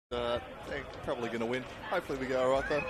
They're probably going to win. Hopefully we go all right though.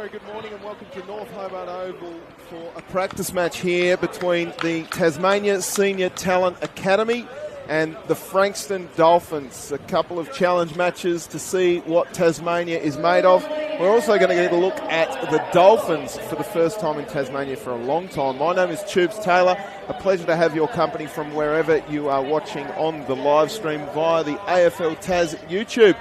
very good morning and welcome to North Hobart Oval for a practice match here between the Tasmania Senior Talent Academy and the Frankston Dolphins. A couple of challenge matches to see what Tasmania is made of. We're also going to get a look at the Dolphins for the first time in Tasmania for a long time. My name is Tubes Taylor. A pleasure to have your company from wherever you are watching on the live stream via the AFL Tas YouTube.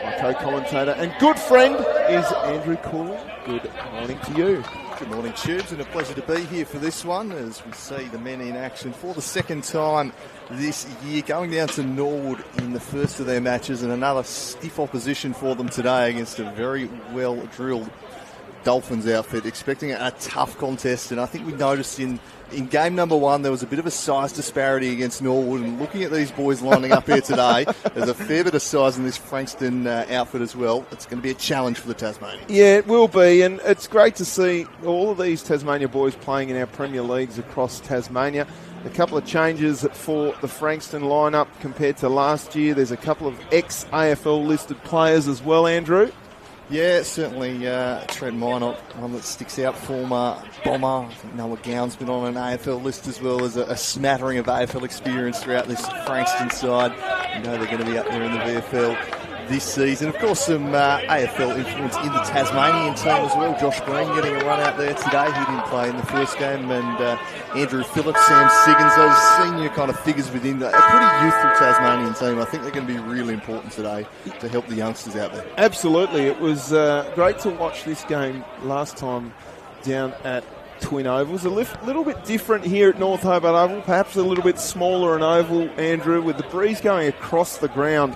My co-commentator and good friend is Andrew Cool. Good morning to you. Good morning, Tubes, and a pleasure to be here for this one as we see the men in action for the second time this year, going down to Norwood in the first of their matches, and another stiff opposition for them today against a very well-drilled Dolphins outfit, expecting a tough contest. And I think we noticed in game number one there was a bit of a size disparity against Norwood, and looking at these boys lining up here today, there's a fair bit of size in this Frankston outfit as well. It's going to be a challenge for the Tasmanians. Yeah, it will be, and it's great to see all of these Tasmania boys playing in our Premier Leagues across Tasmania. A couple of changes for the Frankston lineup compared to last year. There's a couple of ex-AFL listed players as well, Andrew. Yeah, certainly Trent Minot, one that sticks out, former Bomber. I think Noah Gown's been on an AFL list as well as a smattering of AFL experience throughout this Frankston side. You know they're going to be up there in the VFL this season. Of course, some AFL influence in the Tasmanian team as well. Josh Green getting a run out there today. He didn't play in the first game. And Andrew Phillips, Sam Siggins, those senior kind of figures within a pretty youthful Tasmanian team. I think they're going to be really important today to help the youngsters out there. Absolutely. It was great to watch this game last time down at Twin Ovals. A little bit different here at North Hobart Oval, perhaps a little bit smaller an oval, Andrew, with the breeze going across the ground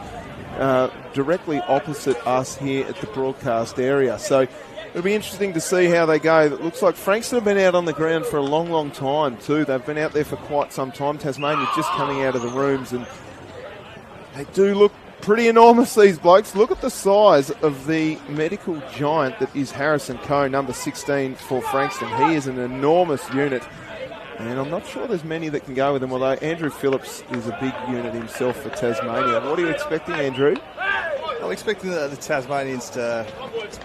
directly opposite us here at the broadcast area. So it'll be interesting to see how they go. It looks like Frankston have been out on the ground for a long, long time too. They've been out there for quite some time. Tasmania just coming out of the rooms, and they do look pretty enormous, these blokes. Look at the size of the medical giant that is Harrison Coe, number 16 for Frankston. He is an enormous unit, and I'm not sure there's many that can go with him, although Andrew Phillips is a big unit himself for Tasmania. What are you expecting, Andrew? I'm expecting the Tasmanians to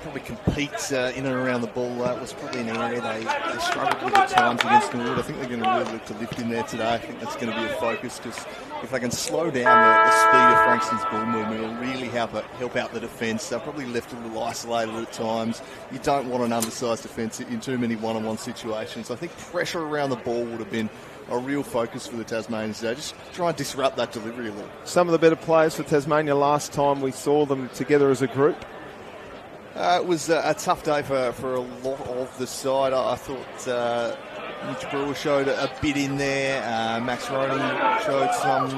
probably compete in and around the ball. That was probably an area they struggled with at times against Norwood. I think they're going to really look to lift in there today. I think that's going to be a focus, because if they can slow down the speed of Frankston's ball movement, it'll really help out the defence. They're probably left a little isolated at times. You don't want an undersized defence in too many one-on-one situations. I think pressure around the ball would have been a real focus for the Tasmanians today. Just try and disrupt that delivery a little. Some of the better players for Tasmania last time we saw them together as a group. It was a tough day for a lot of the side. I thought Mitch Brewer showed a bit in there. Max Roney showed some.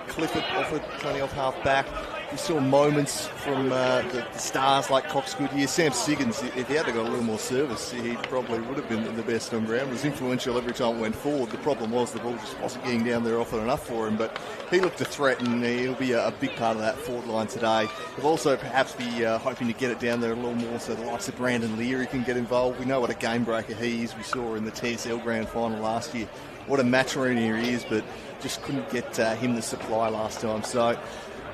Clifford offered plenty of half back. We saw moments from the stars like Cox Goodyear. Sam Siggins, if he had got a little more service, he probably would have been the best on ground. He was influential every time it went forward. The problem was the ball just wasn't getting down there often enough for him, but he looked a threat, and he'll be a big part of that forward line today. We'll also perhaps be hoping to get it down there a little more so the likes of Brandon Leary can get involved. We know what a game breaker he is. We saw in the TSL Grand Final last year what a match mariner he is, but just couldn't get him the supply last time. So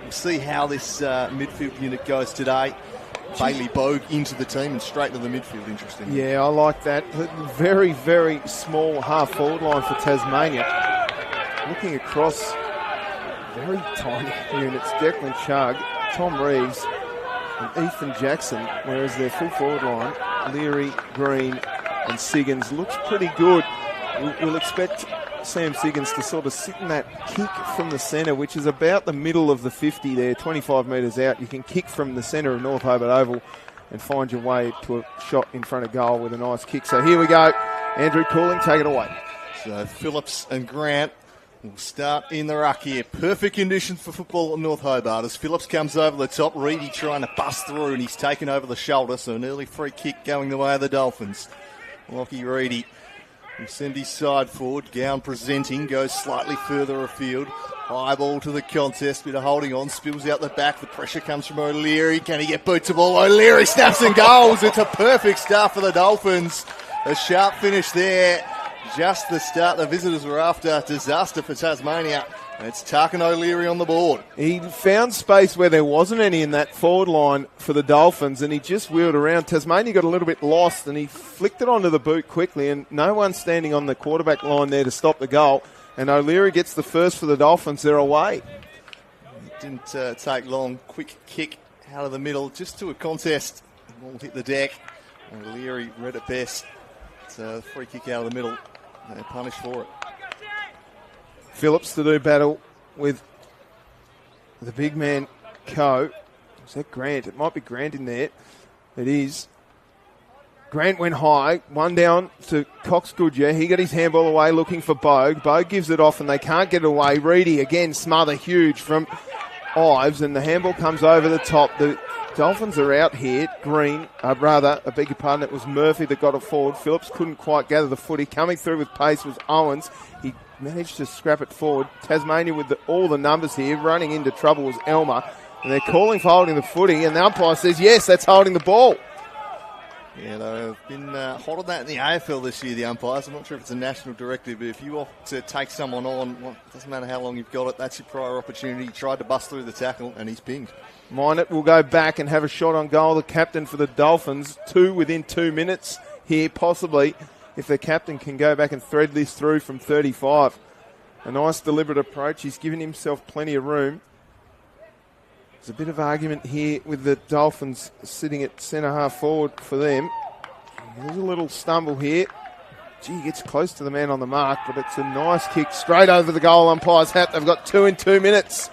we'll see how this midfield unit goes today. Bailey Bogue into the team and straight to the midfield. Interesting. Yeah, I like that. Very, very small half-forward line for Tasmania. Looking across, very tiny units. Declan Chugg, Tom Reeves and Ethan Jackson, whereas their full-forward line, Leary, Green and Siggins, looks pretty good. We'll expect Sam Siggins to sort of sit in that kick from the centre, which is about the middle of the 50 there, 25 metres out. You can kick from the centre of North Hobart Oval and find your way to a shot in front of goal with a nice kick. So here we go. Andrew Cooling, take it away. So Phillips and Grant will start in the ruck here. Perfect conditions for football at North Hobart as Phillips comes over the top. Reedy trying to bust through, and he's taken over the shoulder, so an early free kick going the way of the Dolphins. Lockie Reedy will send his side forward. Gown presenting, goes slightly further afield. High ball to the contest, bit of holding on, spills out the back. The pressure comes from O'Leary. Can he get boot to ball? O'Leary snaps and goals. It's a perfect start for the Dolphins. A sharp finish there. Just the start the visitors were after. Disaster for Tasmania. And it's Tarkin O'Leary on the board. He found space where there wasn't any in that forward line for the Dolphins, and he just wheeled around. Tasmania got a little bit lost, and he flicked it onto the boot quickly, and no one standing on the quarterback line there to stop the goal. And O'Leary gets the first for the Dolphins. They're away. It didn't take long. Quick kick out of the middle, just to a contest. The ball hit the deck. O'Leary read it best. It's a free kick out of the middle. They're punished for it. Phillips to do battle with the big man, Coe. Is that Grant? It might be Grant in there. It is. Grant went high. One down to Cox Goodyear. He got his handball away looking for Bogue. Bogue gives it off and they can't get it away. Reedy again, smother huge from Ives, and the handball comes over the top. The Dolphins are out here. Green, I beg your pardon, it was Murphy that got it forward. Phillips couldn't quite gather the footy. Coming through with pace was Owens. He managed to scrap it forward. Tasmania with all the numbers here. Running into trouble was Elmer. And they're calling for holding the footy, and the umpire says, yes, that's holding the ball. Yeah, they've been hot on that in the AFL this year, the umpires. I'm not sure if it's a national directive, but if you opt to take someone on, well, it doesn't matter how long you've got it, that's your prior opportunity. He tried to bust through the tackle, and he's pinged. Minot will go back and have a shot on goal. The captain for the Dolphins, two within 2 minutes here, possibly, if the captain can go back and thread this through from 35. A nice deliberate approach. He's given himself plenty of room. There's a bit of argument here with the Dolphins sitting at centre half forward for them. There's a little stumble here. Gee, he gets close to the man on the mark, but it's a nice kick straight over the goal umpire's hat. They've got 2 in 2 minutes.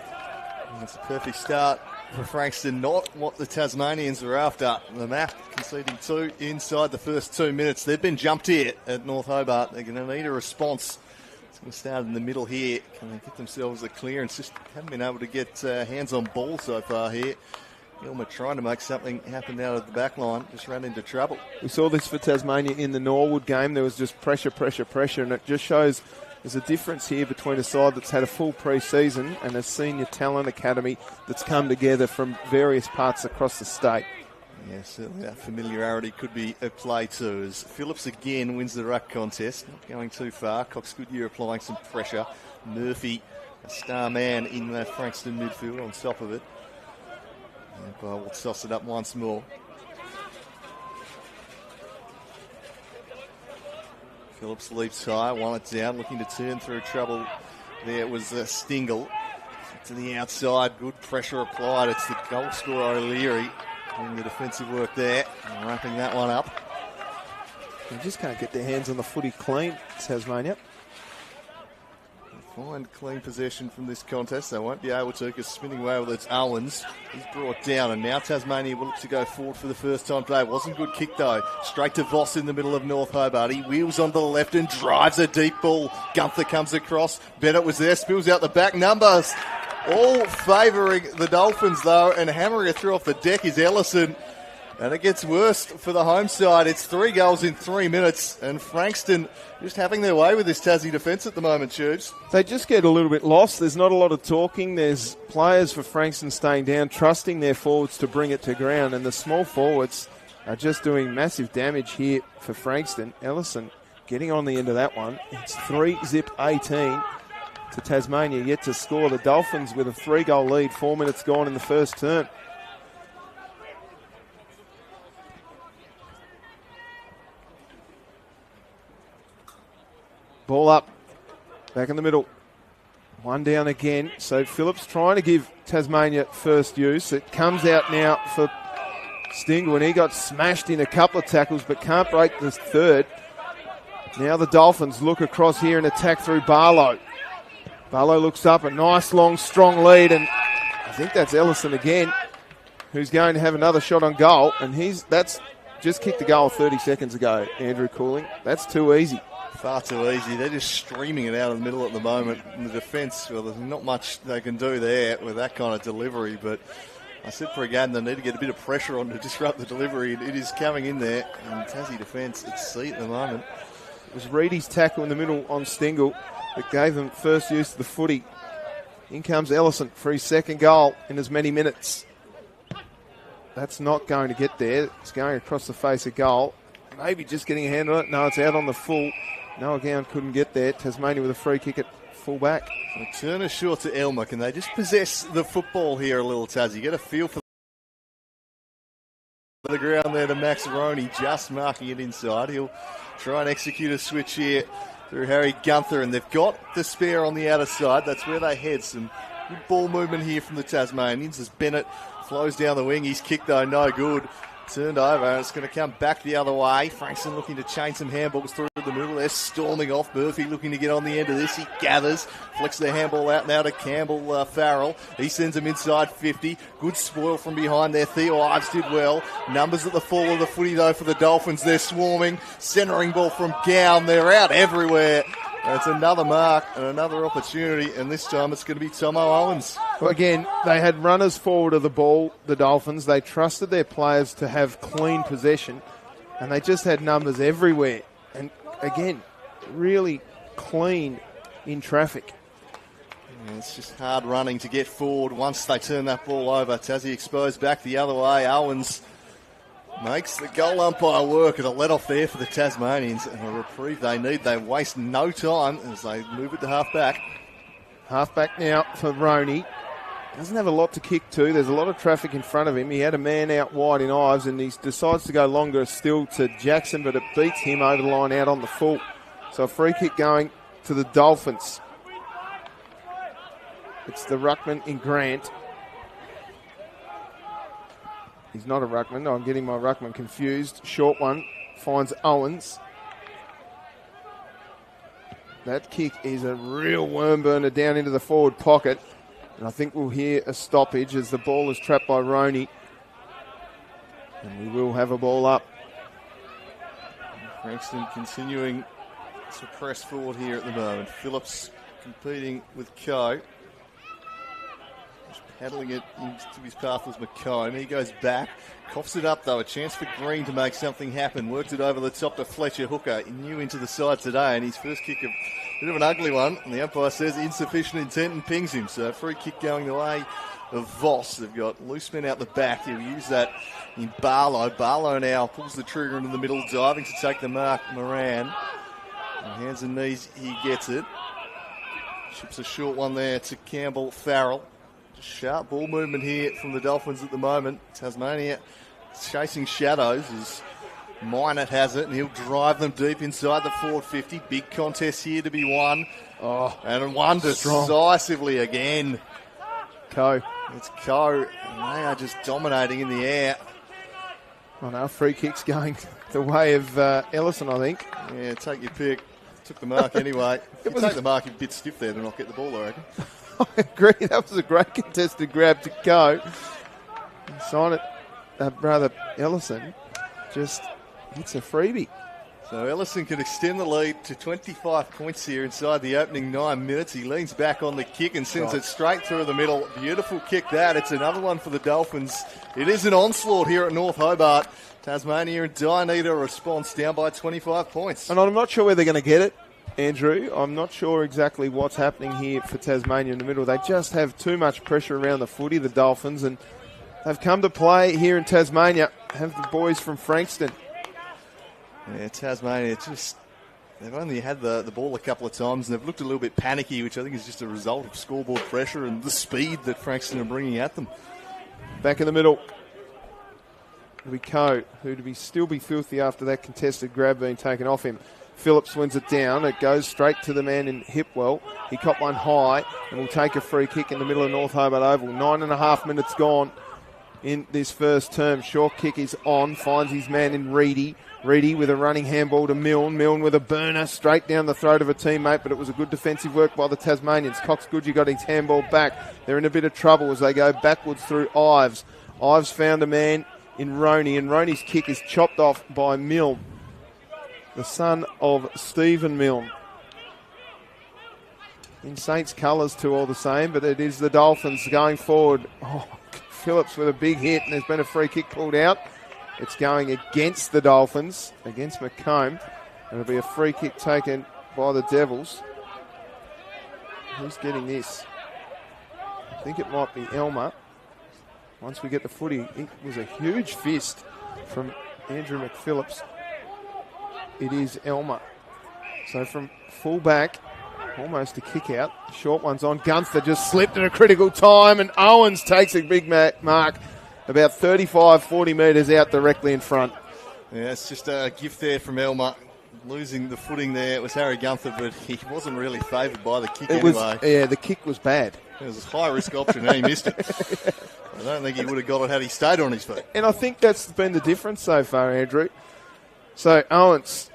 That's a perfect start for Frankston, not what the Tasmanians are after. The map conceding 2 inside the first 2 minutes. They've been jumped here at North Hobart. They're going to need a response. It's going to start in the middle here. Can they get themselves a clearance? Just haven't been able to get hands on ball so far here. Gilmer trying to make something happen out of the back line. Just ran into trouble. We saw this for Tasmania in the Norwood game. There was just pressure, and it just shows there's a difference here between a side that's had a full pre-season and a senior talent academy that's come together from various parts across the state. Yeah, certainly that familiarity could be at play too, as Phillips again wins the ruck contest. Not going too far. Cox Goodyear applying some pressure. Murphy, a star man in that Frankston midfield on top of it. And will toss it up once more. Phillips leaps high, while it's down, looking to turn through trouble. There was Stingle. To the outside, good pressure applied. It's the goal scorer O'Leary. Doing the defensive work there, and wrapping that one up. They just can't get their hands on the footy clean, Tasmania. Find clean possession from this contest. They won't be able to, because spinning away with its Owens. He's brought down, and now Tasmania will look to go forward for the first time today. Wasn't good kick though. Straight to Voss in the middle of North Hobart. He wheels onto the left and drives a deep ball. Gunther comes across. Bennett was there, spills out the back. Numbers all favouring the Dolphins though, and hammering it through off the deck is Ellison. And it gets worse for the home side. It's 3 goals in 3 minutes, and Frankston just having their way with this Tassie defence at the moment, Tubes. They just get a little bit lost. There's not a lot of talking. There's players for Frankston staying down, trusting their forwards to bring it to ground, and the small forwards are just doing massive damage here for Frankston. Ellison getting on the end of that one. It's 3-18 to Tasmania yet to score. The Dolphins with a 3-goal lead, 4 minutes gone in the first term. Ball up, back in the middle. One down again. So Phillips trying to give Tasmania first use. It comes out now for Stingle, and he got smashed in a couple of tackles but can't break the third. Now the Dolphins look across here and attack through Barlow. Barlow looks up, a nice long strong lead, and I think that's Ellison again, who's going to have another shot on goal, and that's just kicked the goal 30 seconds ago, Andrew Cooling. That's too easy. Far too easy. They're just streaming it out of the middle at the moment. In the defence, well, there's not much they can do there with that kind of delivery, but I said for a game they need to get a bit of pressure on to disrupt the delivery, and it is coming in there. And Tassie defence at sea at the moment. It was Reedy's tackle in the middle on Stingle that gave them first use of the footy. In comes Ellison for his second goal in as many minutes. That's not going to get there. It's going across the face of goal. Maybe just getting a hand on it. No, it's out on the full. Noah Gown couldn't get there. Tasmania with a free kick at full back. So Turner short to Elmer. Can they just possess the football here a little, Taz? You get a feel for the ground there to Max Roney, just marking it inside. He'll try and execute a switch here through Harry Gunther, and they've got the spare on the outer side. That's where they head. Some good ball movement here from the Tasmanians as Bennett flows down the wing. He's kicked, though, no good. Turned over, and it's going to come back the other way. Frankston looking to chain some handballs through the middle. They're storming off. Murphy looking to get on the end of this. He gathers, flicks the handball out now to Campbell Farrell. He sends him inside 50. Good spoil from behind there. Theo Ives did well. Numbers at the fall of the footy, though, for the Dolphins. They're swarming. Centering ball from Gown. They're out everywhere. It's another mark and another opportunity, and this time it's going to be Tomo Owens. Well, again, they had runners forward of the ball, the Dolphins. They trusted their players to have clean possession, and they just had numbers everywhere. And, again, really clean in traffic. And it's just hard running to get forward once they turn that ball over. Tassie exposed back the other way. Owens makes the goal umpire work at a let-off there for the Tasmanians, and a reprieve they need. They waste no time as they move it to half-back. Half-back now for Roney. Doesn't have a lot to kick to. There's a lot of traffic in front of him. He had a man out wide in Ives, and he decides to go longer still to Jackson, but it beats him over the line out on the full. So a free kick going to the Dolphins. It's the ruckman in Grant. He's not a ruckman. I'm getting my ruckman confused. Short one finds Owens. That kick is a real worm burner down into the forward pocket. And I think we'll hear a stoppage as the ball is trapped by Roney. And we will have a ball up. Frankston continuing to press forward here at the moment. Phillips competing with Coe. Paddling it into his path was McComb. He goes back, coughs it up though. A chance for Green to make something happen. Worked it over the top to Fletcher Hooker. He new into the side today, and his first kick, a bit of an ugly one. And the umpire says insufficient intent and pings him. So free kick going the way of Voss. They've got loose men out the back. He'll use that in Barlow. Barlow now pulls the trigger into the middle, diving to take the mark. Moran. On hands and knees, he gets it. Chips a short one there to Campbell Farrell. Sharp ball movement here from the Dolphins at the moment. Tasmania chasing shadows as Minot has it, and he'll drive them deep inside the forward 50. Big contest here to be won. Oh, and won decisively again. Coe. It's Coe, and they are just dominating in the air. Oh no, free kick's going the way of Ellison, I think. Yeah, take your pick. Took the mark anyway. If you take the mark, you're a bit stiff there to not get the ball, I reckon. I agree. That was a great contested grab to go. Sign it, brother Ellison just hits a freebie. So Ellison can extend the lead to 25 points here inside the opening 9 minutes. He leans back on the kick and sends it straight through the middle. Beautiful kick that. It's another one for the Dolphins. It is an onslaught here at North Hobart. Tasmania and Di need a response, down by 25 points. And I'm not sure where they're going to get it, Andrew. I'm not sure exactly what's happening here for Tasmania in the middle. They just have too much pressure around the footy, the Dolphins, and they've come to play here in Tasmania. Have the boys from Frankston. Yeah, Tasmania they've only had the ball a couple of times, and they've looked a little bit panicky, which I think is just a result of scoreboard pressure and the speed that Frankston are bringing at them. Back in the middle. It'll be Coe, who to still be filthy after that contested grab being taken off him. Phillips wins it down. It goes straight to the man in Hipwell. He copped one high and will take a free kick in the middle of North Hobart Oval. 9.5 minutes gone in this first term. Short kick is on. Finds his man in Reedy. Reedy with a running handball to Milne. Milne with a burner straight down the throat of a teammate, but it was a good defensive work by the Tasmanians. Cox Goodgie got his handball back. They're in a bit of trouble as they go backwards through Ives. Ives found a man in Roney, and Roney's kick is chopped off by Milne, the son of Stephen Milne. In Saints colours too, all the same, but it is the Dolphins going forward. Oh, Phillips with a big hit, and there's been a free kick pulled out. It's going against the Dolphins, against McComb. It'll be a free kick taken by the Devils. Who's getting this? I think it might be Elmer. Once we get the footy, it was a huge fist from Andrew McPhillips. It is Elmer. So from full back, almost a kick out. Short one's on. Gunther just slipped at a critical time, and Owens takes a big mark about 35, 40 metres out directly in front. Yeah, it's just a gift there from Elmer. Losing the footing there. It was Harry Gunther, but he wasn't really favoured by the kick anyway. Yeah, the kick was bad. It was a high-risk option, and he missed it. I don't think he would have got it had he stayed on his feet. And I think that's been the difference so far, Andrew. So Owens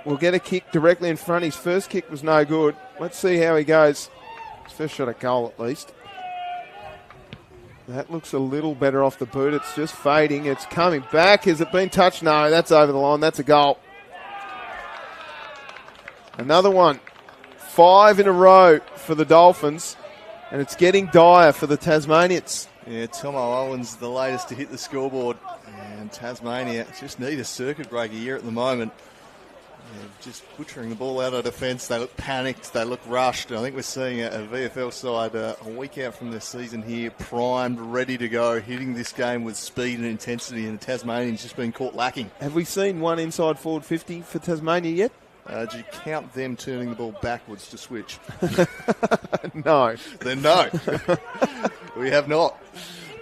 will get a kick directly in front. His first kick was no good. Let's see how he goes. His first shot at goal, at least. That looks a little better off the boot. It's just fading. It's coming back. Has it been touched? No, that's over the line. That's a goal. Another one. 5 in a row for the Dolphins. And it's getting dire for the Tasmanians. Yeah, Tomo Owens, the latest to hit the scoreboard. And Tasmania just need a circuit breaker here at the moment. Just butchering the ball out of defence. They look panicked. They look rushed. I think we're seeing a VFL side a week out from this season here, primed, ready to go, hitting this game with speed and intensity, and the Tasmanians just been caught lacking. Have we seen one inside forward 50 for Tasmania yet? Do you count them turning the ball backwards to switch? No. Then no. We have not.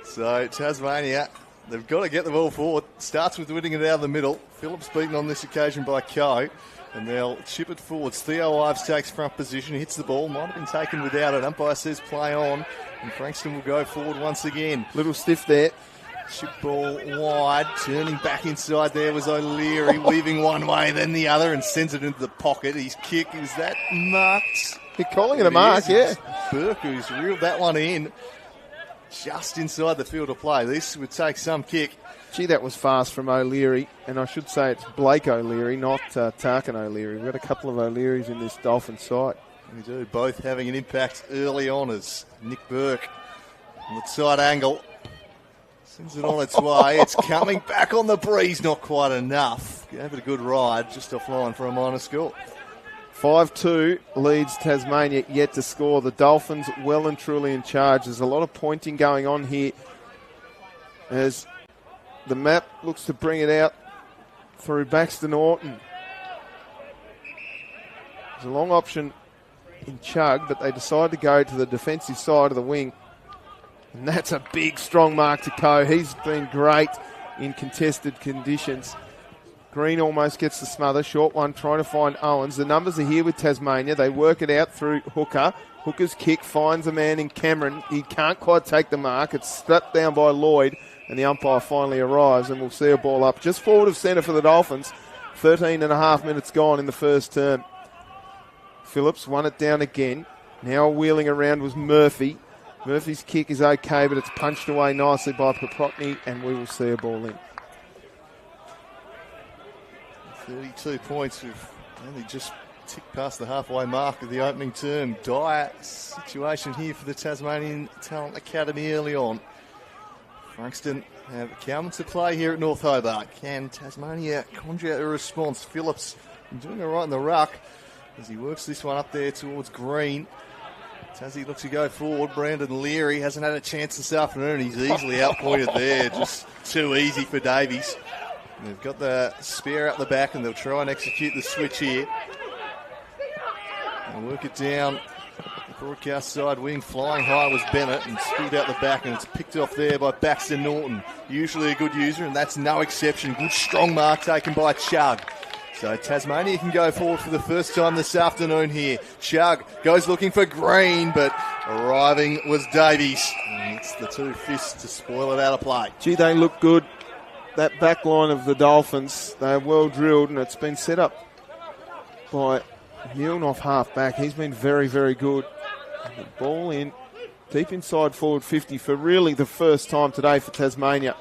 So Tasmania, they've got to get the ball forward. Starts with winning it out of the middle. Phillips beaten on this occasion by Coe. And they'll chip it forwards. Theo Ives takes front position, hits the ball. Might have been taken without it. Umpire says play on. And Frankston will go forward once again. Little stiff there. Chip ball wide. Turning back inside there was O'Leary. Weaving one way, then the other, and sends it into the pocket. His kick, is that marked? You're calling it a mark, yeah. Burke, who's reeled that one in. Just inside the field of play. This would take some kick. Gee, that was fast from O'Leary. And I should say it's Blake O'Leary, not Tarkin O'Leary. We've got a couple of O'Learys in this Dolphin side. We do, both having an impact early on as Nick Burke on the side angle. Sends it on its way. It's coming back on the breeze. Not quite enough. Gave it a good ride. Just offline for a minor score. 5-2 leads Tasmania yet to score. The Dolphins well and truly in charge. There's a lot of pointing going on here as the map looks to bring it out through Baxter Norton. There's a long option in Chug, but they decide to go to the defensive side of the wing. And that's a big, strong mark to Coe. He's been great in contested conditions. Green almost gets the smother. Short one trying to find Owens. The numbers are here with Tasmania. They work it out through Hooker. Hooker's kick finds a man in Cameron. He can't quite take the mark. It's strapped down by Lloyd. And the umpire finally arrives, and we'll see a ball up just forward of centre for the Dolphins. 13 and a half minutes gone in the first term. Phillips won it down again. Now wheeling around was Murphy. Murphy's kick is okay, but it's punched away nicely by Popotny, and we will see a ball in. 32 points. We've only just ticked past the halfway mark of the opening term. Dire situation here for the Tasmanian Talent Academy early on. Frankston have come to play here at North Hobart. Can Tasmania conjure a response? Phillips doing all right in the ruck as he works this one up there towards Green. Tassie looks to go forward. Brandon Leary hasn't had a chance this afternoon. He's easily outpointed there. Just too easy for Davies. And they've got the spare out the back, and they'll try and execute the switch here. And work it down. Broadcast side wing flying high was Bennett and spilled out the back, and it's picked off there by Baxter Norton. Usually a good user, and that's no exception. Good strong mark taken by Chug. So Tasmania can go forward for the first time this afternoon here. Chug goes looking for Green, but arriving was Davies. And it's the two fists to spoil it out of play. Gee, they look good. That back line of the Dolphins, they're well drilled, and it's been set up by Milnoff half back. He's been very, very good. And the ball in, deep inside forward 50 for really the first time today for Tasmania.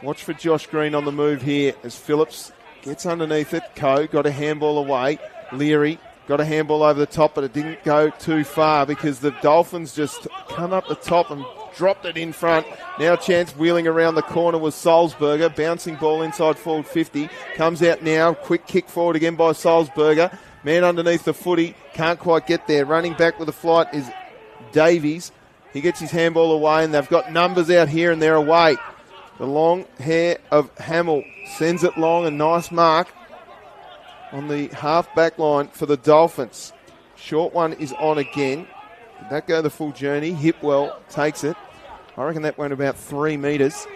Watch for Josh Green on the move here as Phillips gets underneath it. Coe got a handball away. Leary got a handball over the top, but it didn't go too far because the Dolphins just come up the top and dropped it in front. Now chance wheeling around the corner was Salzberger. Bouncing ball inside forward 50. Comes out now. Quick kick forward again by Salzberger. Man underneath the footy. Can't quite get there. Running back with a flight is Davies. He gets his handball away, and they've got numbers out here, and they're away. The long hair of Hamill sends it long, a nice mark on the half-back line for the Dolphins. Short one is on again. Did that go the full journey? Hipwell takes it. I reckon that went about 3 metres.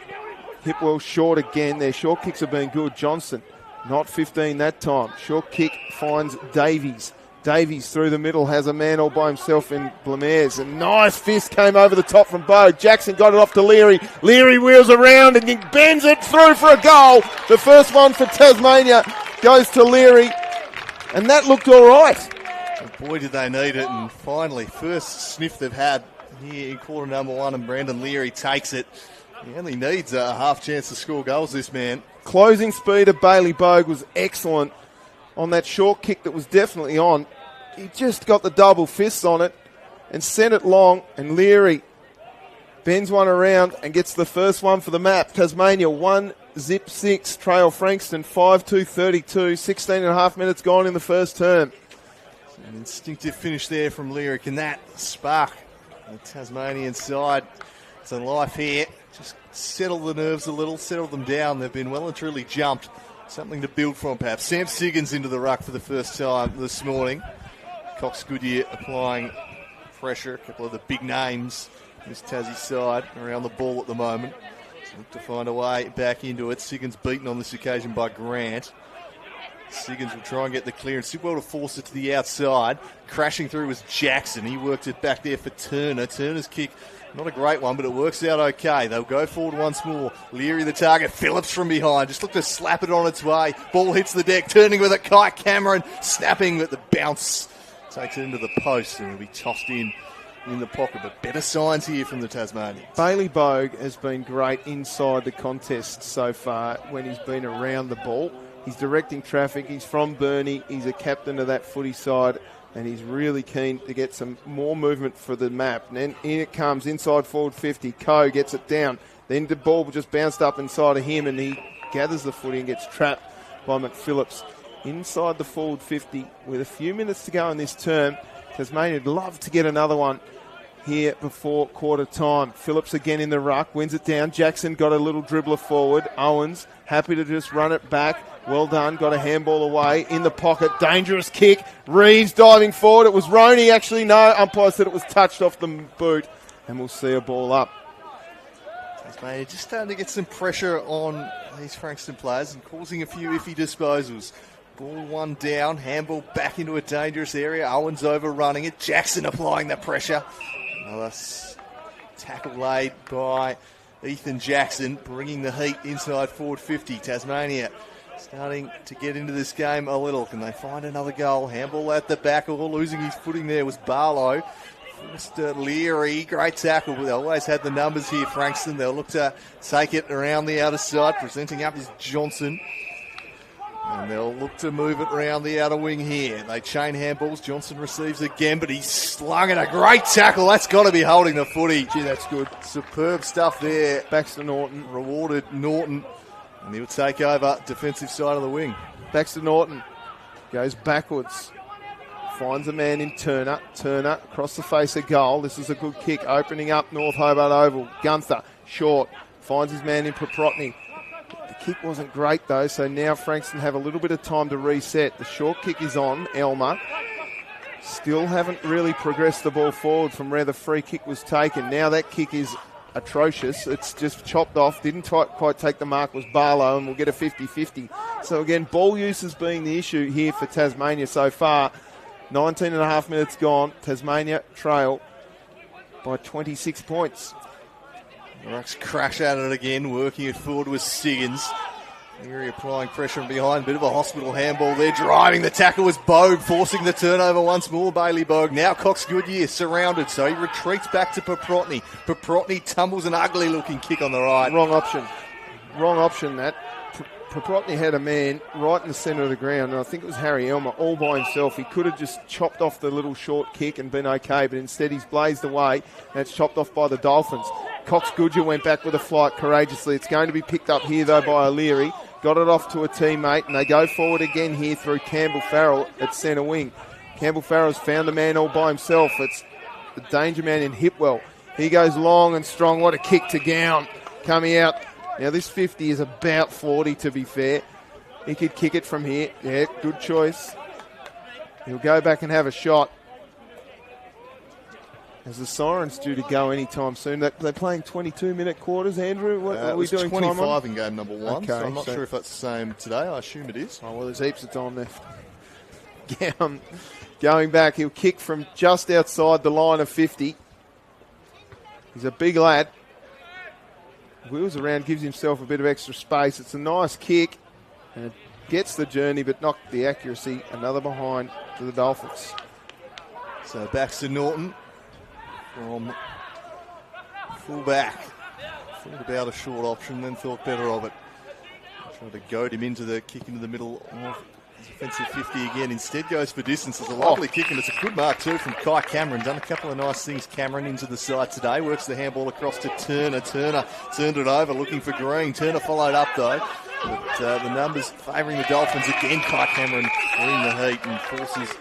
Hipwell short again. Their short kicks have been good. Johnson, not 15 that time. Short kick finds Davies. Davies through the middle has a man all by himself in Blemares. A nice fist came over the top from Bogue. Jackson got it off to Leary. Leary wheels around and he bends it through for a goal. The first one for Tasmania goes to Leary. And that looked all right. And boy, did they need it. And finally, first sniff they've had here in quarter number 1, and Brandon Leary takes it. He only needs a half chance to score goals, this man. Closing speed of Bailey Bogue was excellent on that short kick that was definitely on. He just got the double fists on it and sent it long, and Leary bends one around and gets the first one for the map. Tasmania 1-6, trail Frankston 5-2-32, 16 and a half minutes gone in the first term. An instinctive finish there from Leary. Can that spark the Tasmanian side to life here? Just settle the nerves a little, settle them down. They've been well and truly jumped. Something to build from, perhaps. Sam Siggins into the ruck for the first time this morning. Cox Goodyear applying pressure. A couple of the big names in this Tassie side around the ball at the moment. So look to find a way back into it. Siggins beaten on this occasion by Grant. Siggins will try and get the clearance. Did well to force it to the outside. Crashing through was Jackson. He worked it back there for Turner. Turner's kick, not a great one, but it works out okay. They'll go forward once more. Leary the target. Phillips from behind. Just looked to slap it on its way. Ball hits the deck. Turning with it. Kai Cameron snapping at the bounce. Takes it into the post and it'll be tossed in the pocket. But better signs here from the Tasmanians. Bailey Bogue has been great inside the contest so far when he's been around the ball. He's directing traffic. He's from Burnie. He's a captain of that footy side. And he's really keen to get some more movement for the map. And then in it comes, inside forward 50. Coe gets it down. Then the ball just bounced up inside of him and he gathers the footy and gets trapped by McPhillips. Inside the forward 50 with a few minutes to go in this term. Tasmania would love to get another one here before quarter time. Phillips again in the ruck, wins it down. Jackson got a little dribbler forward. Owens happy to just run it back. Well done, got a handball away, in the pocket, dangerous kick. Reeves diving forward, it was Roney actually, no, umpire said it was touched off the boot, and we'll see a ball up. Tasmania just starting to get some pressure on these Frankston players and causing a few iffy disposals. Ball one down, handball back into a dangerous area, Owens overrunning it, Jackson applying the pressure. Another tackle laid by Ethan Jackson, bringing the heat inside forward 50. Tasmania starting to get into this game a little. Can they find another goal? Handball at the back, all losing his footing there was Barlow. Mr. Leary, great tackle. They always had the numbers here, Frankston. They'll look to take it around the outer side. Presenting up is Johnson. And they'll look to move it around the outer wing here. They chain handballs. Johnson receives again, but he's slung it. A great tackle. That's got to be holding the footy. Gee, that's good. Superb stuff there. Baxter Norton. Rewarded Norton. And he'll take over defensive side of the wing. Baxter Norton goes backwards. Finds a man in Turner. Turner across the face of goal. This is a good kick. Opening up North Hobart Oval. Gunther, short. Finds his man in Paprotny. The kick wasn't great though, so now Frankston have a little bit of time to reset. The short kick is on. Elmer. Still haven't really progressed the ball forward from where the free kick was taken. Now that kick is atrocious. It's just chopped off. Didn't quite take the mark, was Barlow, and we'll get a 50-50. So again, ball use has been the issue here for Tasmania so far. 19 and a half minutes gone. Tasmania trail by 26 points. The Rucks crash at it again, working it forward with Siggins. Leary applying pressure from behind. Bit of a hospital handball there. Driving the tackle was Bogue, forcing the turnover once more. Bailey Bogue. Now Cox Goodyear surrounded, so he retreats back to Paprotny. Paprotny tumbles an ugly looking kick on the right. Wrong option that. Paprotny had a man right in the centre of the ground, and I think it was Harry Elmer all by himself. He could have just chopped off the little short kick and been okay, but instead he's blazed away, and it's chopped off by the Dolphins. Cox Goodyear went back with a flight courageously. It's going to be picked up here, though, by O'Leary. Got it off to a teammate, and they go forward again here through Campbell Farrell at centre wing. Campbell Farrell's found a man all by himself. It's the danger man in Hipwell. He goes long and strong. What a kick to Gown coming out. Now, this 50 is about 40, to be fair. He could kick it from here. Yeah, good choice. He'll go back and have a shot. As the siren's due to go anytime soon. They're playing 22-minute quarters, Andrew. What are we doing 25 in game number 1, okay, so I'm not sure if that's the same today. I assume it is. Oh, well, there's heaps of time left. Going back, he'll kick from just outside the line of 50. He's a big lad. Wheels around, gives himself a bit of extra space. It's a nice kick. And it gets the journey, but not the accuracy. Another behind to the Dolphins. So Baxter Norton from full-back. Thought about a short option, then thought better of it. Tried to goad him into the kick into the middle of his offensive 50 again. Instead goes for distance. It's a lovely kick, and it's a good mark too from Kai Cameron. Done a couple of nice things, Cameron, into the side today. Works the handball across to Turner. Turner turned it over, looking for Green. Turner followed up though. But the numbers favouring the Dolphins again. Kai Cameron bringing the heat and forces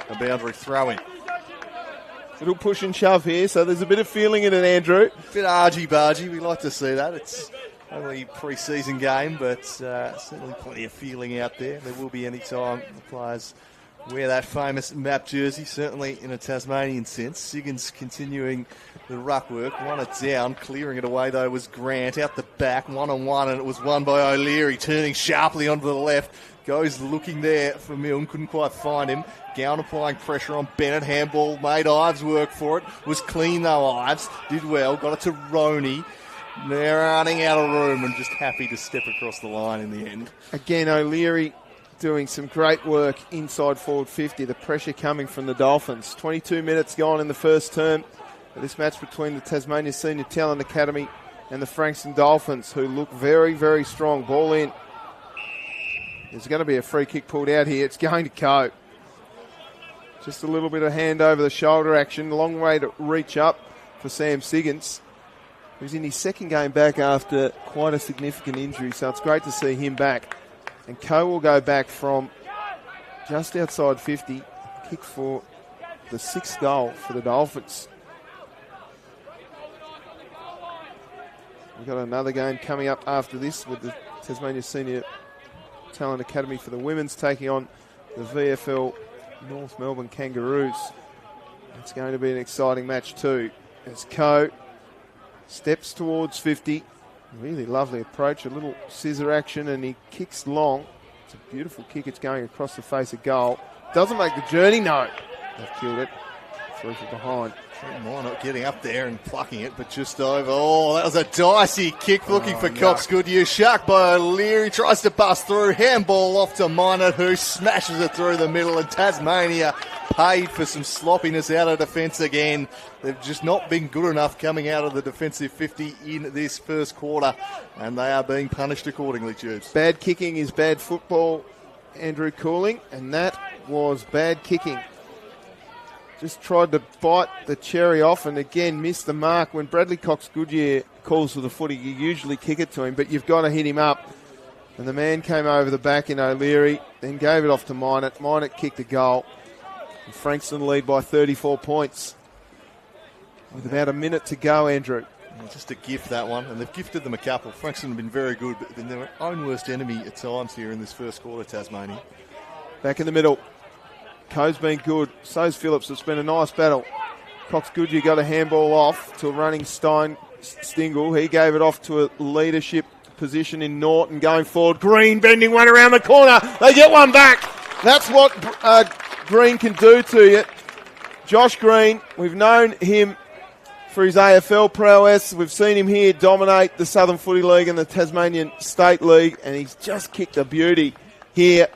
a boundary throw-in. Little push and shove here, so there's a bit of feeling in it, Andrew. A bit argy-bargy, we like to see that. It's only a pre-season game, but certainly plenty of feeling out there. There will be any time the players wear that famous map jersey, certainly in a Tasmanian sense. Siggins continuing the ruck work. Won it down, clearing it away though was Grant. Out the back, one-on-one, and it was won by O'Leary, turning sharply onto the left. Goes looking there for Milne, couldn't quite find him. Gowan applying pressure on Bennett. Handball made Ives work for it. Was clean though, Ives. Did well, got it to Roney. They're running out of room and just happy to step across the line in the end. Again, O'Leary doing some great work inside forward 50. The pressure coming from the Dolphins. 22 minutes gone in the first term. This match between the Tasmanian Senior Talent Academy and the Frankston Dolphins, who look very, very strong. Ball in. There's going to be a free kick pulled out here. It's going to go. Just a little bit of hand over the shoulder action. A long way to reach up for Sam Siggins, who's in his second game back after quite a significant injury. So it's great to see him back. And Coe will go back from just outside 50. Kick for the 6th goal for the Dolphins. We've got another game coming up after this with the Tasmania Senior Talent Academy for the women's taking on the VFL North Melbourne Kangaroos. It's going to be an exciting match too. As Coe steps towards 50. Really lovely approach, a little scissor action, and he kicks long. It's a beautiful kick. It's going across the face of goal. Doesn't make the journey, no. They've killed it. 3 from behind. Why not getting up there and plucking it, but just over. Oh, that was a dicey kick looking for Cox Goodyear. Shark by O'Leary, tries to bust through. Handball off to Minot, who smashes it through the middle, and Tasmania paid for some sloppiness out of defence again. They've just not been good enough coming out of the defensive 50 in this first quarter, and they are being punished accordingly, Tubes. Bad kicking is bad football, Andrew Cooling, and that was bad kicking. Just tried to bite the cherry off and again missed the mark. When Bradley Cox-Goodyear calls for the footy, you usually kick it to him, but you've got to hit him up. And the man came over the back in O'Leary, then gave it off to Minot. Minot kicked a goal. And Frankston lead by 34 points. With about a minute to go, Andrew. Yeah, just a gift, that one. And they've gifted them a couple. Frankston have been very good, but been their own worst enemy at times here in this first quarter, Tasmania. Back in the middle. Coe's been good. So's Phillips. It's been a nice battle. Cox-Goodyear got a handball off to a running Stingle. He gave it off to a leadership position in Norton going forward. Green bending one around the corner. They get one back. That's what Green can do to you. Josh Green, we've known him for his AFL prowess. We've seen him here dominate the Southern Footy League and the Tasmanian State League, and he's just kicked a beauty here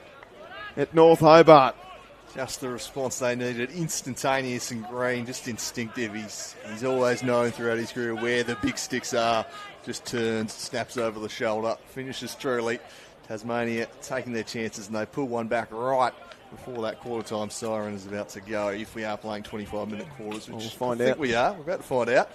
at North Hobart. Just the response they needed, instantaneous, and Green, just instinctive. He's always known throughout his career where the big sticks are. Just turns, snaps over the shoulder, finishes truly. Tasmania taking their chances, and they pull one back right before that quarter-time siren is about to go, if we are playing 25-minute quarters, which we'll find I think out. we are. We're about to find out.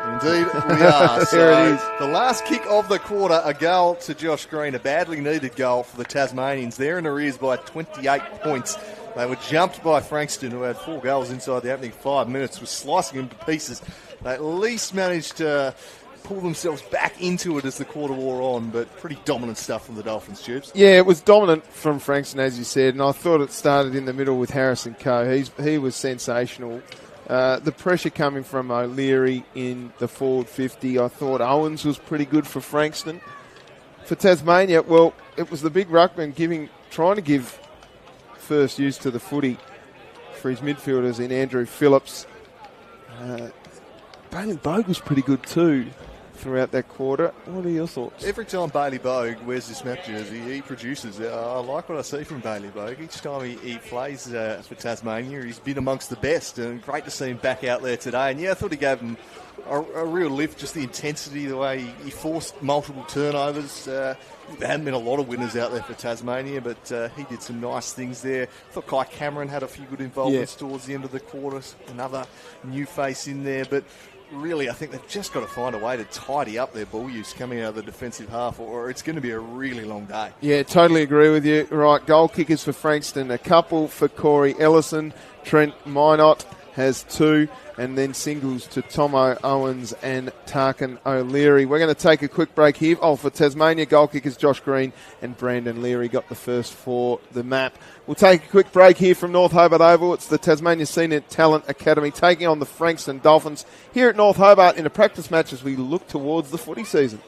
Indeed, we are. So there it is. The last kick of the quarter, a goal to Josh Green, a badly needed goal for the Tasmanians. They're in arrears by 28 points. They were jumped by Frankston, who had 4 goals inside the opening 5 minutes, was slicing them to pieces. They at least managed to pull themselves back into it as the quarter wore on, but pretty dominant stuff from the Dolphins, Tubes. Yeah, it was dominant from Frankston, as you said, and I thought it started in the middle with Harrison Coe. He was sensational. The pressure coming from O'Leary in the forward 50. I thought Owens was pretty good for Frankston. For Tasmania, well, it was the big ruckman trying to give first use to the footy for his midfielders in Andrew Phillips. Bailey Bogue was pretty good too throughout that quarter. What are your thoughts? Every time Bailey Bogue wears this map jersey, he produces. I like what I see from Bailey Bogue. Each time he plays for Tasmania, he's been amongst the best, and great to see him back out there today. And yeah, I thought he gave them a real lift, just the intensity, the way he forced multiple turnovers. There hadn't been a lot of winners out there for Tasmania, but he did some nice things there. I thought Kai Cameron had a few good involvements towards the end of the quarter. Another new face in there, but really, I think they've just got to find a way to tidy up their ball use coming out of the defensive half, or it's going to be a really long day. Yeah, totally agree with you. Right, goal kickers for Frankston, a couple for Corey Ellison. Trent Minot has 2, and then singles to Tomo Owens and Tarkin O'Leary. We're going to take a quick break here. For Tasmania, goal kickers Josh Green and Brandon Leary got the first for the map. We'll take a quick break here from North Hobart Oval. It's the Tasmania Senior Talent Academy taking on the Frankston Dolphins here at North Hobart in a practice match as we look towards the footy season.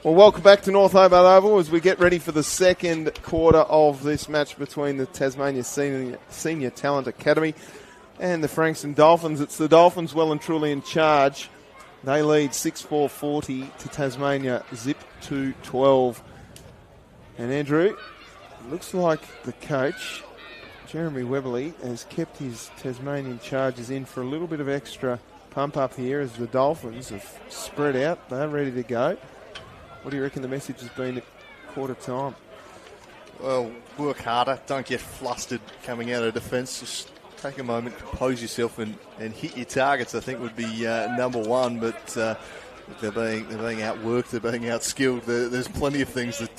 Well, welcome back to North Hobart Oval as we get ready for the second quarter of this match between the Tasmania Senior Talent Academy and the Frankston Dolphins. It's the Dolphins well and truly in charge. They lead 6-4-40 to Tasmania, zip to 12. And Andrew, it looks like the coach, Jeremy Weberly, has kept his Tasmanian charges in for a little bit of extra pump up here as the Dolphins have spread out. They're ready to go. What do you reckon the message has been at quarter time? Well, work harder. Don't get flustered coming out of defence. Just take a moment, compose yourself and hit your targets, I think would be number one. But they're being outworked, they're being outskilled. There's plenty of things that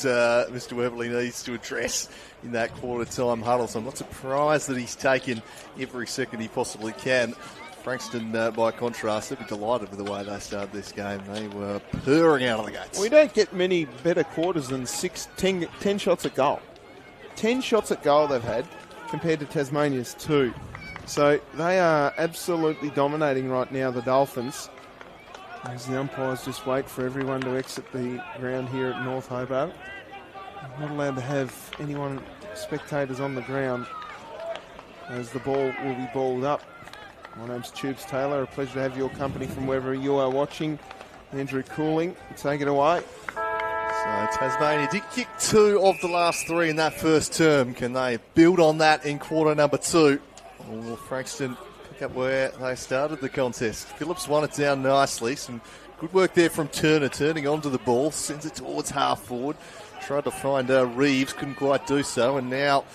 Mr. Weberly needs to address in that quarter time huddle. So I'm not surprised that he's taken every second he possibly can. Frankston, by contrast, they'd be delighted with the way they started this game. They were purring out of the gates. We don't get many better quarters than 10 shots at goal. 10 shots at goal they've had compared to Tasmania's 2. So they are absolutely dominating right now, the Dolphins. As the umpires just wait for everyone to exit the ground here at North Hobart. I'm not allowed to have anyone, spectators on the ground, as the ball will be balled up. My name's Tubes Taylor. A pleasure to have your company from wherever you are watching. Andrew Cooling, take it away. So Tasmania did kick 2 of the last 3 in that first term. Can they build on that in quarter number 2? Or will Frankston pick up where they started the contest? Phillips won it down nicely. Some good work there from Turner, turning onto the ball, sends it towards half forward. Tried to find Reeves, couldn't quite do so, and now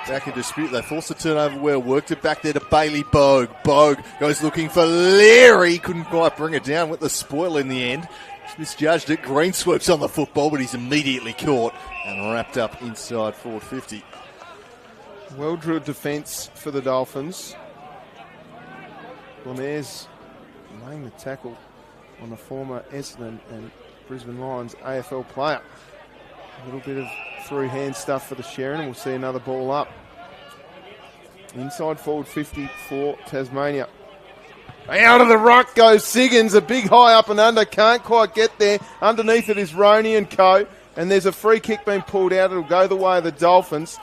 back in dispute. They forced the turnover well, worked it back there to Bailey Bogue. Bogue goes looking for Leary, couldn't quite bring it down with the spoil in the end. Just misjudged it. Green swoops on the football, but he's immediately caught and wrapped up inside forward 50. Well-drilled defence for the Dolphins. Lemaire laying the tackle on the former Essendon and Brisbane Lions AFL player. A little bit of through-hand stuff for the Sharon, and we'll see another ball up. Inside forward 50 for Tasmania. Out of the ruck goes Siggins, a big high up and under, can't quite get there. Underneath it is Roney and co, and there's a free kick being pulled out. It'll go the way of the Dolphins.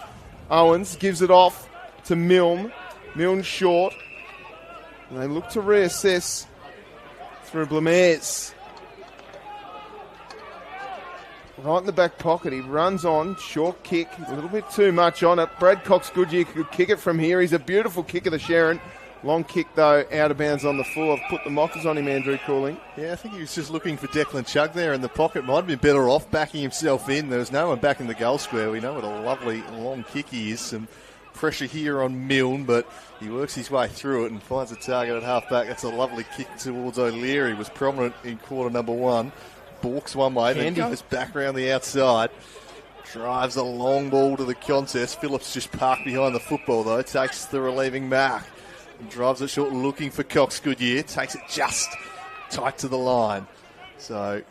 Owens gives it off to Milne. Milne short. And they look to reassess through Blemares. Right in the back pocket, he runs on, short kick, a little bit too much on it. Brad Cox-Goodyear could kick it from here. He's a beautiful kicker, the Sharon. Long kick, though, out of bounds on the full. I've put the mockers on him, Andrew Cooling. Yeah, I think he was just looking for Declan Chugg there in the pocket. Might have been better off backing himself in. There was no one back in the goal square. We know what a lovely long kick he is. Some pressure here on Milne, but he works his way through it and finds a target at half-back. That's a lovely kick towards O'Leary. Was prominent in quarter number 1. Balks one way, then goes back around the outside. Drives a long ball to the contest. Phillips just parked behind the football, though. Takes the relieving mark. And drives it short, looking for Cox-Goodyear. Takes it just tight to the line. So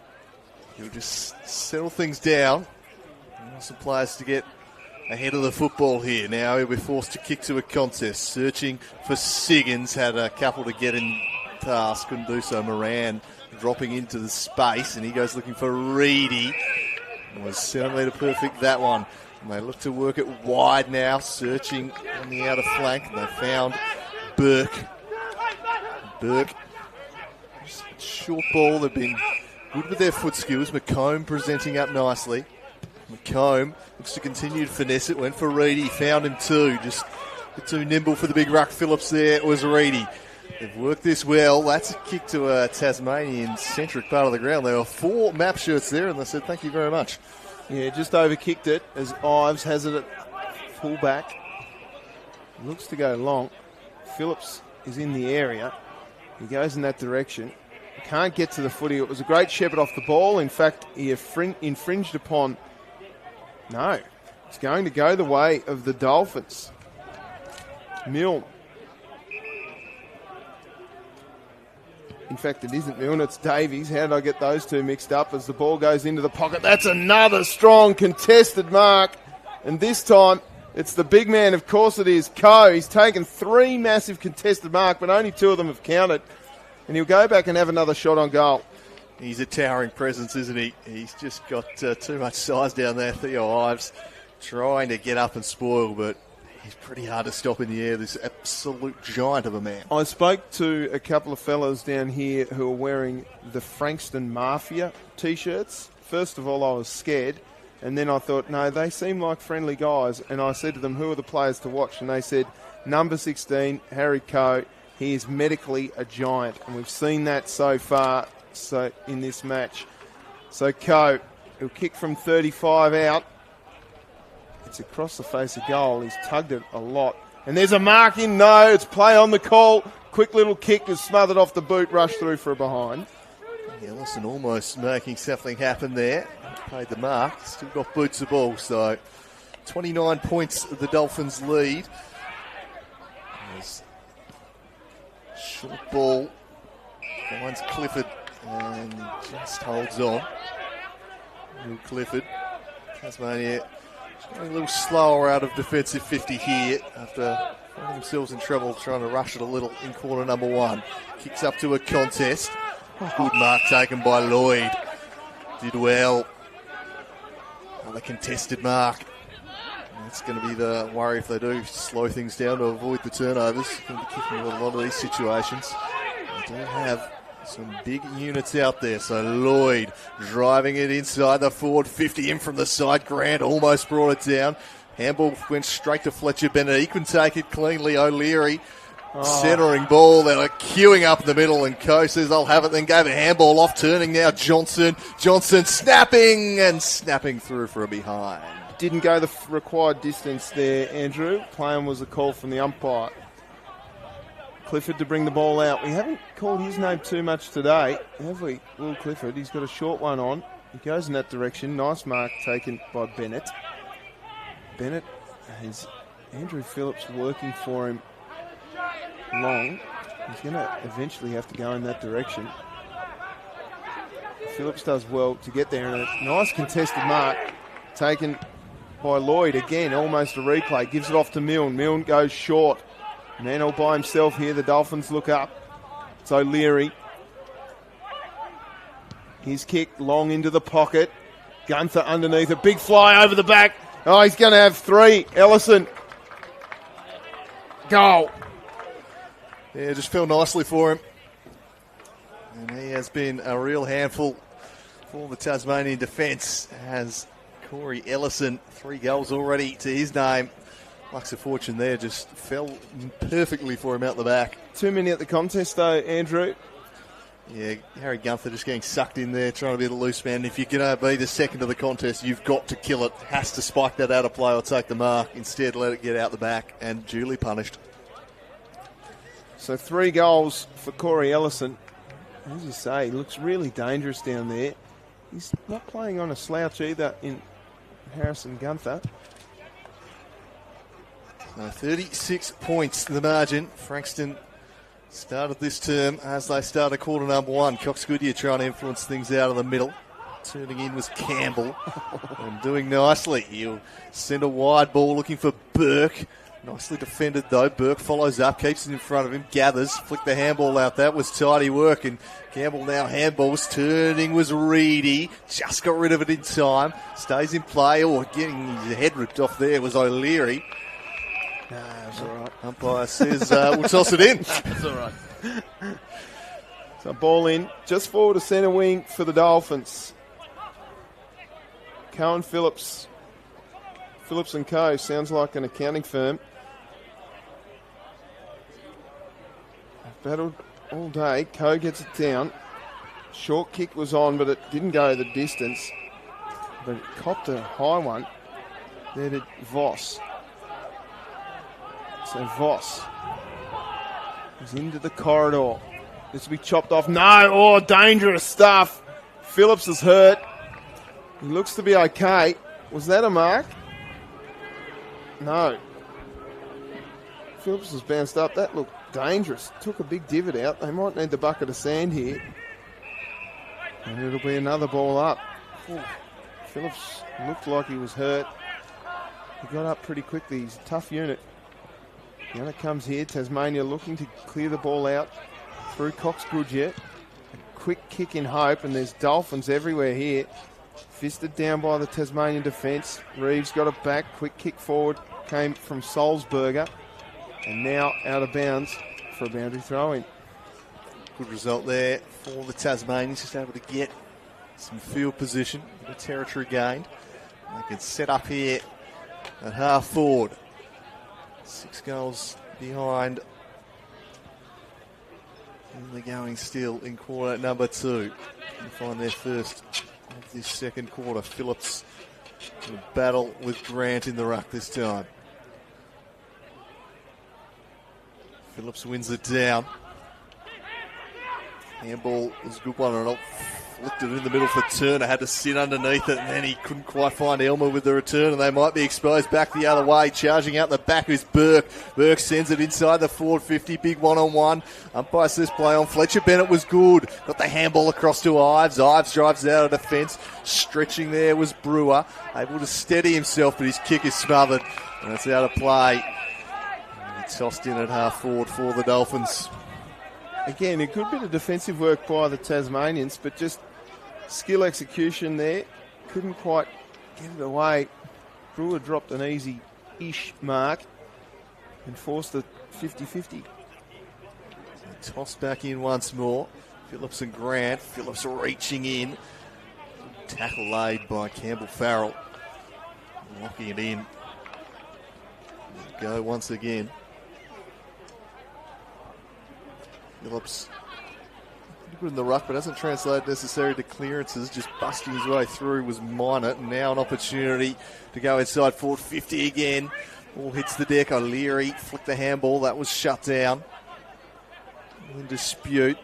he'll just settle things down. He wants the players to get ahead of the football here. Now he'll be forced to kick to a contest. Searching for Siggins. Had a couple to get in past. Couldn't do so. Moran dropping into the space, and he goes looking for Reedy. Was centimetre perfect, that one. And they look to work it wide now, searching on the outer flank. And they found Burke. Short ball. They've been good with their foot skills. McComb presenting up nicely. McComb looks to continue to finesse it. Went for Reedy. Found him too. Just too nimble for the big ruck. Phillips there. It was Reedy. They've worked this well. That's a kick to a Tasmanian-centric part of the ground. There were 4 map shirts there, and they said thank you very much. Yeah, just overkicked it as Ives has it at full back. Looks to go long. Phillips is in the area. He goes in that direction. Can't get to the footy. It was a great shepherd off the ball. In fact, he infringed upon... No, it's going to go the way of the Dolphins. Milne. In fact, it isn't Milne, it's Davies. How did I get those two mixed up as the ball goes into the pocket? That's another strong contested mark. And this time, it's the big man, of course it is, Coe. He's taken 3 massive contested marks, but only 2 of them have counted. And he'll go back and have another shot on goal. He's a towering presence, isn't he? He's just got too much size down there. Theo Ives trying to get up and spoil, but he's pretty hard to stop in the air. This absolute giant of a man. I spoke to a couple of fellas down here who are wearing the Frankston Mafia T-shirts. First of all, I was scared, and then I thought, no, they seem like friendly guys. And I said to them, who are the players to watch? And they said, number 16, Harry Coe. He is medically a giant, and we've seen that so far in this match. So Coe, he'll kick from 35 out. It's across the face of goal. He's tugged it a lot. And there's a mark in. No, it's play on the call. Quick little kick is smothered off the boot, rushed through for a behind. Ellison almost making something happen there. Paid the mark. Still got boots the ball. So 29 points the Dolphins lead. There's short ball. Finds Clifford and he just holds on. Will Clifford. Tasmania going a little slower out of defensive 50 here after finding themselves in trouble trying to rush it a little in quarter number 1. Kicks up to a contest. Good mark taken by Lloyd. Did well. Another contested mark. That's going to be the worry if they do slow things down to avoid the turnovers. Going to be kicking a lot of these situations. They do have some big units out there. So Lloyd driving it inside the forward 50 in from the side. Grant almost brought it down. Handball went straight to Fletcher Bennett. He can take it cleanly. O'Leary centering ball. They were queuing up in the middle and Coe says they'll have it. Then gave a handball off. Turning now Johnson. Johnson snapping through for a behind. Didn't go the required distance there, Andrew. Playing was a call from the umpire. Clifford to bring the ball out. We haven't called his name too much today, have we? Will Clifford. He's got a short one on. He goes in that direction. Nice mark taken by Bennett. Bennett has Andrew Phillips working for him long. He's going to eventually have to go in that direction. Phillips does well to get there. And a nice contested mark taken by Lloyd. Again, almost a replay. Gives it off to Milne. Milne goes short. Man all by himself here. The Dolphins look up. It's O'Leary. His kick long into the pocket. Gunther underneath. A big fly over the back. Oh, he's going to have 3. Ellison. Goal. Yeah, just fell nicely for him. And he has been a real handful for the Tasmanian defence. Has Corey Ellison 3 goals already to his name. Luck's of fortune there, just fell perfectly for him out the back. Too many at the contest though, Andrew. Yeah, Harry Gunther just getting sucked in there, trying to be the loose man. If you're going to be the second of the contest, you've got to kill it. Has to spike that out of play or take the mark. Instead, let it get out the back and duly punished. So 3 goals for Corey Ellison. As you say, he looks really dangerous down there. He's not playing on a slouch either in Harrison Gunther. 36 points the margin. Frankston started this term as they started quarter number 1. Cox Goodyear trying to influence things out of the middle. Turning in was Campbell and doing nicely. He'll send a wide ball looking for Burke. Nicely defended though. Burke follows up, keeps it in front of him, gathers, flicked the handball out. That was tidy work, and Campbell now handballs. Turning was Reedy. Just got rid of it in time. Stays in play, or getting his head ripped off there was O'Leary. No, it's all right. Umpire says we'll toss it in. It's all right. So ball in, just forward to centre wing for the Dolphins. Cohen Phillips and Co. Sounds like an accounting firm. I've battled all day. Co gets it down. Short kick was on, but it didn't go the distance. But it copped a high one. There to Voss. So Voss is into the corridor. This will be chopped off. No, dangerous stuff. Phillips is hurt. He looks to be okay. Was that a mark? No. Phillips was bounced up. That looked dangerous. Took a big divot out. They might need the bucket of sand here. And it'll be another ball up. Ooh. Phillips looked like he was hurt. He got up pretty quickly. He's a tough unit. Now it comes here. Tasmania looking to clear the ball out through Cox Goodyear. A quick kick in hope, and there's Dolphins everywhere here. Fisted down by the Tasmanian defence. Reeves got it back. Quick kick forward came from Solzberger. And now out of bounds for a boundary throw-in. Good result there for the Tasmanians, just able to get some field position, a bit of territory gained. They can set up here at half forward. 6 goals behind. And they're going still in quarter number 2. They find their first of this second quarter. Phillips will battle with Grant in the ruck this time. Phillips wins it down. Handball was a good one, and flicked it in the middle for Turner. Had to sit underneath it, and then he couldn't quite find Elmer with the return, and they might be exposed back the other way. Charging out the back is Burke. Burke sends it inside the forward 50. Big one-on-one. Umpire says play on. Fletcher Bennett was good. Got the handball across to Ives. Ives drives out of defence. Stretching there was Brewer. Able to steady himself, but his kick is smothered, and it's out of play. Tossed in at half forward for the Dolphins. Again, a good bit of defensive work by the Tasmanians, but just skill execution there. Couldn't quite get it away. Brewer dropped an easy-ish mark and forced the 50-50. Tossed back in once more. Phillips and Grant. Phillips reaching in. Tackle laid by Campbell Farrell. Locking it in. Go once again. Phillips good in the ruck, but hasn't translated necessarily to clearances. Just busting his way through was minor. And now an opportunity to go inside forward 50 again. Ball hits the deck. O'Leary flicked the handball. That was shut down. In dispute.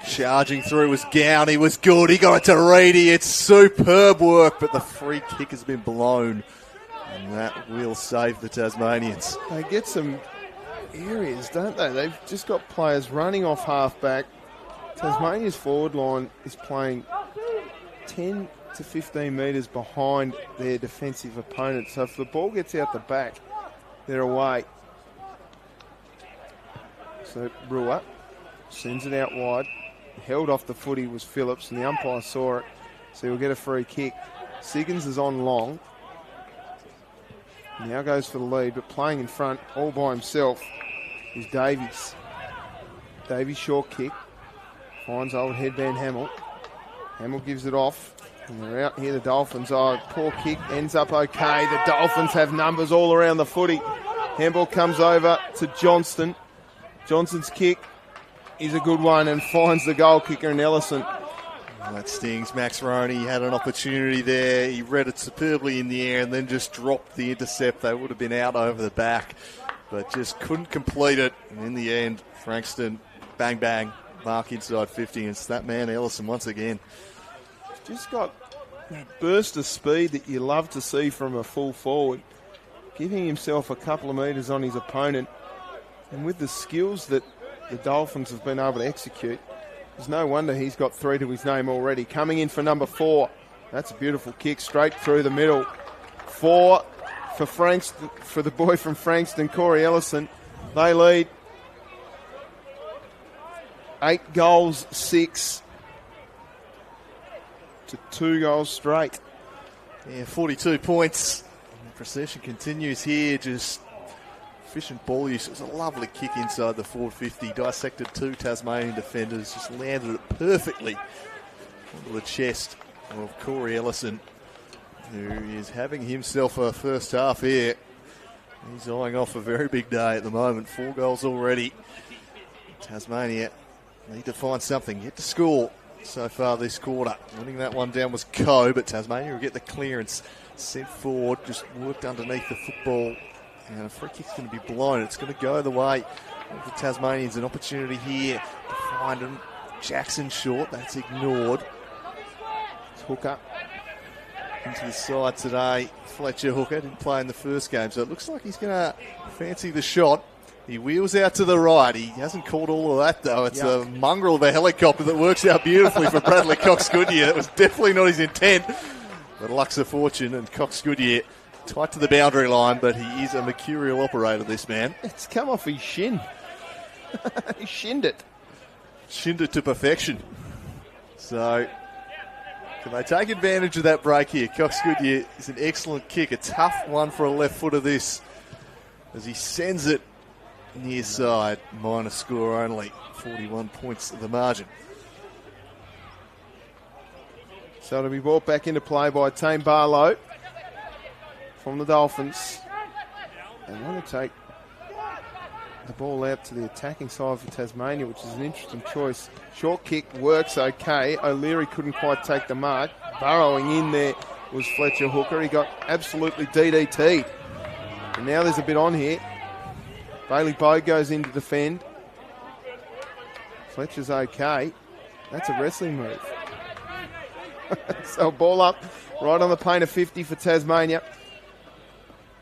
Charging through was Gown. He was good. He got it to Reedy. It's superb work, but the free kick has been blown. And that will save the Tasmanians. They get some areas, don't they? They've just got players running off half-back. Tasmania's forward line is playing 10 to 15 metres behind their defensive opponent. So if the ball gets out the back, they're away. So Brewer sends it out wide. Held off the footy was Phillips, and the umpire saw it. So he'll get a free kick. Siggins is on long. Now goes for the lead, but playing in front all by himself is Davies. Davies short kick. Finds old headband Hamill. Hamill gives it off. And they're out here, the Dolphins. Oh, poor kick. Ends up okay. The Dolphins have numbers all around the footy. Handball comes over to Johnston. Johnston's kick is a good one and finds the goal kicker in Ellison. That stings. Max Roney had an opportunity there. He read it superbly in the air and then just dropped the intercept. They would have been out over the back, but just couldn't complete it. And in the end, Frankston, bang, bang, mark inside 50. And it's that man, Ellison, once again. Just got that burst of speed that you love to see from a full forward, giving himself a couple of metres on his opponent. And with the skills that the Dolphins have been able to execute, there's no wonder he's got 3 to his name already. Coming in for number 4. That's a beautiful kick straight through the middle. 4 for Frankston, for the boy from Frankston, Corey Ellison. They lead 8 goals, 6 to 2 goals straight. Yeah, 42 points. And the procession continues here. Just efficient ball use. It was a lovely kick inside the forward 50. Dissected 2 Tasmanian defenders. Just landed it perfectly onto the chest of Corey Ellison, who is having himself a first half here. He's eyeing off a very big day at the moment. 4 goals already. Tasmania need to find something. Yet to score so far this quarter. Winning that one down was Coe, but Tasmania will get the clearance. Sent forward, just worked underneath the football. And a free kick's going to be blown. It's going to go the way of the Tasmanians. An opportunity here to find him. Jackson short. That's ignored. Hooker into the side today. Fletcher Hooker didn't play in the first game, so it looks like he's going to fancy the shot. He wheels out to the right. He hasn't caught all of that, though. It's a mongrel of a helicopter that works out beautifully for Bradley Cox-Goodyear. That was definitely not his intent. But luck's a fortune, and Cox-Goodyear tight to the boundary line, but he is a mercurial operator, this man. It's come off his shin. He shinned it. shinned it to perfection. So, can they take advantage of that break here? Cox Goodyear is an excellent kick. A tough one for a left footer this, as he sends it near side. Minor score only. 41 points to the margin. So it'll be brought back into play by Tame Barlow from the Dolphins. They want to take the ball out to the attacking side for Tasmania, which is an interesting choice. Short kick works okay. O'Leary couldn't quite take the mark. Burrowing in there was Fletcher Hooker. He got absolutely DDT'd. And now there's a bit on here. Bailey Bogue goes in to defend. Fletcher's okay. That's a wrestling move. So ball up right on the paint of 50 for Tasmania.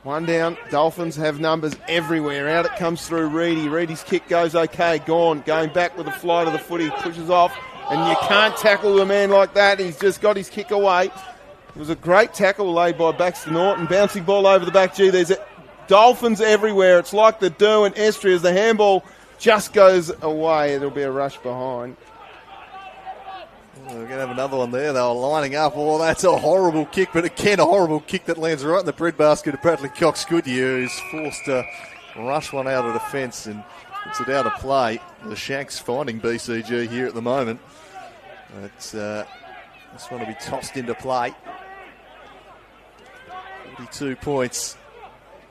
One down. Dolphins have numbers everywhere. Out it comes through Reedy. Reedy's kick goes okay. Gone. Going back with a fly to the footy. Pushes off. And you can't tackle a man like that. He's just got his kick away. It was a great tackle laid by Baxter Norton. Bouncing ball over the back. Gee, there's Dolphins everywhere. It's like the Derwent Estuary as the handball just goes away. There'll be a rush behind. We're going to have another one there. They were lining up. Oh, that's a horrible kick, but again, a horrible kick that lands right in the breadbasket of Bradley Cox Goodyear, who's forced to rush one out of defence and puts it out of play. The Shanks finding BCG here at the moment. But this one will be tossed into play. 42 points.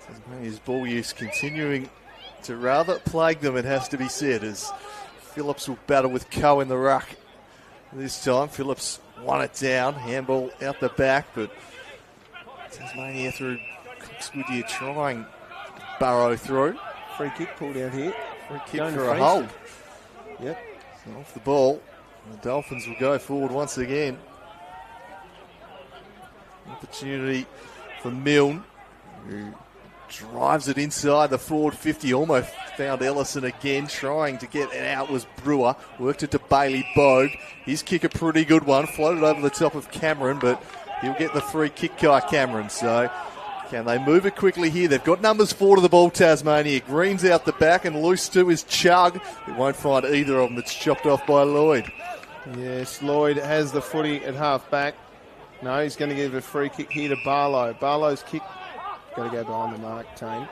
Tasmania's ball use continuing to rather plague them, it has to be said, as Phillips will battle with Coe in the ruck. This time, Phillips won it down. Handball out the back, but Tasmania through Cox Goodyear trying to burrow through. Free kick pulled out here. Free kick going for a hold. Yep. So off the ball. The Dolphins will go forward once again. Opportunity for Milne, who drives it inside the forward 50. Almost found Ellison again. Trying to get it out was Brewer. Worked it to Bailey Bogue. His kick a pretty good one. Floated over the top of Cameron, but he'll get the free kick by Cameron. So can they move it quickly here? They've got numbers 4 to the ball, Tasmania. Green's out the back and loose to is Chug. It won't find either of them. It's chopped off by Lloyd. Yes, Lloyd has the footy at half back. No, he's going to give a free kick here to Barlow. Barlow's kick got to go behind the mark, Tane,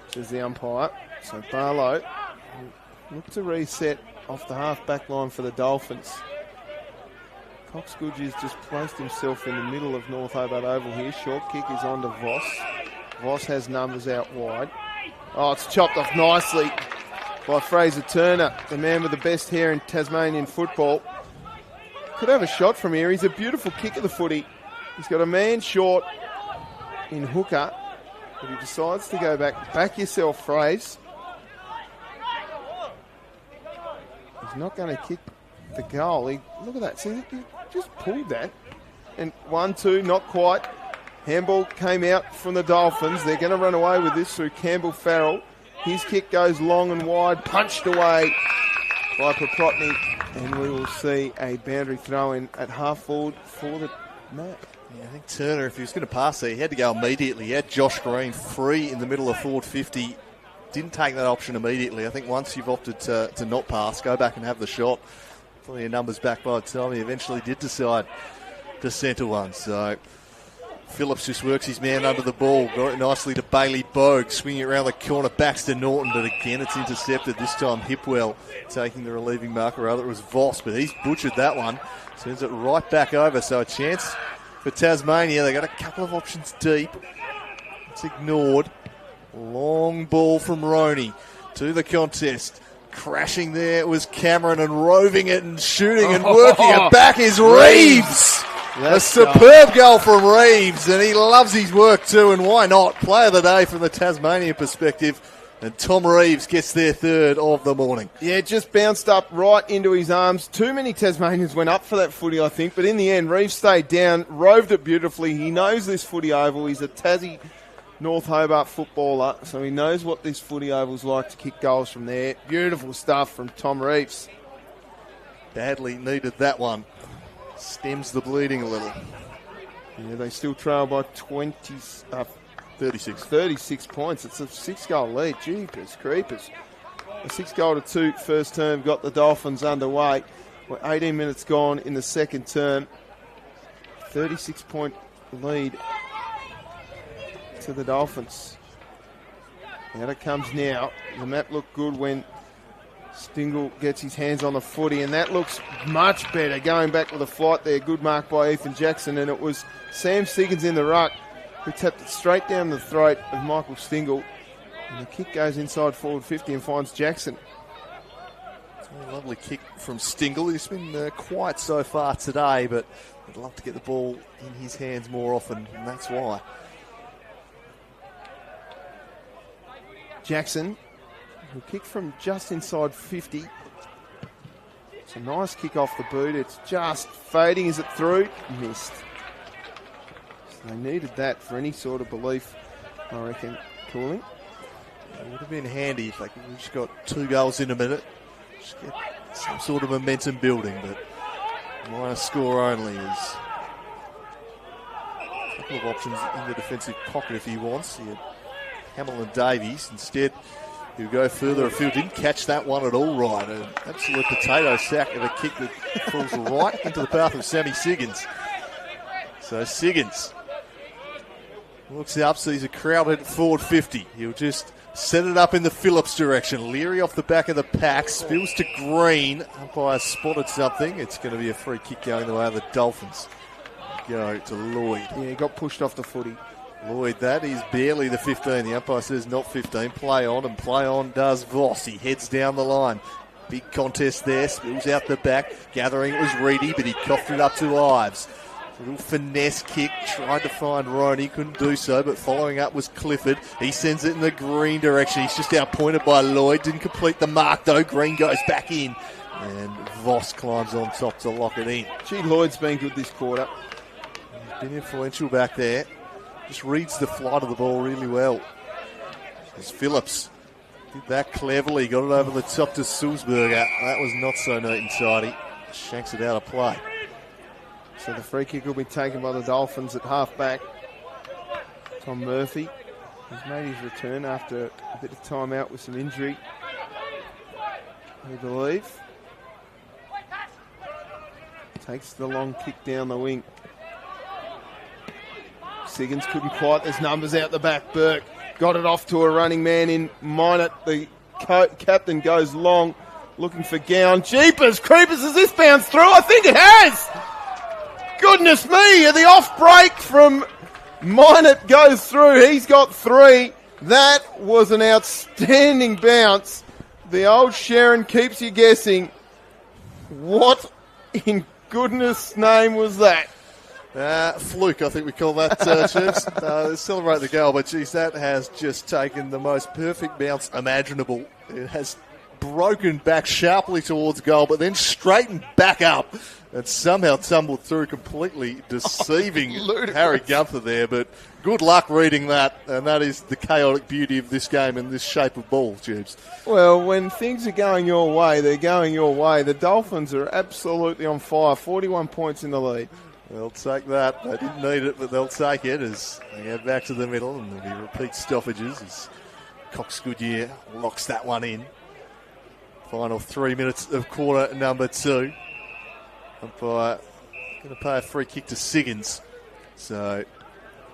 which is the umpire. So Barlow look to reset off the half-back line for the Dolphins. Cox Goodyear's just placed himself in the middle of North Hobart Oval here. Short kick is on to Voss. Voss has numbers out wide. Oh, it's chopped off nicely by Fraser Turner, the man with the best hair in Tasmanian football. Could have a shot from here. He's a beautiful kick of the footy. He's got a man short in Hooker, but he decides to go back. Back yourself, Fraser. He's not going to kick the goal. Look at that. See, he just pulled that. And 1-2, not quite. Handball came out from the Dolphins. They're going to run away with this through Campbell Farrell. His kick goes long and wide, punched away by Paprotny. And we will see a boundary throw-in at half forward for the match. Yeah, I think Turner, if he was going to pass there, he had to go immediately. He had Josh Green free in the middle of forward 50. Didn't take that option immediately. I think once you've opted to not pass, go back and have the shot. Plenty of numbers back by the time he eventually did decide to centre one. So Phillips just works his man under the ball. Got it nicely to Bailey Bogue. Swinging it around the corner. Baxter Norton. But again, it's intercepted. This time Hipwell taking the relieving marker. Rather, it was Voss. But he's butchered that one. Turns it right back over. So a chance for Tasmania. They got a couple of options deep. It's ignored. Long ball from Roney to the contest. Crashing there was Cameron and roving it and shooting and working it back is Reeves. A superb goal from Reeves, and he loves his work too, and why not? Player of the day from the Tasmanian perspective, and Tom Reeves gets their third of the morning. Yeah, it just bounced up right into his arms. Too many Tasmanians went up for that footy, I think, but in the end, Reeves stayed down, roved it beautifully. He knows this footy oval. He's a Tassie North Hobart footballer, so he knows what this footy oval's like to kick goals from there. Beautiful stuff from Tom Reeves. Badly needed that one. Stems the bleeding a little. Yeah, they still trail by 36 points. It's a 6-goal lead. Jeepers creepers. A 6-2 first term got the Dolphins underway. We're 18 minutes gone in the second term. 36-point lead to the Dolphins. Out it comes now. The map looked good when Stingle gets his hands on the footy, and that looks much better. Going back with a flight there. Good mark by Ethan Jackson, and it was Sam Siggins in the ruck who tapped it straight down the throat of Michael Stingle. And the kick goes inside forward 50 and finds Jackson. A lovely kick from Stingle. He's been quiet so far today, but I'd love to get the ball in his hands more often, and that's why. Jackson, who kicked from just inside 50. It's a nice kick off the boot. It's just fading. Is it through? Missed. So they needed that for any sort of belief, I reckon, Cooling. It would have been handy if they could have just got 2 goals in a minute. Just get some sort of momentum building, but minor score only is a couple of options in the defensive pocket if he wants. He had Hamill and Davies. Instead, he'll go further afield. Didn't catch that one at all right. An absolute potato sack of a kick that falls right into the path of Sammy Siggins. So Siggins looks up, sees a crowded forward 50. He'll just set it up in the Phillips direction. Leary off the back of the pack, spills to Green. Umpire spotted something. It's going to be a free kick going the way of the Dolphins. Go to Lloyd. Yeah, he got pushed off the footy. Lloyd, that is barely the 15. The umpire says not 15. Play on, and play on does Voss. He heads down the line. Big contest there. Spills out the back. Gathering it was Reedy, but he coughed it up to Ives. A little finesse kick. Tried to find Roney. Couldn't do so, but following up was Clifford. He sends it in the Green direction. He's just outpointed by Lloyd. Didn't complete the mark, though. Green goes back in. And Voss climbs on top to lock it in. Gee, Lloyd's been good this quarter. He's been influential back there. Just reads the flight of the ball really well. As Phillips did that cleverly, got it over the top to Sulzberger. That was not so neat and tidy. Shanks it out of play. So the free kick will be taken by the Dolphins at half-back. Tom Murphy has made his return after a bit of time out with some injury, we believe. Takes the long kick down the wing. Siggins couldn't quite. There's numbers out the back. Burke got it off to a running man in Minot. The captain goes long, looking for Gown. Jeepers, creepers, has this bounced through? I think it has. Goodness me, the off break from Minot goes through. He's got 3. That was an outstanding bounce. The old Sharon keeps you guessing. What in goodness name was that? Fluke, I think we call that, Chiefs. Celebrate the goal, but geez, that has just taken the most perfect bounce imaginable. It has broken back sharply towards goal, but then straightened back up and somehow tumbled through, completely deceiving Harry Gunther there. But good luck reading that, and that is the chaotic beauty of this game and this shape of ball, Tubes. Well, when things are going your way, they're going your way. The Dolphins are absolutely on fire, 41 points in the lead. They'll take that. They didn't need it, but they'll take it as they go back to the middle, and there'll be repeat stoppages as Cox Goodyear locks that one in. Final 3 minutes of quarter number 2. Umpire going to pay a free kick to Siggins. So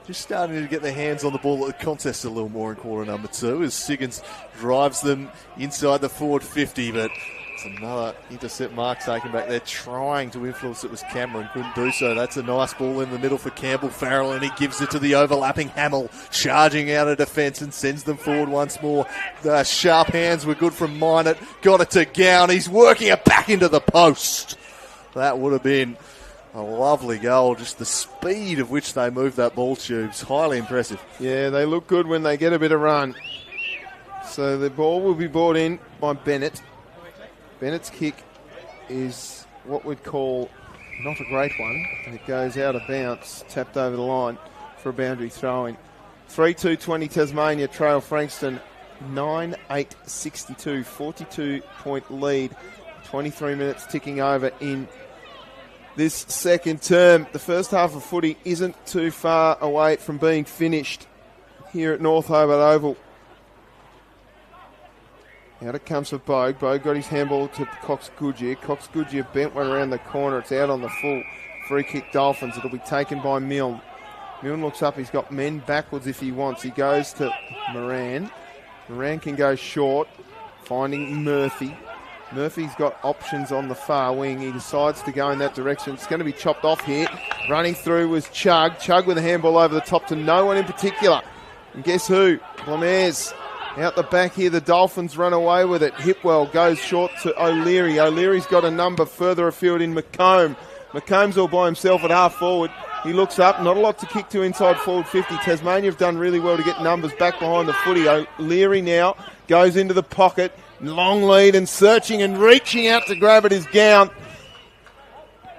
just starting to get their hands on the ball at the contest a little more in quarter number 2 as Siggins drives them inside the forward 50, but it's another intercept mark taken back there, trying to influence it was Cameron, couldn't do so. That's a nice ball in the middle for Campbell Farrell, and he gives it to the overlapping Hamill, charging out of defence and sends them forward once more. The sharp hands were good from Minot, got it to Gown, he's working it back into the post. That would have been a lovely goal, just the speed of which they moved that ball, Tubes, highly impressive. Yeah, they look good when they get a bit of run. So the ball will be brought in by Bennett. Bennett's kick is what we'd call not a great one. It goes out of bounds, tapped over the line for a boundary throw-in. 3-2-20 Tasmania trail Frankston, 9-8-62, 42-point lead. 23 minutes ticking over in this second term. The first half of footy isn't too far away from being finished here at North Hobart Oval. Out it comes for Bogue. Bogue got his handball to Cox Goodyear. Cox Goodyear bent one around the corner. It's out on the full. Free kick Dolphins. It'll be taken by Milne. Milne looks up. He's got men backwards if he wants. He goes to Moran. Moran can go short, finding Murphy. Murphy's got options on the far wing. He decides to go in that direction. It's going to be chopped off here. Running through was Chug. Chug with a handball over the top to no one in particular. And guess who? Blamares. Out the back here, the Dolphins run away with it. Hipwell goes short to O'Leary. O'Leary's got a number further afield in McComb. McComb's all by himself at half forward. He looks up, not a lot to kick to inside forward 50. Tasmania have done really well to get numbers back behind the footy. O'Leary now goes into the pocket. Long lead and searching and reaching out to grab at his gown.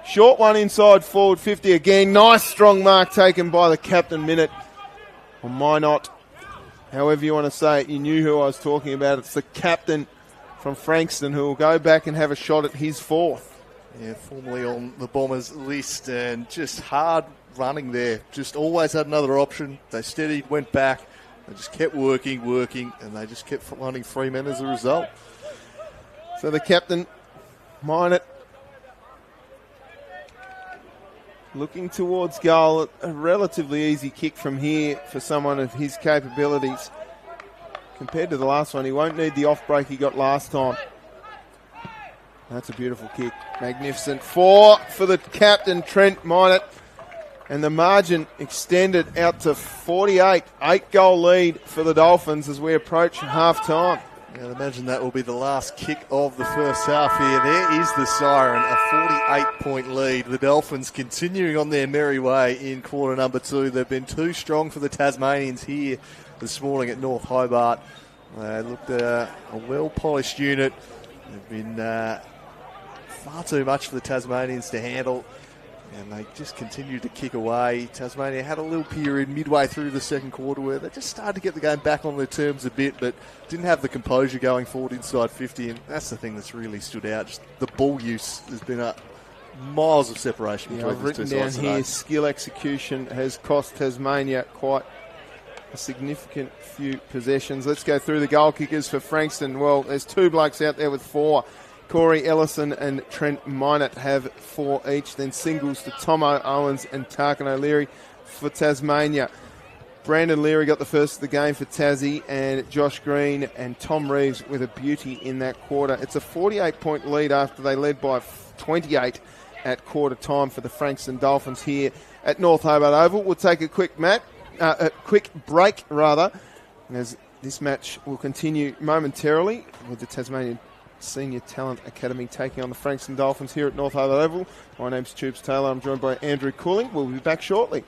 Short one inside forward 50 again. Nice strong mark taken by the captain, Minute. Or Minot. However you want to say it, you knew who I was talking about. It's the captain from Frankston who will go back and have a shot at his fourth. Yeah, formerly on the Bombers list and just hard running there. Just always had another option. They steadied, went back. They just kept working, and they just kept finding free men as a result. So the captain, Minot, looking towards goal. A relatively easy kick from here for someone of his capabilities. Compared to the last one, he won't need the off break he got last time. That's a beautiful kick. Magnificent. 4 for the captain, Trent Minot. And the margin extended out to 48. 8-goal lead for the Dolphins as we approach half-time. Yeah, I'd imagine that will be the last kick of the first half here. There is the siren, a 48-point lead. The Dolphins continuing on their merry way in quarter number 2. They've been too strong for the Tasmanians here this morning at North Hobart. They looked a well-polished unit. They've been far too much for the Tasmanians to handle. And they just continued to kick away. Tasmania had a little period midway through the second quarter where they just started to get the game back on their terms a bit, but didn't have the composure going forward inside 50. And that's the thing that's really stood out. Just the ball use has been miles of separation between I've written down here, skill execution has cost Tasmania quite a significant few possessions. Let's go through the goal kickers for Frankston. Well, there's 2 blokes out there with 4. Corey Ellison and Trent Minot have 4 each. Then singles to Tomo Owens and Tarkin O'Leary for Tasmania. Brandon Leary got the first of the game for Tassie, and Josh Green and Tom Reeves with a beauty in that quarter. It's a 48-point lead after they led by 28 at quarter time for the Frankston Dolphins here at North Hobart Oval. We'll take a quick break, as this match will continue momentarily with the Tasmanian Senior Talent Academy taking on the Frankston Dolphins here at North Hobart Oval. My name's Tubes Taylor. I'm joined by Andrew Cooling. We'll be back shortly.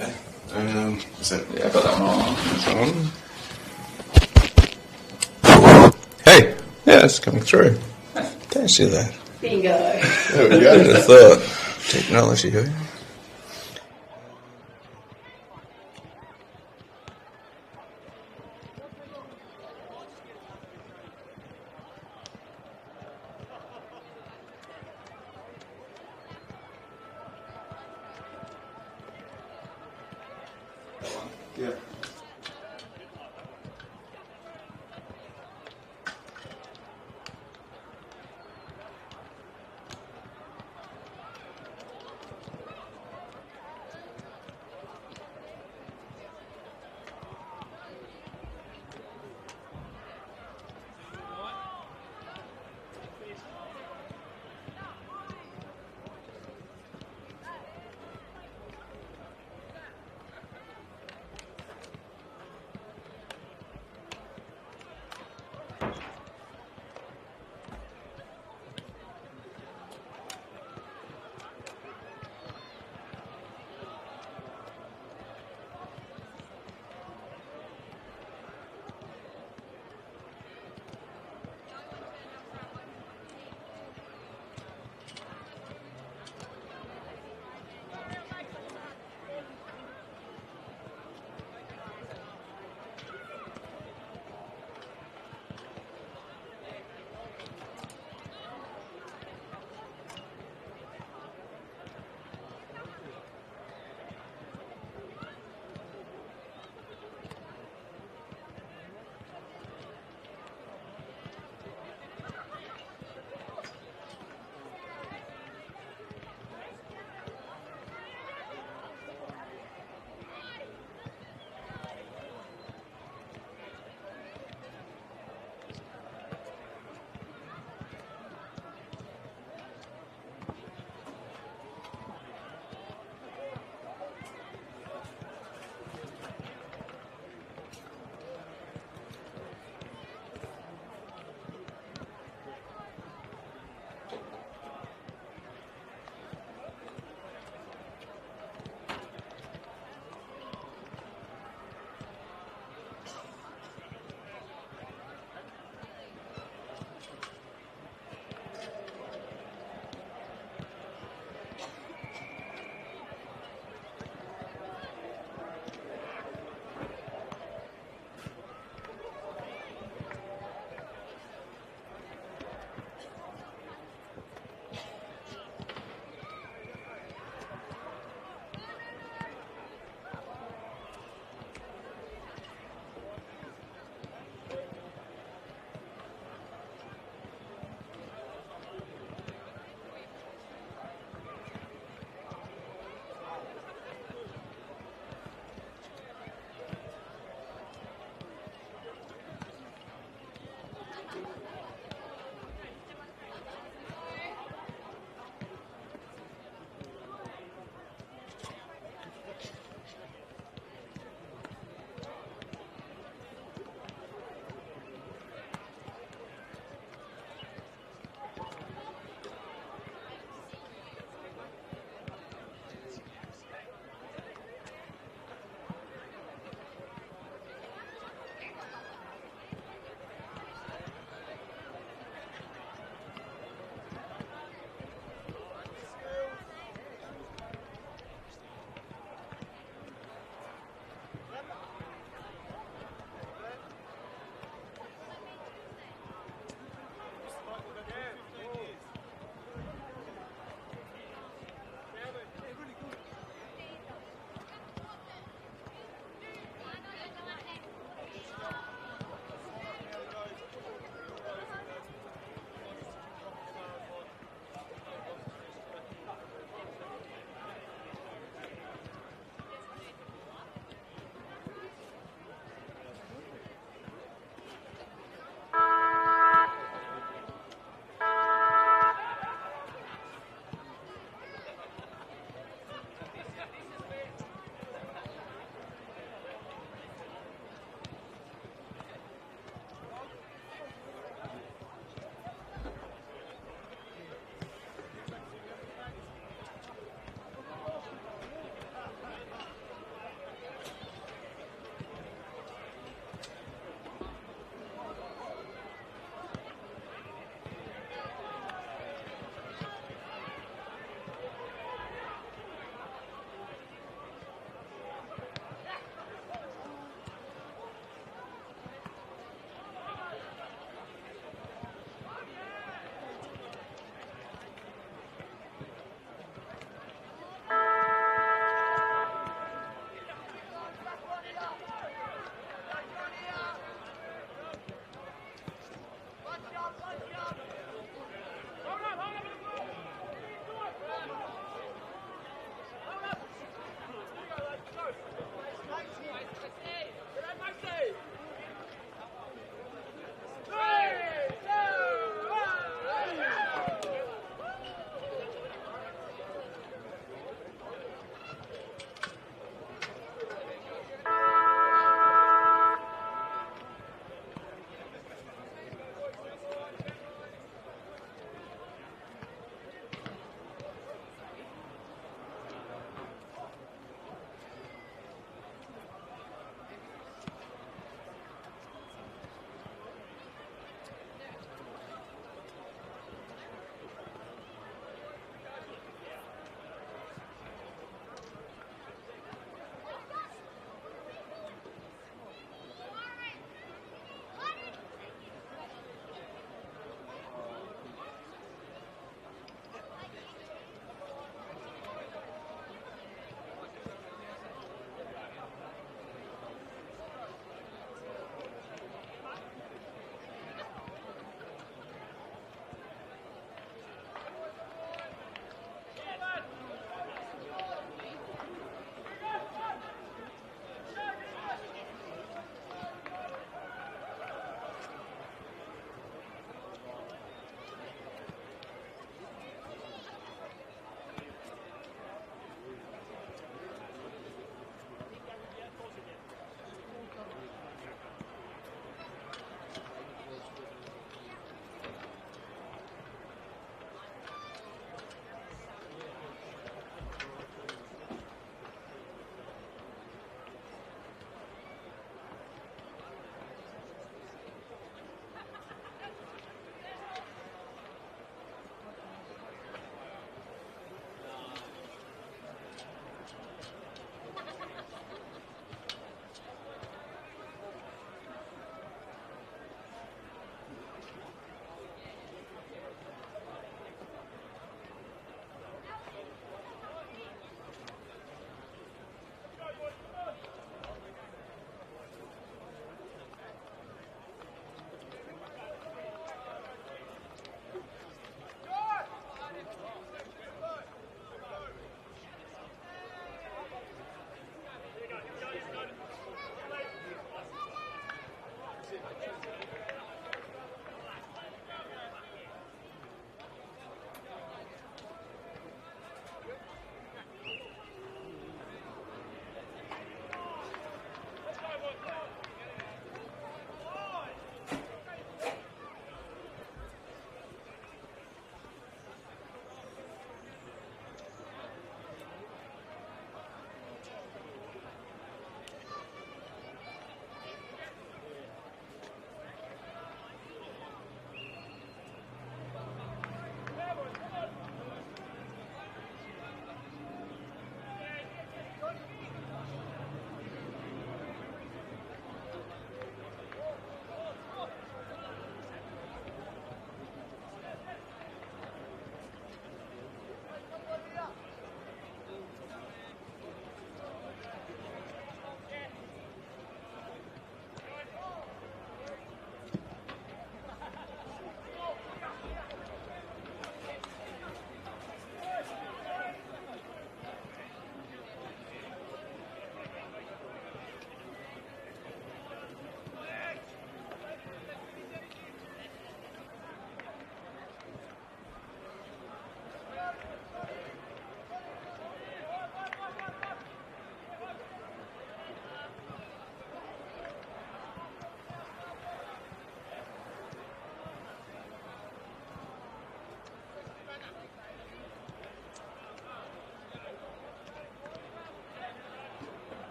Is that Yeah, I got that one on. Hey, yeah, it's coming through. Don't see that. Bingo. There we go. I'd have thought. Technology, eh? Yeah.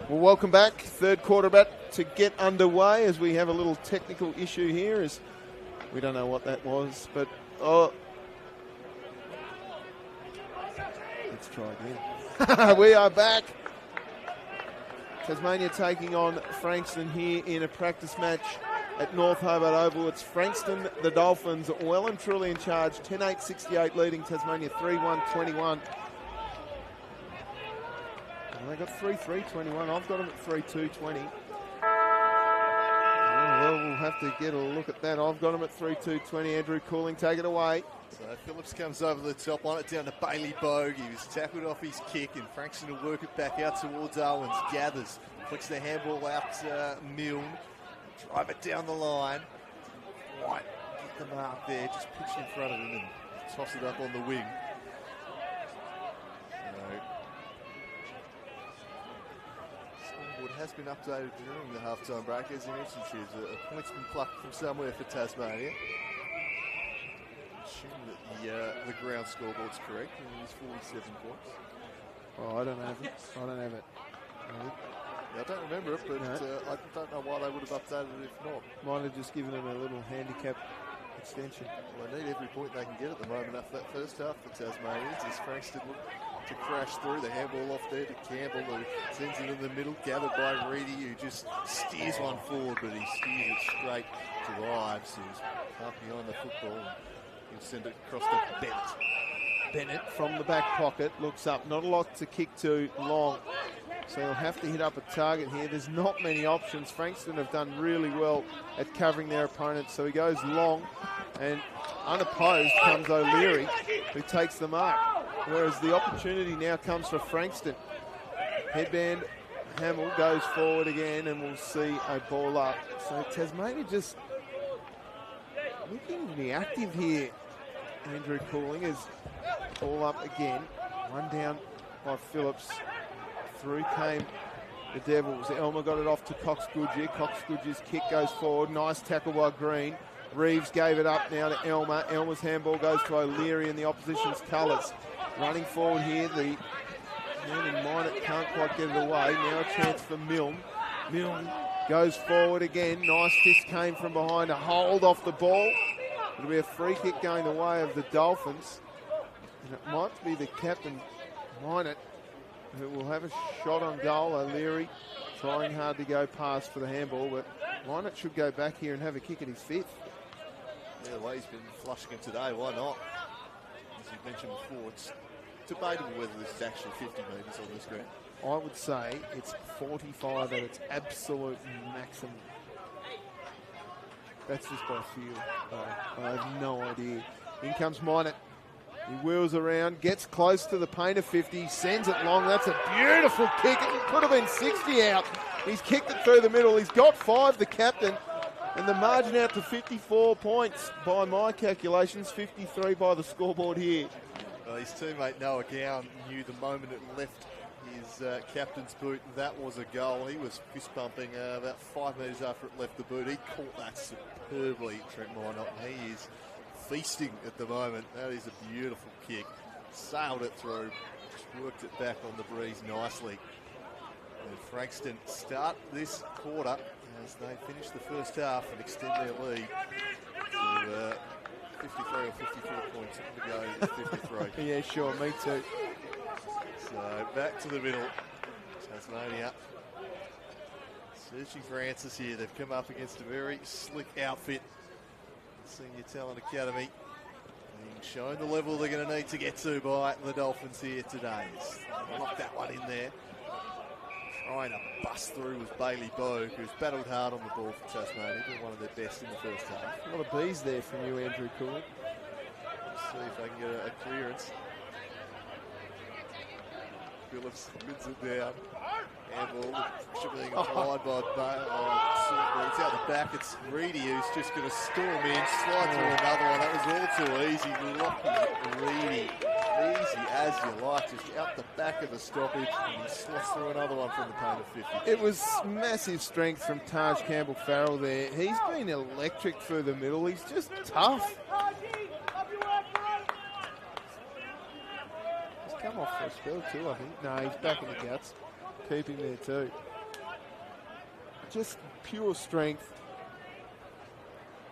Well, welcome back. Third quarter about to get underway as we have a little technical issue here. As we don't know what that was, but let's try again. We are back. Tasmania taking on Frankston here in a practice match at North Hobart Oval. It's Frankston, the Dolphins, well and truly in charge. 10-8-68 leading Tasmania 3-1-21. They got 3-3-21. I've got them at 3-2-20. Well, we'll have to get a look at that. I've got them at 3-2-20. Andrew Cooling, take it away. So Phillips comes over the top on it down to Bailey Bogue. He was tackled off his kick, and Frankston will work it back out towards Owens. Gathers, flicks the handball out to Milne. Drive it down the line. Right, get the mark there. Just pitch in front of him and toss it up on the wing. Scoreboard has been updated during the halftime break. As you mentioned, a point's been plucked from somewhere for Tasmania. Assume that the ground scoreboard's correct, and it is 47 points. Oh, I don't have it. No. Yeah, I don't remember it, but I don't know why they would have updated it if not. Might have just given them a little handicap extension. Well, they need every point they can get at the moment after that first half for Tasmanians. As Frankston look to crash through, the handball off there to Campbell, who sends it in the middle, gathered by Reedy, who just steers one forward, but he steers it straight to Ives, who's half behind the football. He'll send it across to Bennett. Bennett from the back pocket looks up. Not a lot to kick to long, so he'll have to hit up a target here. There's not many options. Frankston have done really well at covering their opponents, so he goes long, and unopposed comes O'Leary, who takes the mark. Whereas the opportunity now comes for Frankston. Headband Hamill goes forward again, and we'll see a ball up. So Tasmania just looking to be active here. Andrew Cooling is all up again. One down by Phillips. Through came the Devils. Elmer got it off to Cox Goodyear. Cox Goodyear's kick goes forward. Nice tackle by Green. Reeves gave it up now to Elmer. Elmer's handball goes to O'Leary in the opposition's colours. Running forward here, the man in Minot can't quite get it away. Now a chance for Milne. Milne goes forward again. Nice fist came from behind. A hold off the ball. It'll be a free kick going the way of the Dolphins. And it might be the captain, Minot, who will have a shot on goal. O'Leary trying hard to go past for the handball, but Minot should go back here and have a kick at his fifth. Yeah, the way he's been flushing him today, why not? As you mentioned before, it's debatable whether this is actually 50 metres on this ground. I would say it's 45 at its absolute maximum. That's just by feel. I have no idea. In comes Minot. He wheels around, gets close to the paint of 50, sends it long. That's a beautiful kick. It could have been 60 out. He's kicked it through the middle. He's got 5, the captain. And the margin out to 54 points by my calculations, 53 by the scoreboard here. Well, his teammate Noah Gowan knew the moment it left his captain's boot that was a goal. He was fist bumping about 5 metres after it left the boot. He caught that superbly, Trent Minot, and he is feasting at the moment. That is a beautiful kick. Sailed it through, just worked it back on the breeze nicely. And Frankston start this quarter as they finish the first half and extend their lead to 53 or 54 points to go. 53. Yeah, sure, me too. So back to the middle. Tasmania searching for answers here. They've come up against a very slick outfit. Senior Talent Academy being shown the level they're going to need to get to by the Dolphins here today. Lock that one in there. Trying to bust through was Bailey Bogue, who's battled hard on the ball for Tasmania, been one of their best in the first half. A lot of bees there from you, Andrew Cooling. Let's see if they can get a clearance. Phillips wins it down. Handball, being applied by Silver. It's out the back. It's Reedy who's just going to storm in, slide through another one. That was all too easy. Lucky Reedy. Easy as you like, just out the back of the stoppage, and he slots through another one from the paint of 50. It was massive strength from Taj Campbell-Farrell there. He's been electric through the middle. He's just tough. He's come off for a spell too, I think. No, he's back in the guts. Keep him there too. just pure strength.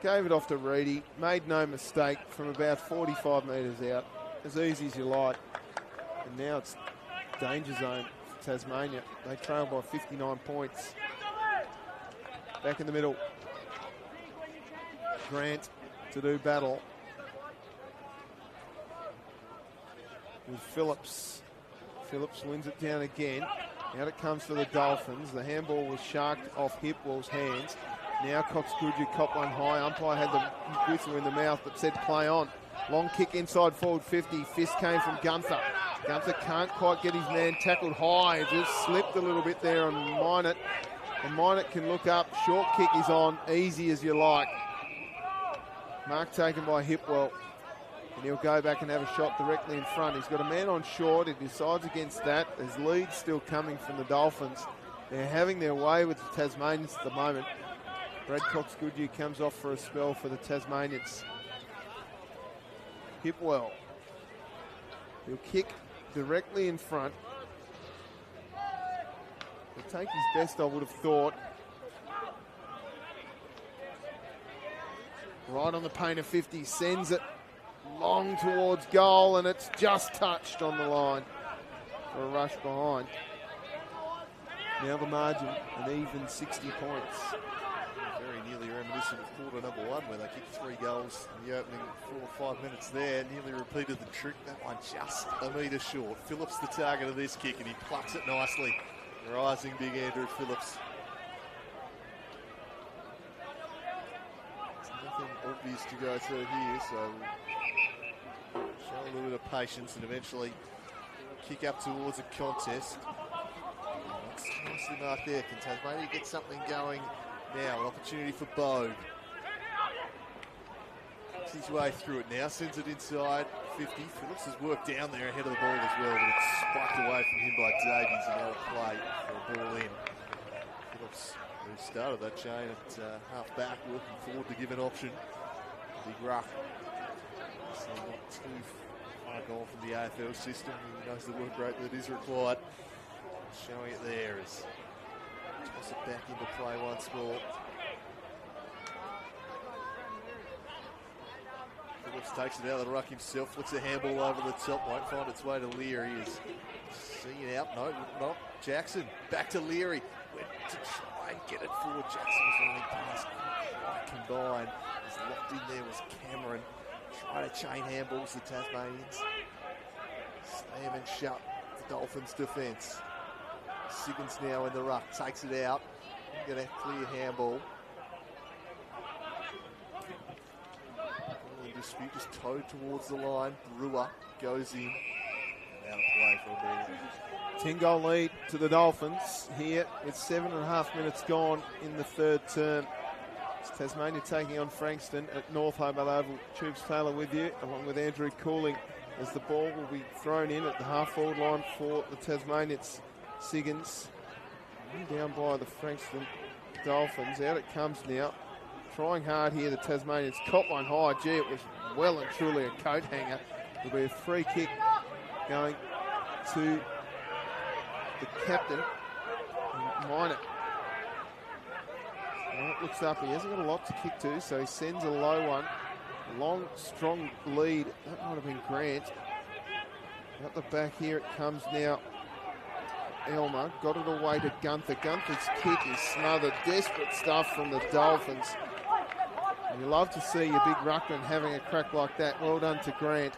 Gave it off to Reedy, made no mistake from about 45 metres out, as easy as you like. And now it's danger zone for Tasmania. They trail by 59 points. Back in the middle. Grant to do battle with Phillips. Phillips wins it down again. Out it comes for the Dolphins. The handball was sharked off Hipwell's hands. Now Cox-Goodyear cop one high. Umpire had the whistle in the mouth but said play on. Long kick inside forward 50. Fist came from Gunther. Gunther can't quite get his man tackled high. Just slipped a little bit there on Minot. And Minot can look up. Short kick is on. Easy as you like. Mark taken by Hipwell. And he'll go back and have a shot directly in front. He's got a man on short. He decides against that. There's leads still coming from the Dolphins. They're having their way with the Tasmanians at the moment. Brad Cox-Goodyear comes off for a spell for the Tasmanians. Hipwell. He'll kick directly in front. He'll take his best, I would have thought. Right on the paint of 50, sends it long towards goal, and it's just touched on the line for a rush behind. Now the margin, an even 60 points. Very nearly reminiscent of quarter number one, where they kicked 3 goals in the opening 4 or 5 minutes there. Nearly repeated the trick. That one just a metre short. Phillips the target of this kick, and he plucks it nicely. Rising big Andrew Phillips. There's nothing obvious to go through here, so show a little bit of patience and eventually kick up towards a contest. That's nicely marked there. Can Tasmania get something going now? An opportunity for Bogue. Kicks his way through it now, sends it inside 50. Phillips has worked down there ahead of the ball as well, but it's spiked away from him by Davies, and they'll play for a ball in. Phillips, who started that chain at half back, working forward to give an option. Big ruck. So not too far gone from the AFL system. He knows the work rate that is required. Showing it there as toss it back into play once more. Phillips takes it out of the ruck himself, flicks a handball over the top, won't find its way to Leary. Is seeing it out, no, not Jackson. Back to Leary, went to try and get it forward. Jackson was running past, quite combined. As locked in there was Cameron. Trying to chain handballs the Tasmanians. Slam and shut the Dolphins' defence. Siggins now in the ruck, takes it out. Get a clear handball. In dispute, just towed towards the line. Brewer goes in. Out of play for a ball. 10-goal lead to the Dolphins here with 7.5 minutes gone in the third term. It's Tasmania taking on Frankston at North Hobart Oval. Tubes Taylor with you, along with Andrew Cooling, as the ball will be thrown in at the half-forward line for the Tasmanians. Siggins down by the Frankston Dolphins. Out it comes now. Trying hard here, the Tasmanians. Caught one high. Gee, it was well and truly a coat hanger. There'll be a free kick going to the captain, Minot. Minot looks up. He hasn't got a lot to kick to, so he sends a low one. A long, strong lead. That might have been Grant. Out the back here it comes now. Elmer got it away to Gunther. Gunther's kick is smothered. Desperate stuff from the Dolphins. And you love to see your big ruckman having a crack like that. Well done to Grant.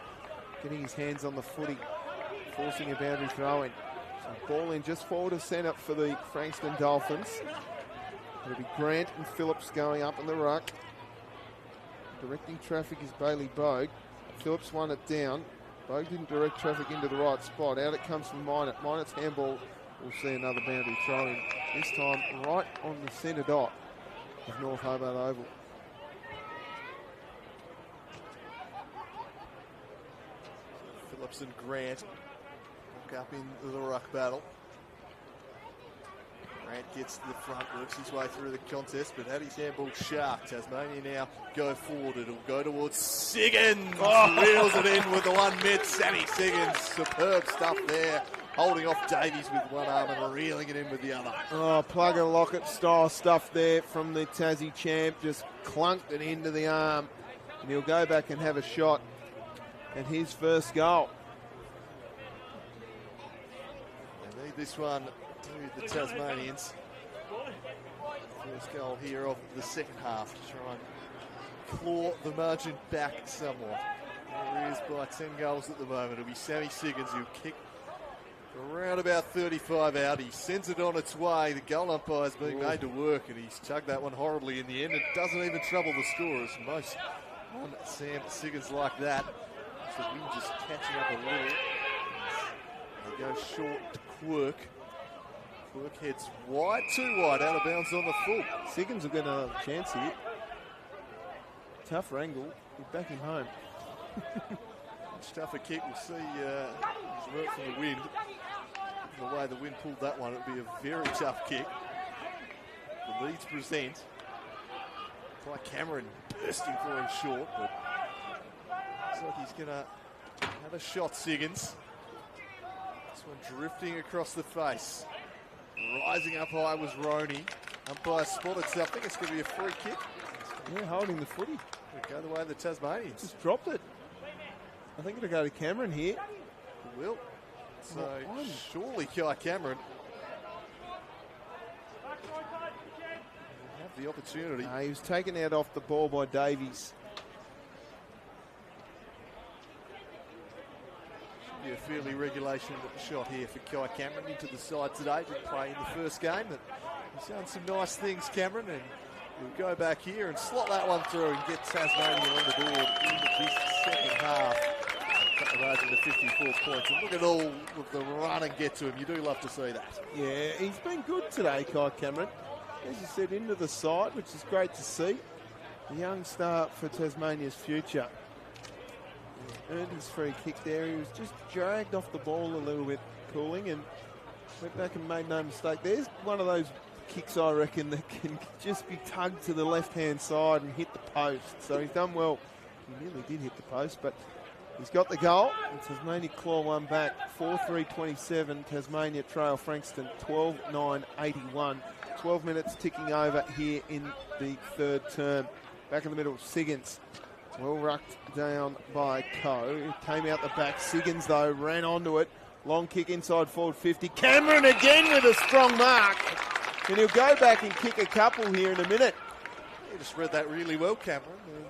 Getting his hands on the footy. Forcing a boundary throw in. So ball in just forward of centre for the Frankston Dolphins. It'll be Grant and Phillips going up in the ruck. Directing traffic is Bailey Bogue. Phillips won it down. Bogue didn't direct traffic into the right spot. Out it comes from Minot. Minot's handball will see another boundary throw in. This time right on the centre dot of North Hobart Oval. Phillips and Grant look up into the ruck battle. Grant gets to the front, works his way through the contest, but had his handball sharp. Tasmania now go forward. It'll go towards Siggins. Reels it in with the 1 mid. Sammy Siggins. Superb stuff there holding off Davies with one arm and reeling it in with the other. Oh, plug and locket style stuff there from the Tassie champ. Just clunked it into the arm. And he'll go back and have a shot at his first goal. They need this one to the Tasmanians. First goal here of the second half to try and claw the margin back somewhat. There he is by 10 goals at the moment. It'll be Sammy Siggins who'll kick around about 35 out. He sends it on its way. The goal umpire's being made to work, and he's chugged that one horribly in the end. It doesn't even trouble the scorers. Most on Sam Siggins like that. So the wind just catching up a little. They go short to Quirk. Quirk heads wide, too wide, out of bounds on the full. Siggins will get another chance here. Tough wrangle. We'll back him home. Much tougher kick. We'll see his work from the wind. The way the wind pulled that one, it'll be a very tough kick. The Leeds present. By Cameron bursting for him short, but looks like he's going to have a shot, Siggins. This one drifting across the face. Rising up high was Roney. Umpire spotted, so I think it's going to be a free kick. Yeah, holding the footy. It'll go the way of the Tasmanians. Just dropped it. I think it'll go to Cameron here. It will. So surely Kai Cameron will have the opportunity. He was taken out off the ball by Davies. Should be a fairly regulation shot here for Kai Cameron into the side today. Didn't play in the first game, but he's done some nice things, Cameron, and he'll go back here and slot that one through and get Tasmania on the board into this second half. Cut the margin to 54 points. And look at all of the run and get to him. You do love to see that. Yeah, he's been good today, Kai Cameron. As you said, into the side, which is great to see. The young star for Tasmania's future. Earned his free kick there. He was just dragged off the ball a little bit, cooling, and went back and made no mistake. There's one of those kicks, I reckon, that can just be tugged to the left-hand side and hit the post. So he's done well. He nearly did hit the post, but he's got the goal. And Tasmania claw one back. 4-3-27. Tasmania trail Frankston 12-9-81. 12 minutes ticking over here in the third term. Back in the middle, Siggins. Well rucked down by Coe. It came out the back. Siggins, though, ran onto it. Long kick inside forward 50. Cameron again with a strong mark. And he'll go back and kick a couple here in a minute. He just read that really well, Cameron. And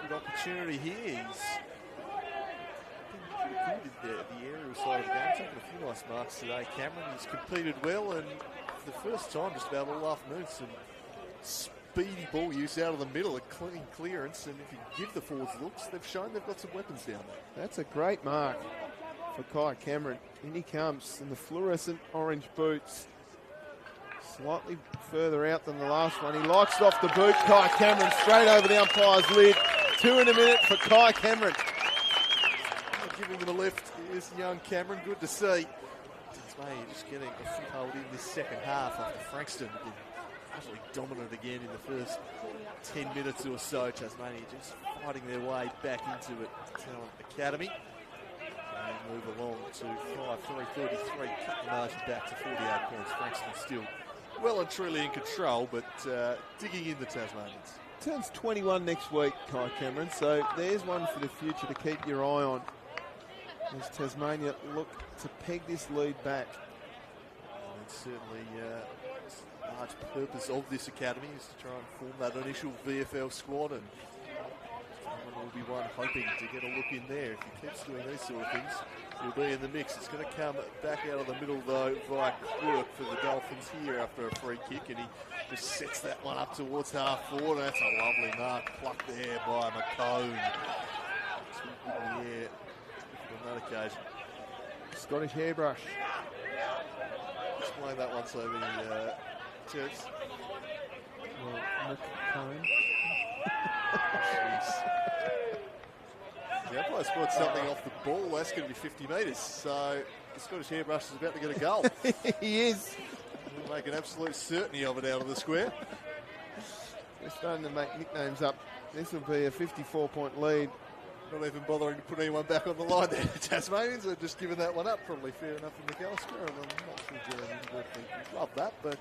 good opportunity here. He's been the aerial side of the game. Taking a few nice marks today, Cameron. He's competed well, and for the first time just about all afternoon, some speedy ball use out of the middle, a clean clearance, and if you give the forwards looks, they've shown they've got some weapons down there. That's a great mark for Kai Cameron. In he comes in the fluorescent orange boots. Slightly further out than the last one. He likes it off the boot. Kai Cameron straight over the umpire's lid. 2 in a minute for Kai Cameron. Giving him a lift is young Cameron. Good to see. Tasmania just getting a foothold in this second half after Frankston been utterly dominant again in the first 10 minutes or so. Tasmania just fighting their way back into it. Talent Academy. And move along to 5-3-33. Cut the margin back to 48 points. Frankston still well and truly in control, but digging in the Tasmanians. Turns 21 next week, Kai Cameron, so there's one for the future to keep your eye on as Tasmania look to peg this lead back. And certainly a large purpose of this academy is to try and form that initial VFL squad, and someone will be one hoping to get a look in there. If he keeps doing these sort of things, he'll be in the mix. It's going to come back out of the middle, though, via Quirk for the Dolphins here after a free kick, and he just sets that one up towards half forward. That's a lovely mark plucked there by McCone. Too good in the air on that occasion. Scottish hairbrush. Explain that one so the Church. McCone. The umpire scored something off the ball. That's going to be 50 metres. So the Scottish hairbrush is about to get a goal. He is. We'll make an absolute certainty of it out of the square. They're starting to make nicknames up. This will be a 54-point lead Not even bothering to put anyone back on the line there. The Tasmanians are just giving that one up. Probably fair enough for McAllister. I'm not sure Jeremy would love that, but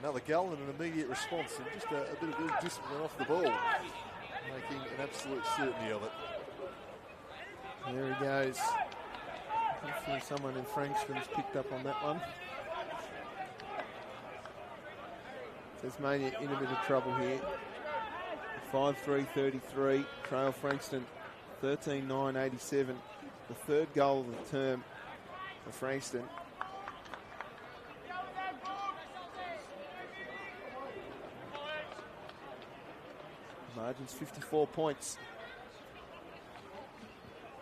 another goal and an immediate response, and just a bit of discipline off the ball, making an absolute certainty of it. There he goes. Hopefully someone in Frankston's picked up on that one. Tasmania in a bit of trouble here. 5-3-33, trail Frankston 13-9-87. The third goal of the term for Frankston. Margin's 54 points.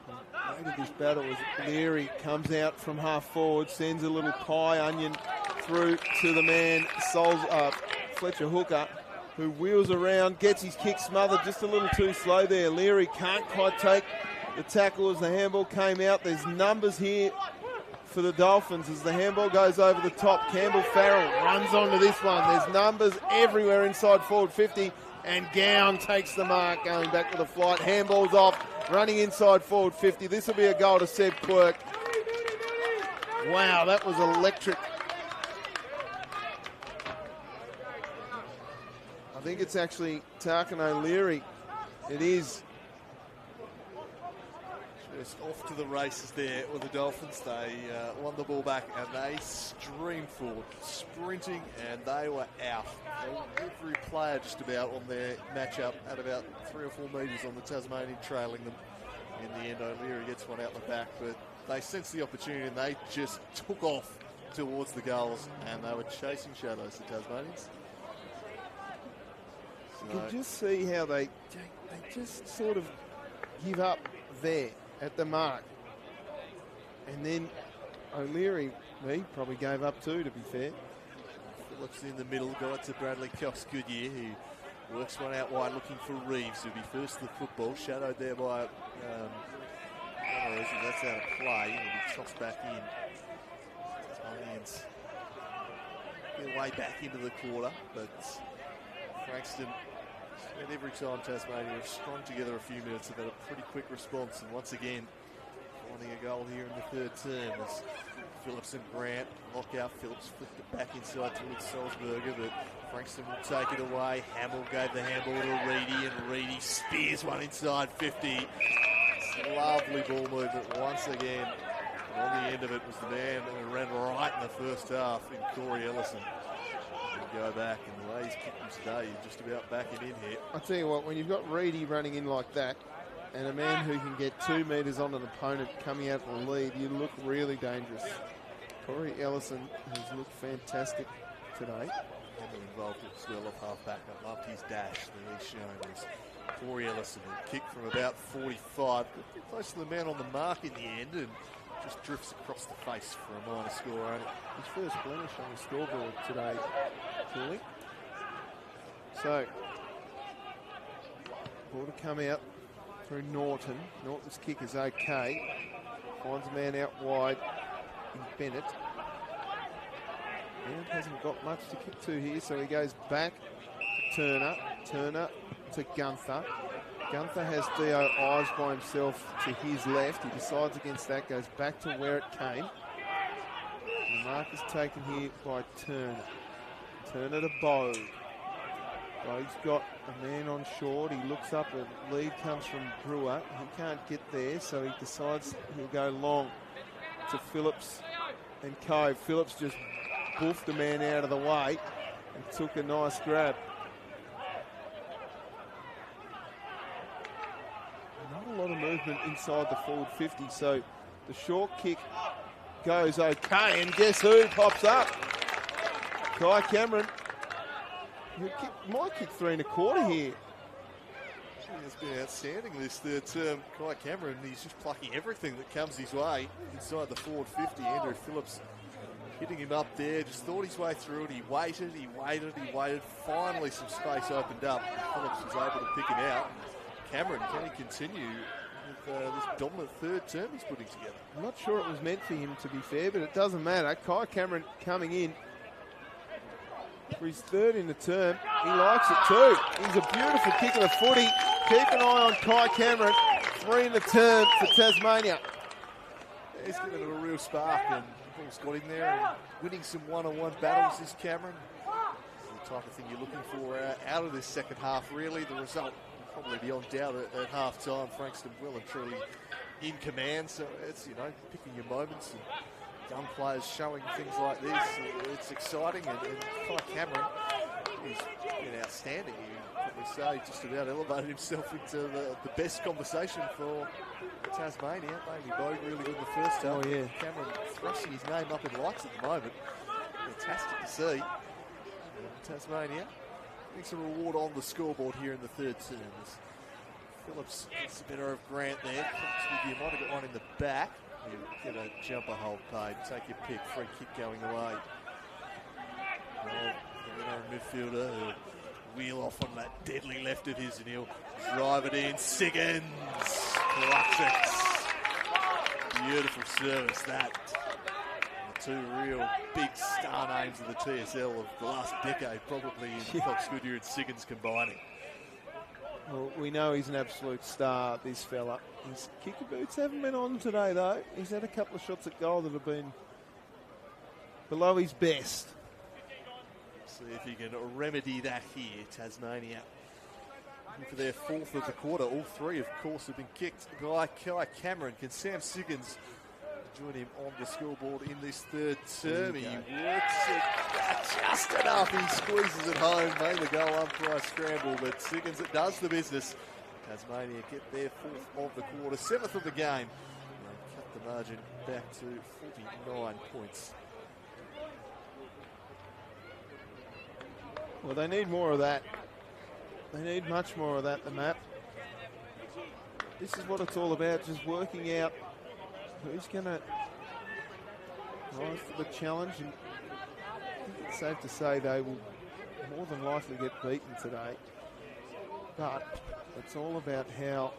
The rate of this battle is Leary comes out from half forward, sends a little pie onion through to the man, Fletcher Hooker, who wheels around, gets his kick smothered just a little too slow there. Leary can't quite take the tackle as the handball came out. There's numbers here for the Dolphins as the handball goes over the top. Campbell Farrell runs onto this one. There's numbers everywhere inside forward 50, and Gown takes the mark, going back with a flight. Handball's off, running inside forward 50. This will be a goal to Seb Quirk. Wow, that was electric. I think it's actually Tarkin O'Leary. It is. Just off to the races there with the Dolphins. They won the ball back and they streamed forward, sprinting, and they were out. Every player just about on their matchup at about 3 or 4 metres on the Tasmanian, trailing them. In the end, O'Leary gets one out the back, but they sensed the opportunity and they just took off towards the goals, and they were chasing shadows, the Tasmanians. You can just see how they just sort of give up there at the mark. And then O'Leary, he probably gave up too, to be fair. Phillips in the middle, got it to Bradley Cox-Goodyear, who works one out wide looking for Reeves, who'll be first to the football, shadowed there by that's out of play, and will be tossed back in. Tasmanians their way back into the quarter, but Frankston, and every time Tasmania have strung together a few minutes, have had a pretty quick response, and once again finding a goal here in the third term as Phillips and Grant lock out. Phillips flipped it back inside towards Salzburger, but Frankston will take it away. Hamill gave the handball to Reedy, and Reedy spears one inside 50. It's a lovely ball movement once again. And on the end of it was the man who ran right in the first half in Corey Ellison. Go back, and the way he's kicking today, you're just about backing in here. I'll tell you what, when you've got Reedy running in like that, and a man who can get 2 metres on an opponent coming out of the lead, you look really dangerous. Corey Ellison has looked fantastic today. Heavily involved as well off half back. I loved his dash that he's shown us. Corey Ellison, who kicked from about 45, close to the man on the mark in the end, and just drifts across the face for a minor score only. His first blemish on the scoreboard today, Cooley. So, ball to come out through Norton. Norton's kick is okay. Finds a man out wide in Bennett. Bennett hasn't got much to kick to here, so he goes back to Turner. Turner to Gunther. Gunther has Dio eyes by himself to his left. He decides against that, goes back to where it came. And the mark is taken here by Turner. Turner to Bogue. Bogue's got a man on short. He looks up, the lead comes from Brewer. He can't get there, so he decides he'll go long to Phillips and Cove. Phillips just boofed a man out of the way and took a nice grab. Not a lot of movement inside the forward 50, so the short kick goes okay, and guess who pops up? Kai Cameron, who might kick 3 1/4 here. It's been outstanding this third term. Kai Cameron, he's just plucking everything that comes his way inside the forward 50. Andrew Phillips hitting him up there, just thought his way through it. He waited. Finally some space opened up. Phillips was able to pick him out. Cameron, can he continue with this dominant third term he's putting together? I'm not sure it was meant for him, to be fair, but it doesn't matter. Kai Cameron coming in for his third in the term. He likes it too. He's a beautiful kick of the footy. Keep an eye on Kai Cameron. 3 in the turn for Tasmania. He's given it a real spark, and the ball's got in there and winning some one-on-one battles, this Cameron. It's the type of thing you're looking for out of this second half, really. The result will probably be on doubt at half-time. Frankston well and truly in command, so it's, you know, picking your moments and young players showing things like this. It's exciting, and Kai Cameron, he's been outstanding. You probably say just about elevated himself into the best conversation for Tasmania. Maybe Bogue really good in the first half. Oh, yeah. Cameron thrusting his name up in lights at the moment. Fantastic to see. Tasmania makes a reward on the scoreboard here in the third term. Phillips gets the better of Grant there. You might have got one in the back. You get a jumper hold paid. Take your pick. Free kick going away. The midfielder who'll wheel off on that deadly left of his, and he'll drive it in. Siggins plucks it. Beautiful service that. The two real big star names of the TSL of the last decade, probably in Cox Goodyear and Siggins combining. Well, we know he's an absolute star, this fella. His kicker boots haven't been on today, though. He's had a couple of shots at goal that have been below his best. See if he can remedy that here, Tasmania. For their fourth of the quarter, all three, of course, have been kicked by Kai Cameron. Can Sam Siggins join him on the scoreboard in this third term? He works it just enough. He squeezes it home. Made the goal umpire scramble, but Siggins, it does the business. Tasmania get their fourth of the quarter, seventh of the game. And cut the margin back to 49 points. Well, they need more of that. They need much more of that, the map. This is what it's all about, just working out who's going to rise to the challenge. And I think it's safe to say they will more than likely get beaten today. But it's all about how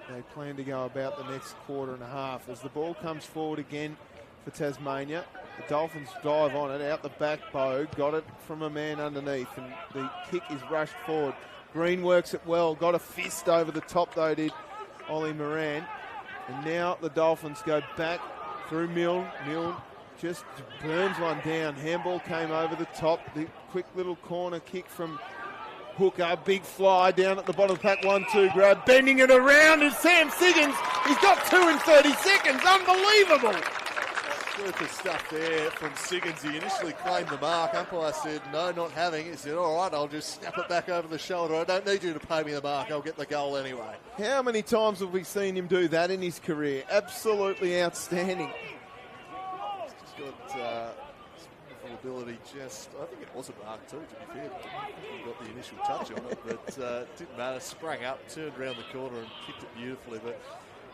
they plan to go about the next quarter and a half. As the ball comes forward again for Tasmania, the Dolphins dive on it, out the back. Bogue got it from a man underneath, and the kick is rushed forward. Green works it well, got a fist over the top though, did Ollie Moran. And now the Dolphins go back through Milne. Milne just burns one down. Handball came over the top. The quick little corner kick from Hooker. Big fly down at the bottom of the pack. 1-2 grab. Bending it around is Sam Siggins. He's got 2 in 30 seconds. Unbelievable. Super stuff there from Siggins. He initially claimed the mark. Umpire said, no, not having it. He said, all right, I'll just snap it back over the shoulder. I don't need you to pay me the mark. I'll get the goal anyway. How many times have we seen him do that in his career? Absolutely outstanding. He's just got wonderful ability. I think it was a mark too, to be fair. He got the initial touch on it, but it didn't matter. Sprang up, turned around the corner and kicked it beautifully. But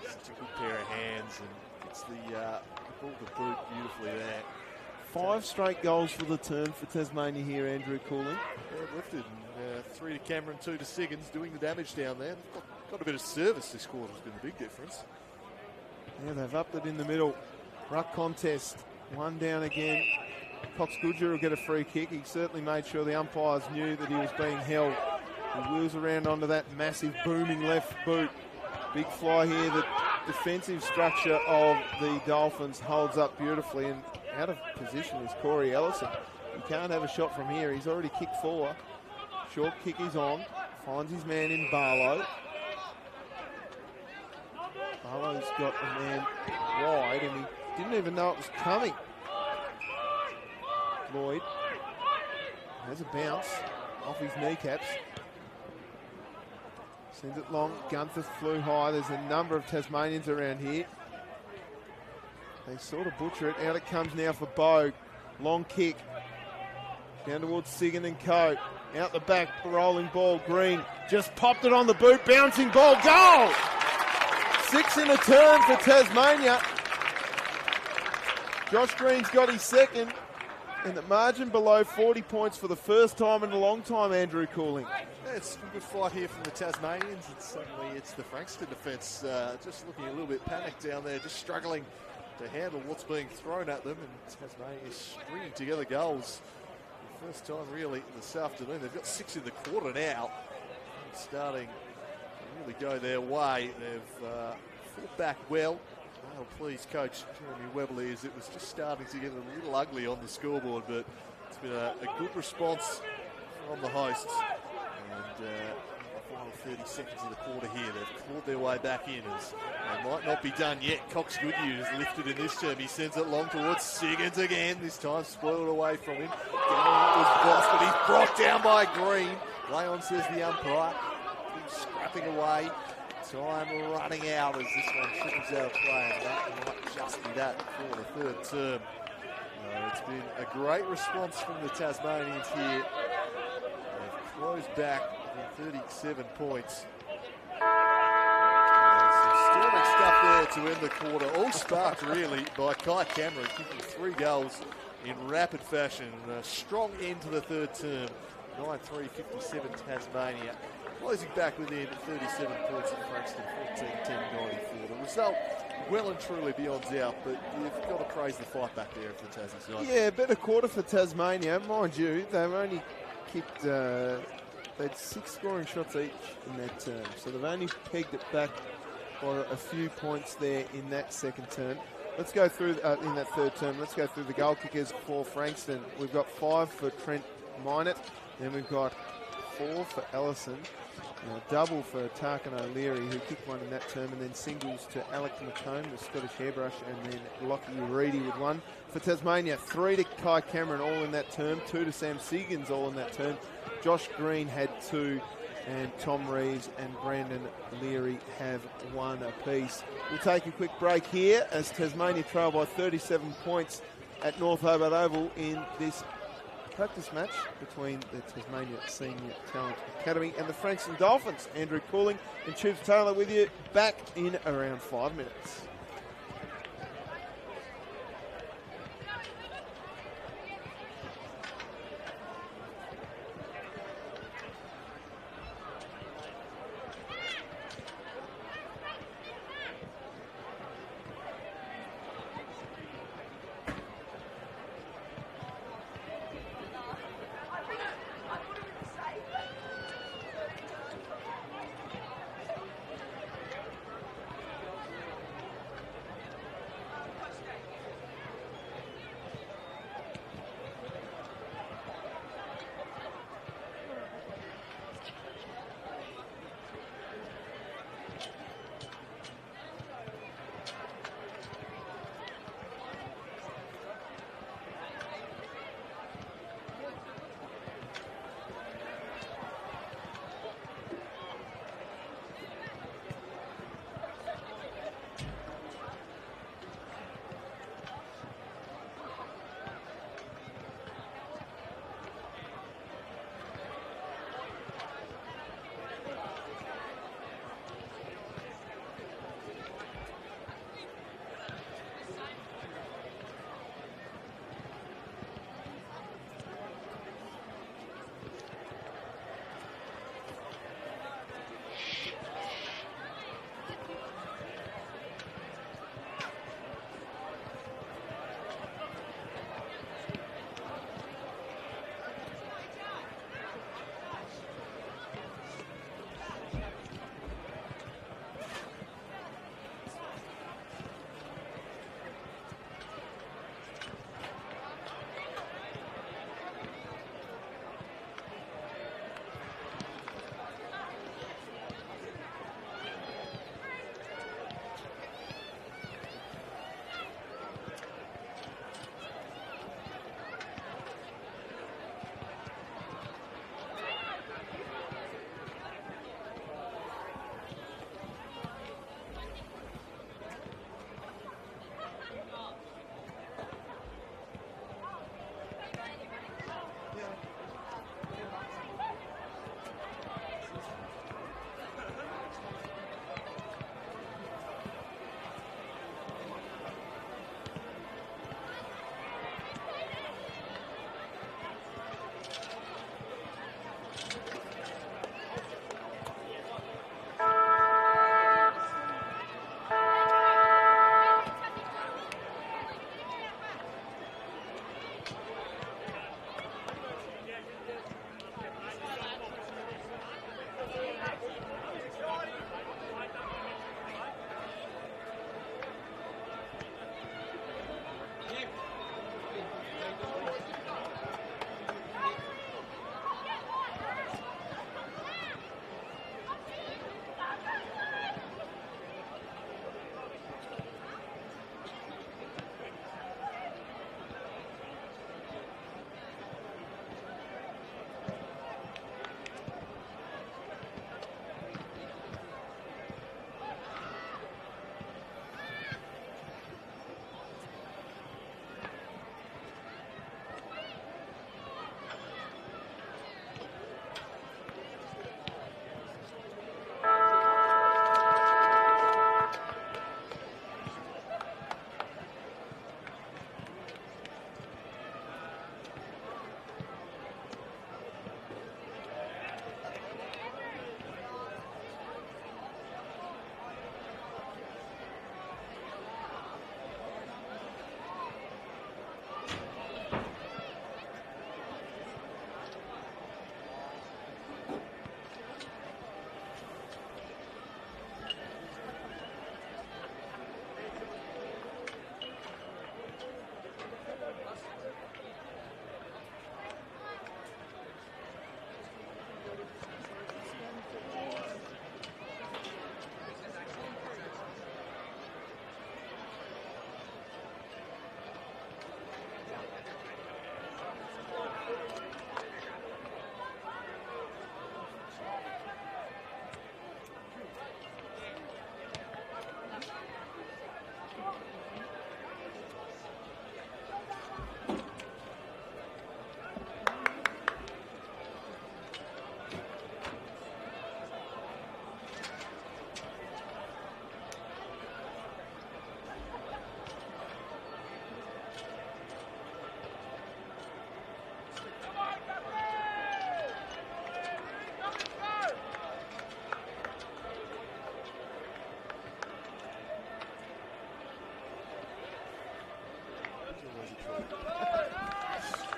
such a good pair of hands, and gets the ball to boot beautifully there. 5 straight goals for the turn for Tasmania here, Andrew Cooling. Yeah, lifted. 3 to Cameron, 2 to Siggins, doing the damage down there. They've got a bit of service this quarter. Has been a big difference. Yeah, they've upped it in the middle. Ruck contest. 1 down again. Cox Goodyear will get a free kick. He certainly made sure the umpires knew that he was being held. He wheels around onto that massive booming left boot. Big fly here. The defensive structure of the Dolphins holds up beautifully, and out of position is Corey Ellison. He can't have a shot from here. He's already kicked 4. Short kick is on. Finds his man in Barlow. Barlow's got a man wide, and he didn't even know it was coming. Lloyd has a bounce off his kneecaps. Sends it long. Gunther flew high. There's a number of Tasmanians around here. They sort of butcher it. Out it comes now for Bogue. Long kick. Down towards Siggin and Co. Out the back, rolling ball. Green just popped it on the boot. Bouncing ball. Goal! 6 in a turn for Tasmania. Josh Green's got his second. And the margin below 40 points for the first time in a long time, Andrew Cooling. Yeah, it's a good fight here from the Tasmanians. And suddenly it's the Frankston defence just looking a little bit panicked down there, just struggling to handle what's being thrown at them. And Tasmania is stringing together goals. The first time really this afternoon. They've got 6 in the quarter now. Starting really go their way. They've fought back well. That'll please Coach Jeremy Webley, as it was just starting to get a little ugly on the scoreboard, but it's been a good response from the hosts. And the final 30 seconds of the quarter here, they've clawed their way back in, as they might not be done yet. Cox Goodyear is lifted in this term. He sends it long towards Siggins again, this time spoiled away from him. Down was Boss, but he's brought down by Green. Leon says the umpire. He's scrapping away. Time running out as this one triples out of play, and that might just be that for the third term. It's been a great response from the Tasmanians here. They've closed back with 37 points. Some sterling stuff there to end the quarter. All sparked really by Kai Cameron, kicking 3 goals in rapid fashion. A strong end to the third term. 9-3, 57 Tasmania. Closing back within 37 points at Frankston, 14-10-94. The result well and truly beyond doubt, but you've got to praise the fight back there for the Tassie side. Yeah, better quarter for Tasmania. Mind you, they've only kicked, they had 6 scoring shots each in that term, so they've only pegged it back by a few points there in that second term. Let's go through, in that third term, let's go through the goal kickers for Frankston. We've got 5 for Trent Minot, then we've got 4 for Ellison. Double for Tarkin O'Leary, who kicked 1 in that term, and then singles to Alec McComb, the Scottish hairbrush, and then Lockie Reedy with 1. For Tasmania, 3 to Kai Cameron, all in that term, 2 to Sam Siggins, all in that term. Josh Green had 2, and Tom Reeves and Brandon Leary have 1 apiece. We'll take a quick break here as Tasmania trail by 37 points at North Hobart Oval in this practice match between the Tasmania Senior Talent Academy and the Frankston Dolphins. Andrew Cooling and Tubes Taylor with you, back in around 5 minutes.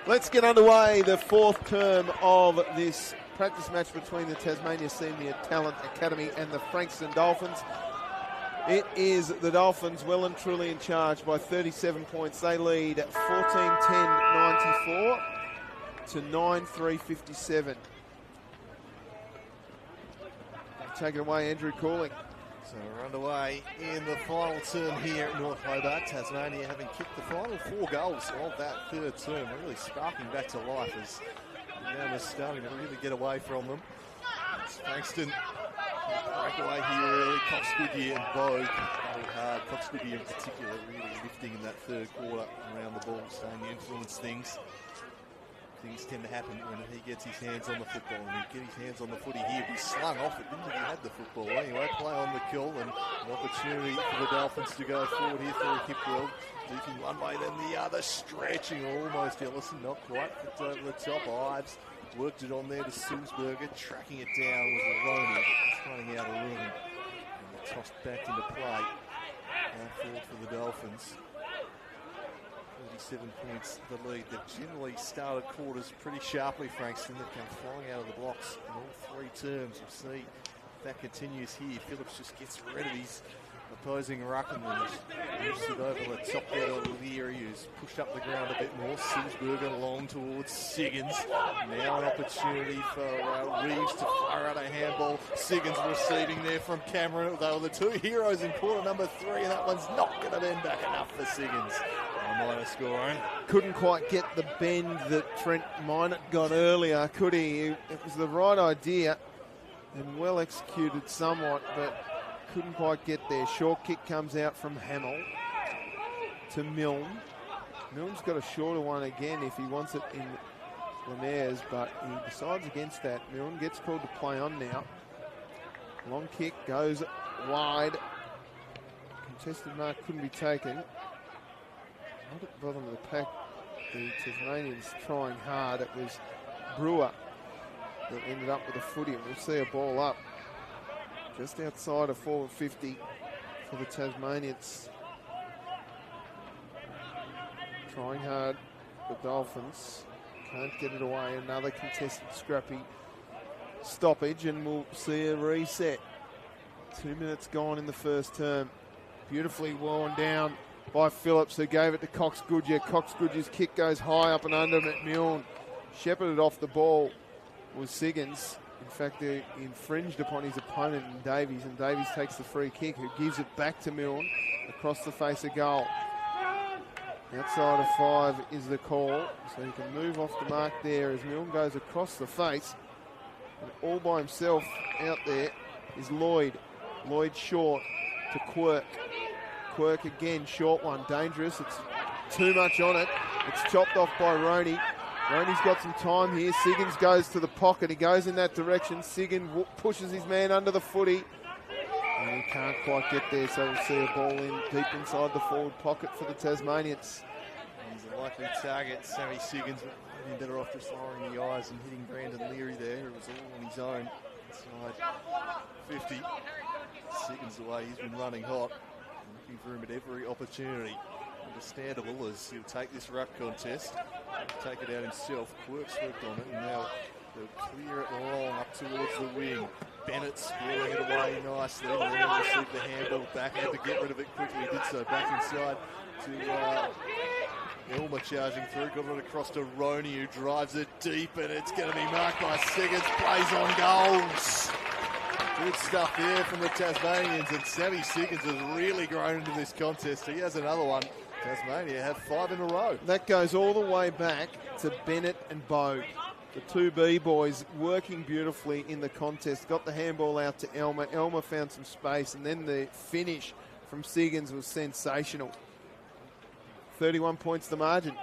Let's get underway. The fourth term of this practice match between the Tasmania Senior Talent Academy and the Frankston Dolphins. It is the Dolphins well and truly in charge by 37 points. They lead 14-10-94 to 9-3-57. Take it away, Andrew Calling. So we're underway in the final term here at North Hobart. Tasmania having kicked the final 4 goals of that third term. Really sparking back to life as the game is starting to really get away from them. It's Frankston break away here early. Cox Goodyear and Bogue hard. Cox Goodyear in particular really lifting in that third quarter around the ball, starting to influence things. Things tend to happen when he gets his hands on the football, and he'd get his hands on the footy here. He slung off it, didn't think he had the football. Anyway, play on the kill, and an opportunity for the Dolphins to go forward here through a hip well. Deeping one way, then the other, stretching almost Ellison, not quite, but over the top. Ives worked it on there to Sulzberger, tracking it down was Roney, just running out of room. And they're tossed back into play. Now forward for the Dolphins. 37 points the lead. They've generally started quarters pretty sharply, Frankston. They've come flying out of the blocks in all 3 terms. We'll see if that continues here. Phillips just gets rid of his opposing ruck and then moves it over the top there to Leary, who's pushed up the ground a bit more. Sulzberger along towards Siggins. Now an opportunity for Reeves to fire out a handball. Siggins receiving there from Cameron. They were the 2 heroes in quarter number 3, and that one's not going to bend back enough for Siggins. Minor scoring. Couldn't quite get the bend that Trent Minot got earlier, could he? It was the right idea and well executed somewhat, but couldn't quite get there. Short kick comes out from Hamill to Milne. Milne's got a shorter one again if he wants it in Lemaires, but he decides against that. Milne gets called to play on now. Long kick goes wide. Contested mark couldn't be taken. Not at the bottom of the pack, the Tasmanians trying hard. It was Brewer that ended up with a footy, and we'll see a ball up just outside of forward 50 for the Tasmanians. Trying hard, the Dolphins can't get it away. Another contested scrappy stoppage, and we'll see a reset. 2 minutes gone in the first term. Beautifully worn down by Phillips, who gave it to Cox Goodyear. Cox Goodyear's kick goes high up and under McMillan. Shepherded off the ball was Siggins. In fact, they infringed upon his opponent in Davies, and Davies takes the free kick, who gives it back to Milne across the face of goal. Outside of 5 is the call, so he can move off the mark there as Milne goes across the face. And all by himself out there is Lloyd. Lloyd short to Quirk. Quirk again, short one, dangerous. It's too much on it. It's chopped off by Roney. Roney's got some time here. Siggins goes to the pocket. He goes in that direction. Siggins pushes his man under the footy. And he can't quite get there, so we'll see a ball in deep inside the forward pocket for the Tasmanians. He's a likely target. Sammy Siggins would have been better off just lowering the eyes and hitting Brandon Leary there. It was all on his own. Inside 50. Siggins, the way he's been running hot. Looking for him at every opportunity. Understandable as he'll take this ruck contest, take it out himself. Quirk's worked on it, and now they'll clear it long up towards the wing. Bennett squirreling it away nicely, and then he'll receive the handball back. Had to get rid of it quickly, he did so. Back inside to Elmer charging through, got it across to Roney, who drives it deep, and it's going to be marked by Siggins. Plays on goals. Good stuff there from the Tasmanians, and Sammy Siggins has really grown into this contest. He has another one. Tasmania have 5 in a row. That goes all the way back to Bennett and Bogue. The 2B boys working beautifully in the contest. Got the handball out to Elmer. Elmer found some space, and then the finish from Siggins was sensational. 31 points the margin.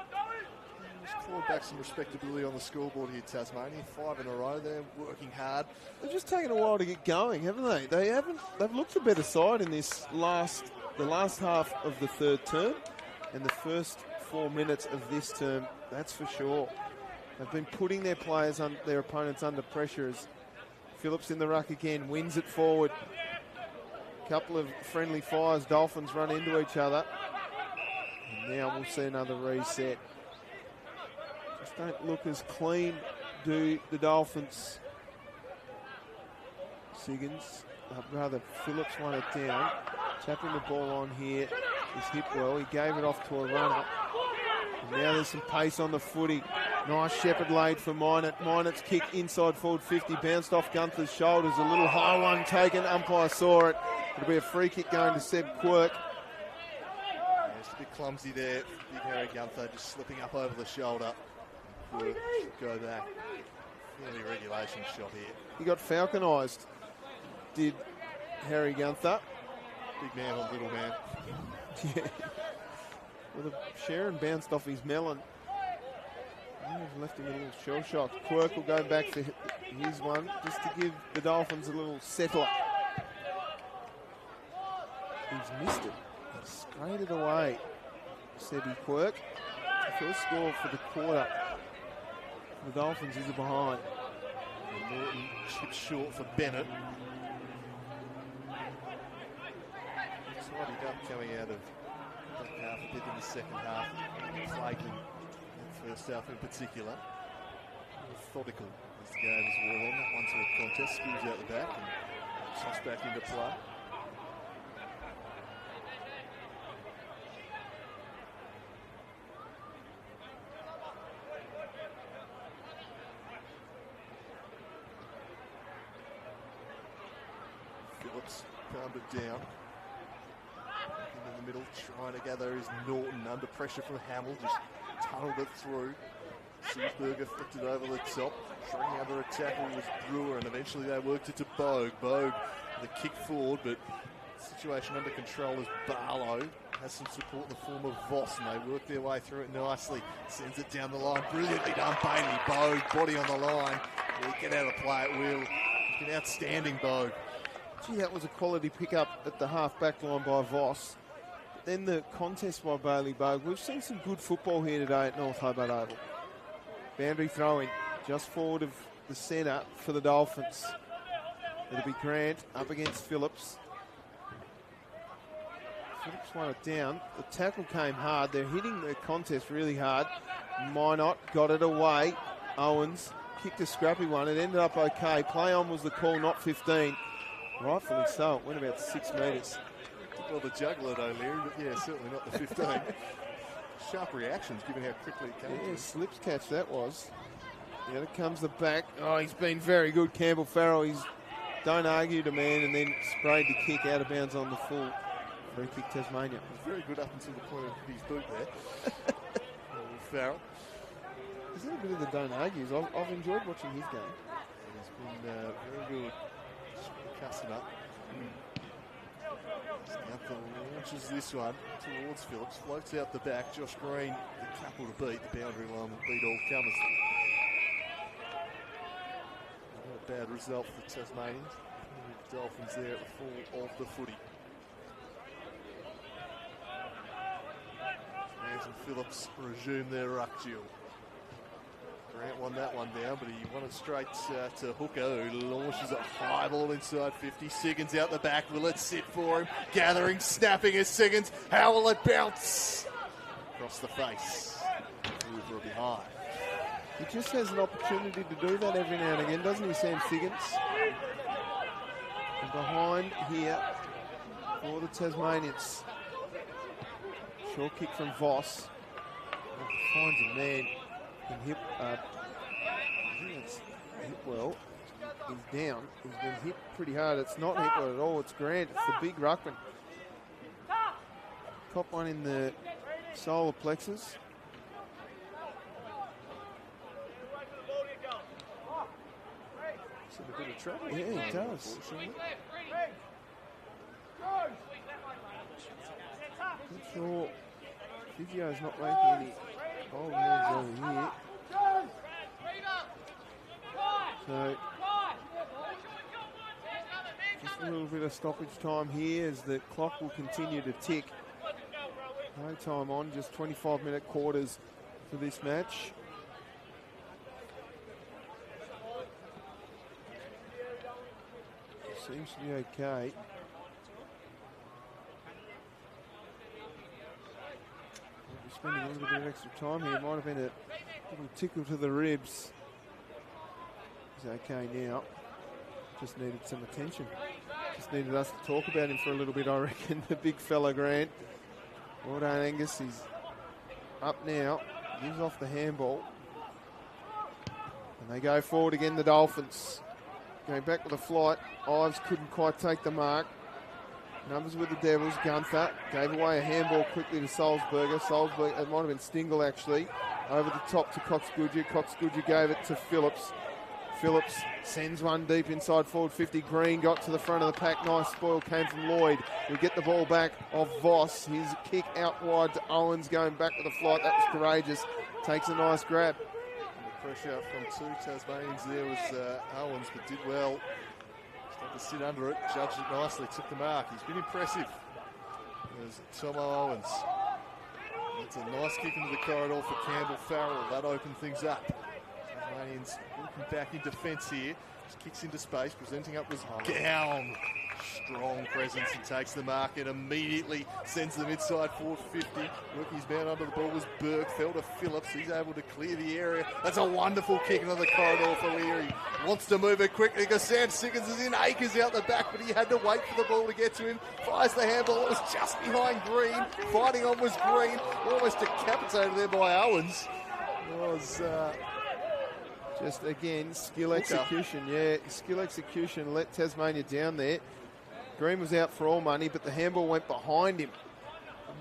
Just clawed back some respectability on the scoreboard here, Tasmania. 5 in a row. They're working hard. They've just taken a while to get going, haven't they? They've looked a better side in this the last half of the third term and the first 4 minutes of this term, that's for sure. They've been putting their players, their opponents under pressure as Phillips in the ruck again, wins it forward. Couple of friendly fires, Dolphins run into each other. And now we'll see another reset. Just Just don't look as clean, do the Dolphins. Phillips won it down. Tapping the ball on here is Hipwell. He gave it off to a runner. And now there's some pace on the footy. Nice Shepherd laid for Minot. Minot's kick inside forward 50. Bounced off Gunther's shoulders. A little high one taken. Umpire saw it. It'll be a free kick going to Seb Quirk. Yeah, just a bit clumsy there. Big Harry Gunther just slipping up over the shoulder. Quirk should go back. Fairly regulation shot here. He got falconised, did Harry Gunther. Big man on little man. Yeah. Well, Sharon bounced off his melon. Left him a little shell shock. Quirk will go back for his one just to give the Dolphins a little settler. He's missed it. He sprayed it away. Sebby Quirk. First score for the quarter. The Dolphins is behind. And Norton chips short for Bennett. Tidied up coming out of that half a bit in the second half. Flagging the first half in particular. Methodical as the game is wore on. That one to a contest. Spills out the back and tossed back into play. Phillips palmed it down. In the middle, trying to gather is Norton under pressure from Hamill, just tunneled it through. Searsberger flicked it over the top. Trying under a tackle was Brewer, and eventually they worked it to Bogue. Bogue with a kick forward, but situation under control as Barlow has some support in the form of Voss, and they work their way through it nicely. Sends it down the line. Brilliantly done, Bailey. Bogue, body on the line. He'll get out of play at will. An outstanding Bogue. Gee, that was a quality pickup at the half-back line by Voss. Then the contest by Bailey Bogue. We've seen some good football here today at North Hobart Oval. Boundary throw-in just forward of the centre for the Dolphins. It'll be Grant up against Phillips. Phillips won it down. The tackle came hard. They're hitting the contest really hard. Minot got it away. Owens kicked a scrappy one. It ended up okay. Play on was the call, not 15. Rightfully so. It went about 6 metres. Well, the juggler though, Leary, but yeah, certainly not the 15. Sharp reactions given how quickly it came. Yeah, slips catch that was. Yeah, there comes the back. Oh, he's been very good, Campbell Farrell. He's don't argue the man and then sprayed the kick out of bounds on the full. Free kick Tasmania. It was very good up until the point of his boot there. Farrell. There's a little bit of the don't argues. I've enjoyed watching his game. He's been very good. Cussing up. Gunther launches this one towards Phillips, floats out the back. Josh Green, the couple to beat. The boundary line will beat all comers. Not a bad result for the Tasmanians. The Dolphins there at the full of the footy. Grant and Phillips resume their ruck duel. Grant won that one down, but he won it straight to Hooker, who launches a high ball inside 50. Siggins out the back. Will it sit for him? Gathering, snapping as Siggins. How will it bounce? Across the face. Over behind. He just has an opportunity to do that every now and again, doesn't he, Sam Siggins? And behind here for the Tasmanians. Short kick from Voss. Oh, finds a man. Hipwell is down. He's been hit pretty hard. It's not Hipwell at all. It's Grant. It's the big ruckman. Cop one in the solar plexus. He's in a bit of trouble. Yeah, he does. Not sure. Physio's not making any old moves over here. So, just a little bit of stoppage time here as the clock will continue to tick. No time on, just 25-minute quarters for this match. Seems to be okay. Spending a little bit of extra time here. Might have been a Little tickle to the ribs. He's okay now. Just needed some attention. Just needed us to talk about him for a little bit, I reckon. The big fella, Grant. Well done, Angus. He's up now. Gives off the handball. And they go forward again, the Dolphins. Going back with a flight. Ives couldn't quite take the mark. Numbers with the Devils. Gunther gave away a handball quickly to Salzburger. It might have been Stingle, actually. Over the top to Cox-Goodger. Cox-Goodger gave it to Phillips. Phillips sends one deep inside forward 50. Green got to the front of the pack. Nice spoil came from Lloyd. He'll get the ball back off Voss. His kick out wide to Owens going back with the flight. That was courageous. Takes a nice grab. And the pressure from two Tasmanians there was Owens, but did well. Just had to sit under it. Judged it nicely. Took the mark. He's been impressive. There's Tomo Owens. That's a nice kick into the corridor for Campbell Farrell. That opened things up. Tasmanians looking back in defence here. Just kicks into space, presenting up was Gown. Strong presence and takes the mark and immediately sends them inside forward 50. Rookie's man under the ball was Burke. Fell to Phillips. He's able to clear the area. That's a wonderful kick into the corridor for Leary. Wants to move it quickly because Sam Siggins is in acres out the back, but he had to wait for the ball to get to him. Fires the handball. It was just behind Green. Fighting on was Green. Almost decapitated there by Owens. It was... just again, skill execution. Yeah, skill execution let Tasmania down there. Green was out for all money, but the handball went behind him.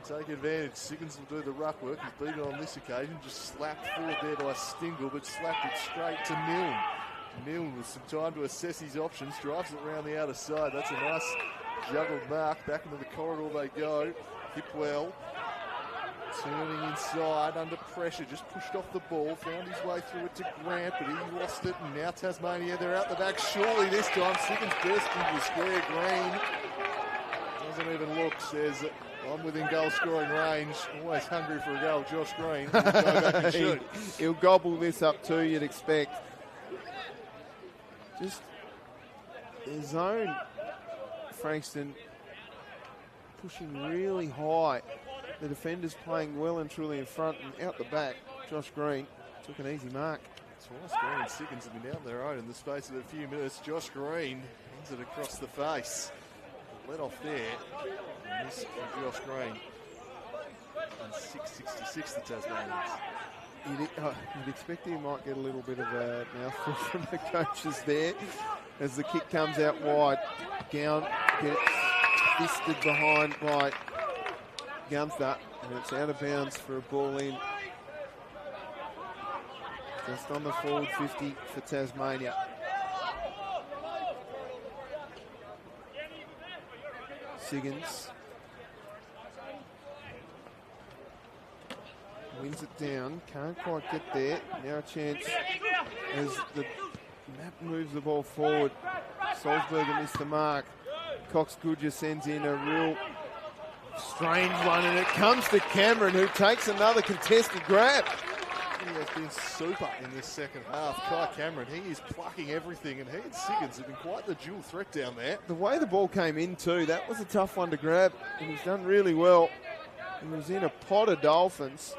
Didn't take advantage. Siggins will do the ruck work. He's beaten on this occasion. Just slapped forward there by Stingle, but slapped it straight to Milne. Milne with some time to assess his options. Drives it around the outer side. That's a nice juggled mark. Back into the corridor they go. Hipwell turning inside under pressure, just pushed off the ball, found his way through it to Grant, but he lost it, and now Tasmania, they're out the back, surely this time. Siggins burst into the square. Green doesn't even look, says, I'm within goal scoring range, always hungry for a goal. Josh Green will go back and shoot. He'll gobble this up too, you'd expect. Just the zone, Frankston pushing really high. The defenders playing well and truly in front, and out the back, Josh Green took an easy mark. Twice Green and Siggins have been out on their own in the space of a few minutes. Josh Green hands it across the face. Let off there. And this from Josh Green. And 6.66 the Tasmanians. You'd expect he might get a little bit of a mouthful from the coaches there as the kick comes out wide. Gown gets fisted behind by Gunther, and it's out of bounds for a ball in. Just on the forward 50 for Tasmania. Siggins wins it down, can't quite get there. Now a chance as the map moves the ball forward. Salzburger missed the mark. Cox-Goodger sends in a real strange one, and it comes to Cameron, who takes another contested grab. He has been super in this second half. Kai Cameron, he is plucking everything, and he and Siggins have been quite the dual threat down there. The way the ball came in too, that was a tough one to grab, and he's done really well. He was in a pot of Dolphins,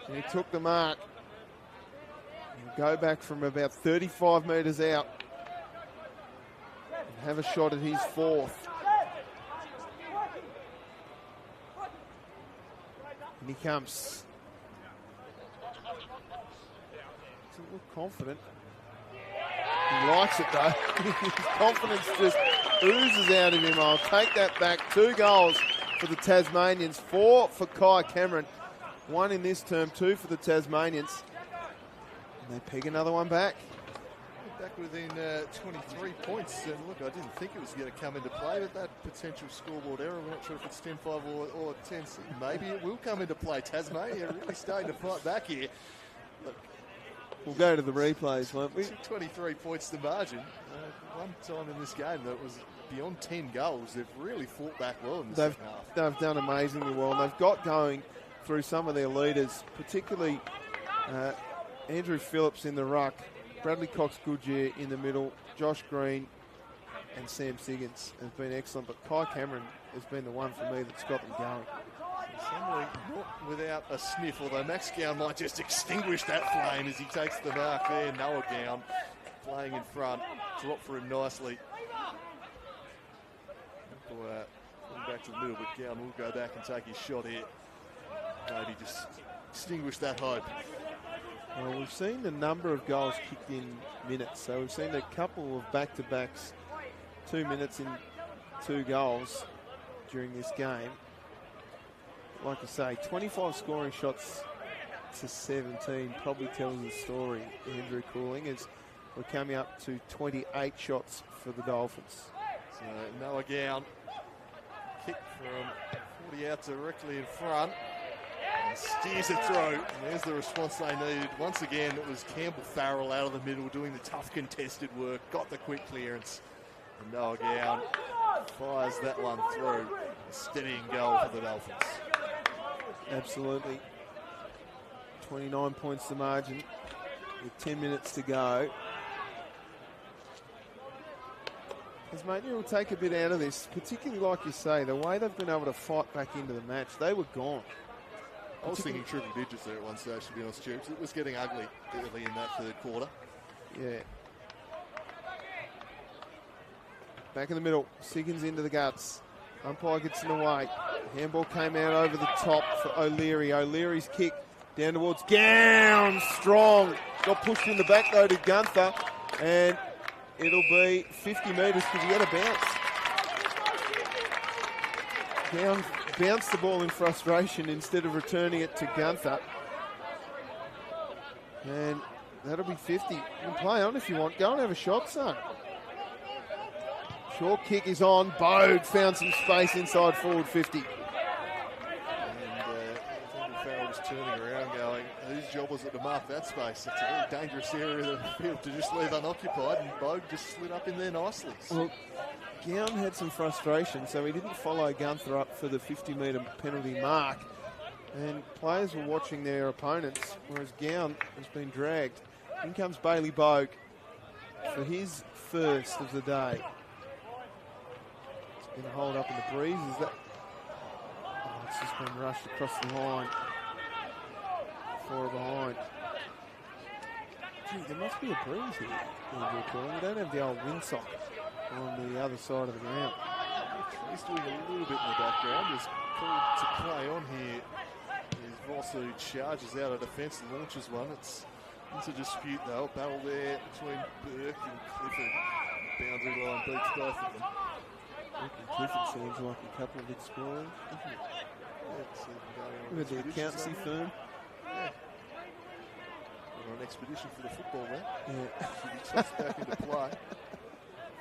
and he took the mark. He'll go back from about 35 metres out and have a shot at his fourth. And he comes. Doesn't look confident. He likes it though. His confidence just oozes out of him. I'll take that back. 2 goals for the Tasmanians. 4 for Kai Cameron. 1 in this term, 2 for the Tasmanians. And they peg another one back. Back within 23 points. And look, I didn't think it was going to come into play, but that potential scoreboard error, we're not sure if it's 10-5 or 10-6. Maybe it will come into play. Tasmania really starting to fight back here. Look, we'll go to the replays, won't we? 23 points to margin. One time in this game that was beyond 10 goals. They've really fought back well in the second half. They've done amazingly well, and they've got going through some of their leaders, particularly Andrew Phillips in the ruck, Bradley Cox-Goodyear in the middle, Josh Green and Sam Siggins has been excellent, but Kai Cameron has been the one for me that's got them going. Suddenly not without a sniff, although Max Gown might just extinguish that flame as he takes the mark there. Noah Gown playing in front. Drop for him nicely. Coming back to the middle, but Gown will go back and take his shot here. Maybe just extinguish that hope. Well, we've seen a number of goals kicked in minutes, so we've seen a couple of back-to-backs, 2 minutes in 2 goals during this game. Like I say, 25 scoring shots to 17 probably tells the story, Andrew Cooling, as we're coming up to 28 shots for the Dolphins. So Noah Gown, kick from 40 out directly in front. And steers it through. And there's the response they needed. Once again, it was Campbell Farrell out of the middle doing the tough contested work. Got the quick clearance. And Noah Gown fires that one through. A steadying goal for the Dolphins. Absolutely. 29 points the margin with 10 minutes to go. Tasmania will take a bit out of this, particularly like you say, the way they've been able to fight back into the match. They were gone. I was thinking triple digits there at one stage, to be honest, Tubes. It was getting ugly early in that third quarter. Yeah. Back in the middle. Siggins into the guts. Umpire gets in the way. Handball came out over the top for O'Leary. O'Leary's kick down towards Gown. Strong. Got pushed in the back, though, to Gunther. And it'll be 50 metres because he had a bounce. Gown bounced the ball in frustration instead of returning it to Gunther. And that'll be 50. You can play on if you want. Go and have a shot, son. Short kick is on. Bogue found some space inside forward 50. And Farrell was turning around going, whose job was it to mark that space? It's a very dangerous area of the field to just leave unoccupied, and Bogue just slid up in there nicely. Well, Gown had some frustration, so he didn't follow Gunther up for the 50-metre penalty mark. And players were watching their opponents, whereas Gown has been dragged. In comes Bailey Bogue for his first of the day. It's been hold up in the breeze. Is that? Oh, it's just been rushed across the line. 4 behind. Gee, there must be a breeze here. We don't have the old windsock on the other side of the ground. He's doing a little bit in the background. He's called to play on here. There's Voss who charges out of defence and launches one. It's a dispute though. Battle there between Burke and Clifford. Boundary line beats both of them. Burke and Clifford seems like a couple of exploring, isn't it? Look at the accountancy firm. Yeah. On an expedition for the football man. Yeah. Should be tossed back into play.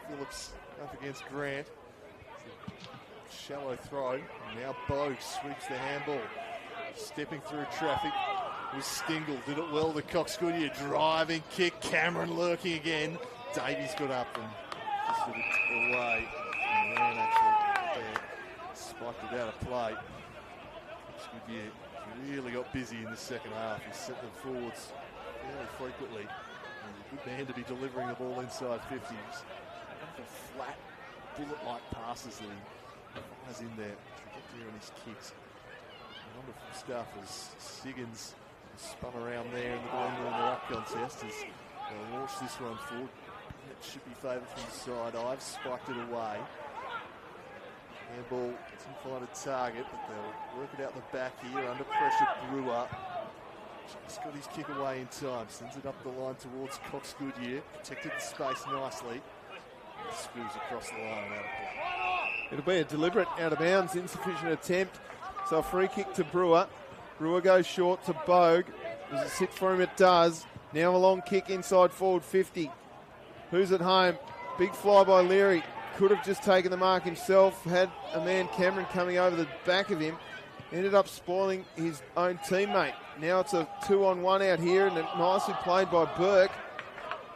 Phillips up against Grant. Shallow throw. And now Bogue sweeps the handball. Stepping through traffic was Stingle. Did it well to Cox Goodyear. Driving kick. Cameron lurking again. Davies got up and just did it away. And ran actually. Spiked it out of play. Cox Goodyear really got busy in the second half. He set them forwards fairly frequently. And a good man to be delivering the ball inside 50. Just the flat, bullet-like passes that he fires in there. Trajectory on his kicks. A number of staffers. Siggins spun around there in the ball in the ruck contest as they'll launch this one forward. It should be favoured from the side. I've spiked it away. Handball doesn't find a target, but they'll work it out the back here. Under pressure, Brewer. Just got his kick away in time. Sends it up the line towards Cox Goodyear. Protected the space nicely. Screws across the line and out of play. It'll be a deliberate out of bounds, insufficient attempt. So a free kick to Brewer. Brewer goes short to Bogue. Does it sit for him? It does. Now a long kick inside forward 50. Who's at home? Big fly by Leary. Could have just taken the mark himself. Had a man, Cameron, coming over the back of him. Ended up spoiling his own teammate. Now it's a 2-on-1 out here, and nicely played by Burke.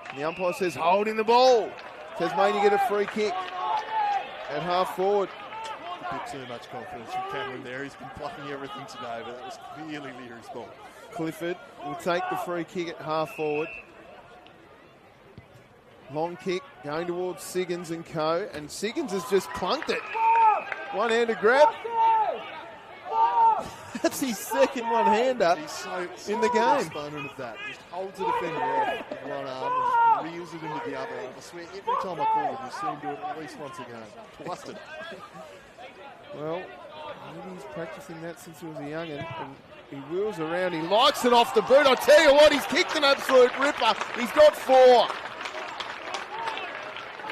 And the umpire says, holding the ball. Tasmania get a free kick at half forward. A bit too much confidence from Cameron there. He's been plucking everything today, but that was clearly Leary's ball. Clifford will take the free kick at half forward. Long kick going towards Siggins and co. And Siggins has just clunked it. One-handed grab. That's his second one-hander He's so in the game. exponent of that. Just holds the defender off with one arm and just reels it into the other arm. I swear, every time I call him, you see him do it at least once a game. Twice today. Well, maybe he's practicing that since he was a young'un. And he wheels around. He likes it off the boot. I tell you what, he's kicked an absolute ripper. He's got 4.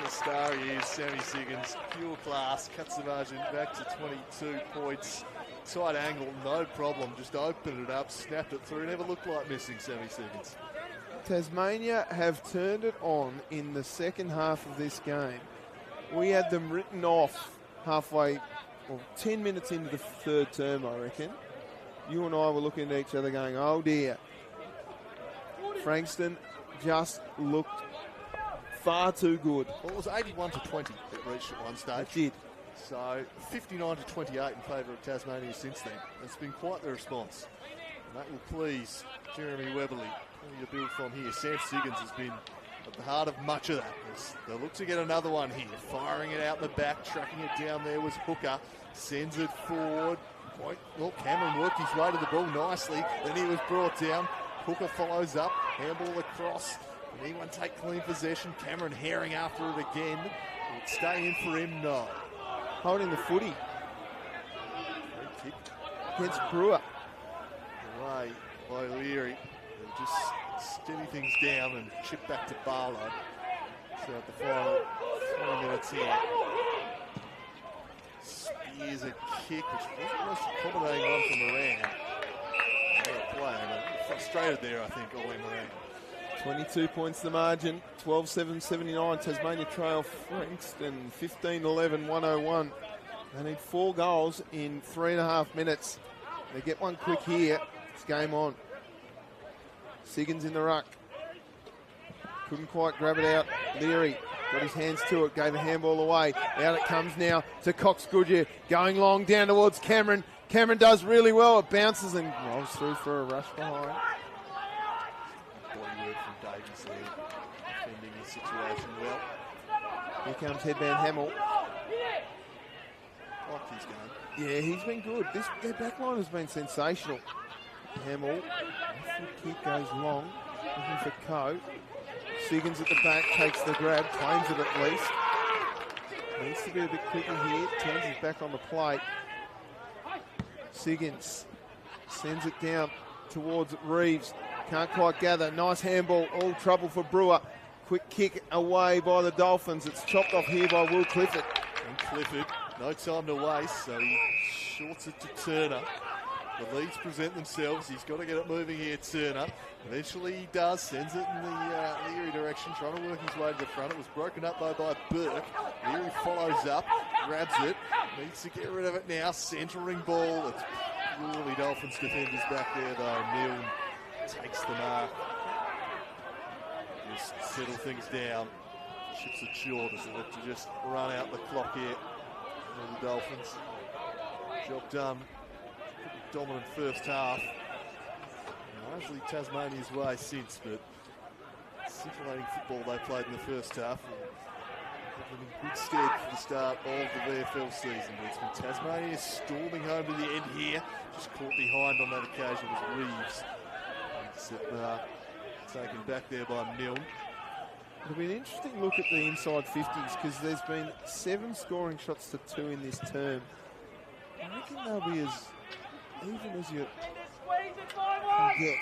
The star he is, Sammy Siggins. Pure class. Cuts the margin back to 22 points. Tight angle, no problem. Just opened it up, snapped it through. Never looked like missing, Sammy Siggins. Tasmania have turned it on in the second half of this game. We had them written off halfway, 10 minutes into the third term, I reckon. You and I were looking at each other going, oh dear. Frankston just looked far too good. Well, it was 81 to 20 it reached at one stage. It did. So 59 to 28 in favour of Tasmania since then. It's been quite the response. And that will please Jeremy Weberly. Plenty to build from here. Sam Siggins has been at the heart of much of that. They look to get another one here. Firing it out the back, tracking it down there was Hooker. Sends it forward. Well, Cameron worked his way to the ball nicely. Then he was brought down. Hooker follows up. Handball across. Can anyone take clean possession? Cameron herring after it again. Will it stay in for him? No. Holding the footy Free kick against Brewer. away by Leary. They'll just steady things down and chip back to Barlow. So at the final 3 minutes here. Spears a kick, which wasn't the most accommodating one from Moran. Playing, but frustrated there, I think, Ollie Moran. 22 points the margin, 12-7-79. Tasmania trail Frankston, 15-11, 101. They need 4 goals in 3.5 minutes. They get one quick here, it's game on. Siggins in the ruck. Couldn't quite grab it out. Leary got his hands to it, gave a handball away. Out it comes now to Cox Goodyear, going long down towards Cameron. Cameron does really well. It bounces and rolls through for a rush behind. Body work from Davies there, defending the situation well. Here comes headband Hamill. Like his game. Yeah, he's been good. Their back line has been sensational. Hamill, left kick goes long, looking for Coe. Siggins at the back, takes the grab, claims it at least. Needs to be a bit quicker here, turns his back on the plate. Siggins sends it down towards Reeves. Can't quite gather. Nice handball. All trouble for Brewer. Quick kick away by the Dolphins. It's chopped off here by Will Clifford. And Clifford, no time to waste, so he shorts it to Turner. The leads present themselves. He's got to get it moving here, Turner. Eventually he does. Sends it in the Leary direction, trying to work his way to the front. It was broken up though by Burke. Leary follows up, grabs it, needs to get rid of it now. Centering ball. It's purely Dolphins defenders back there though. Milne takes the mark. Just settle things down. Chips it short as they look to just run out the clock here for the Dolphins. Job done. Dominant first half. Largely Tasmania's way since, but scintillating football they played in the first half. Put them in good stead for the start of the VFL season. But it's been Tasmania storming home to the end here. Just caught behind on that occasion was Reeves. Taken back there by Milne. It'll be an interesting look at the inside 50s because there's been 7 scoring shots to 2 in this term. I reckon they'll be as even as you can get.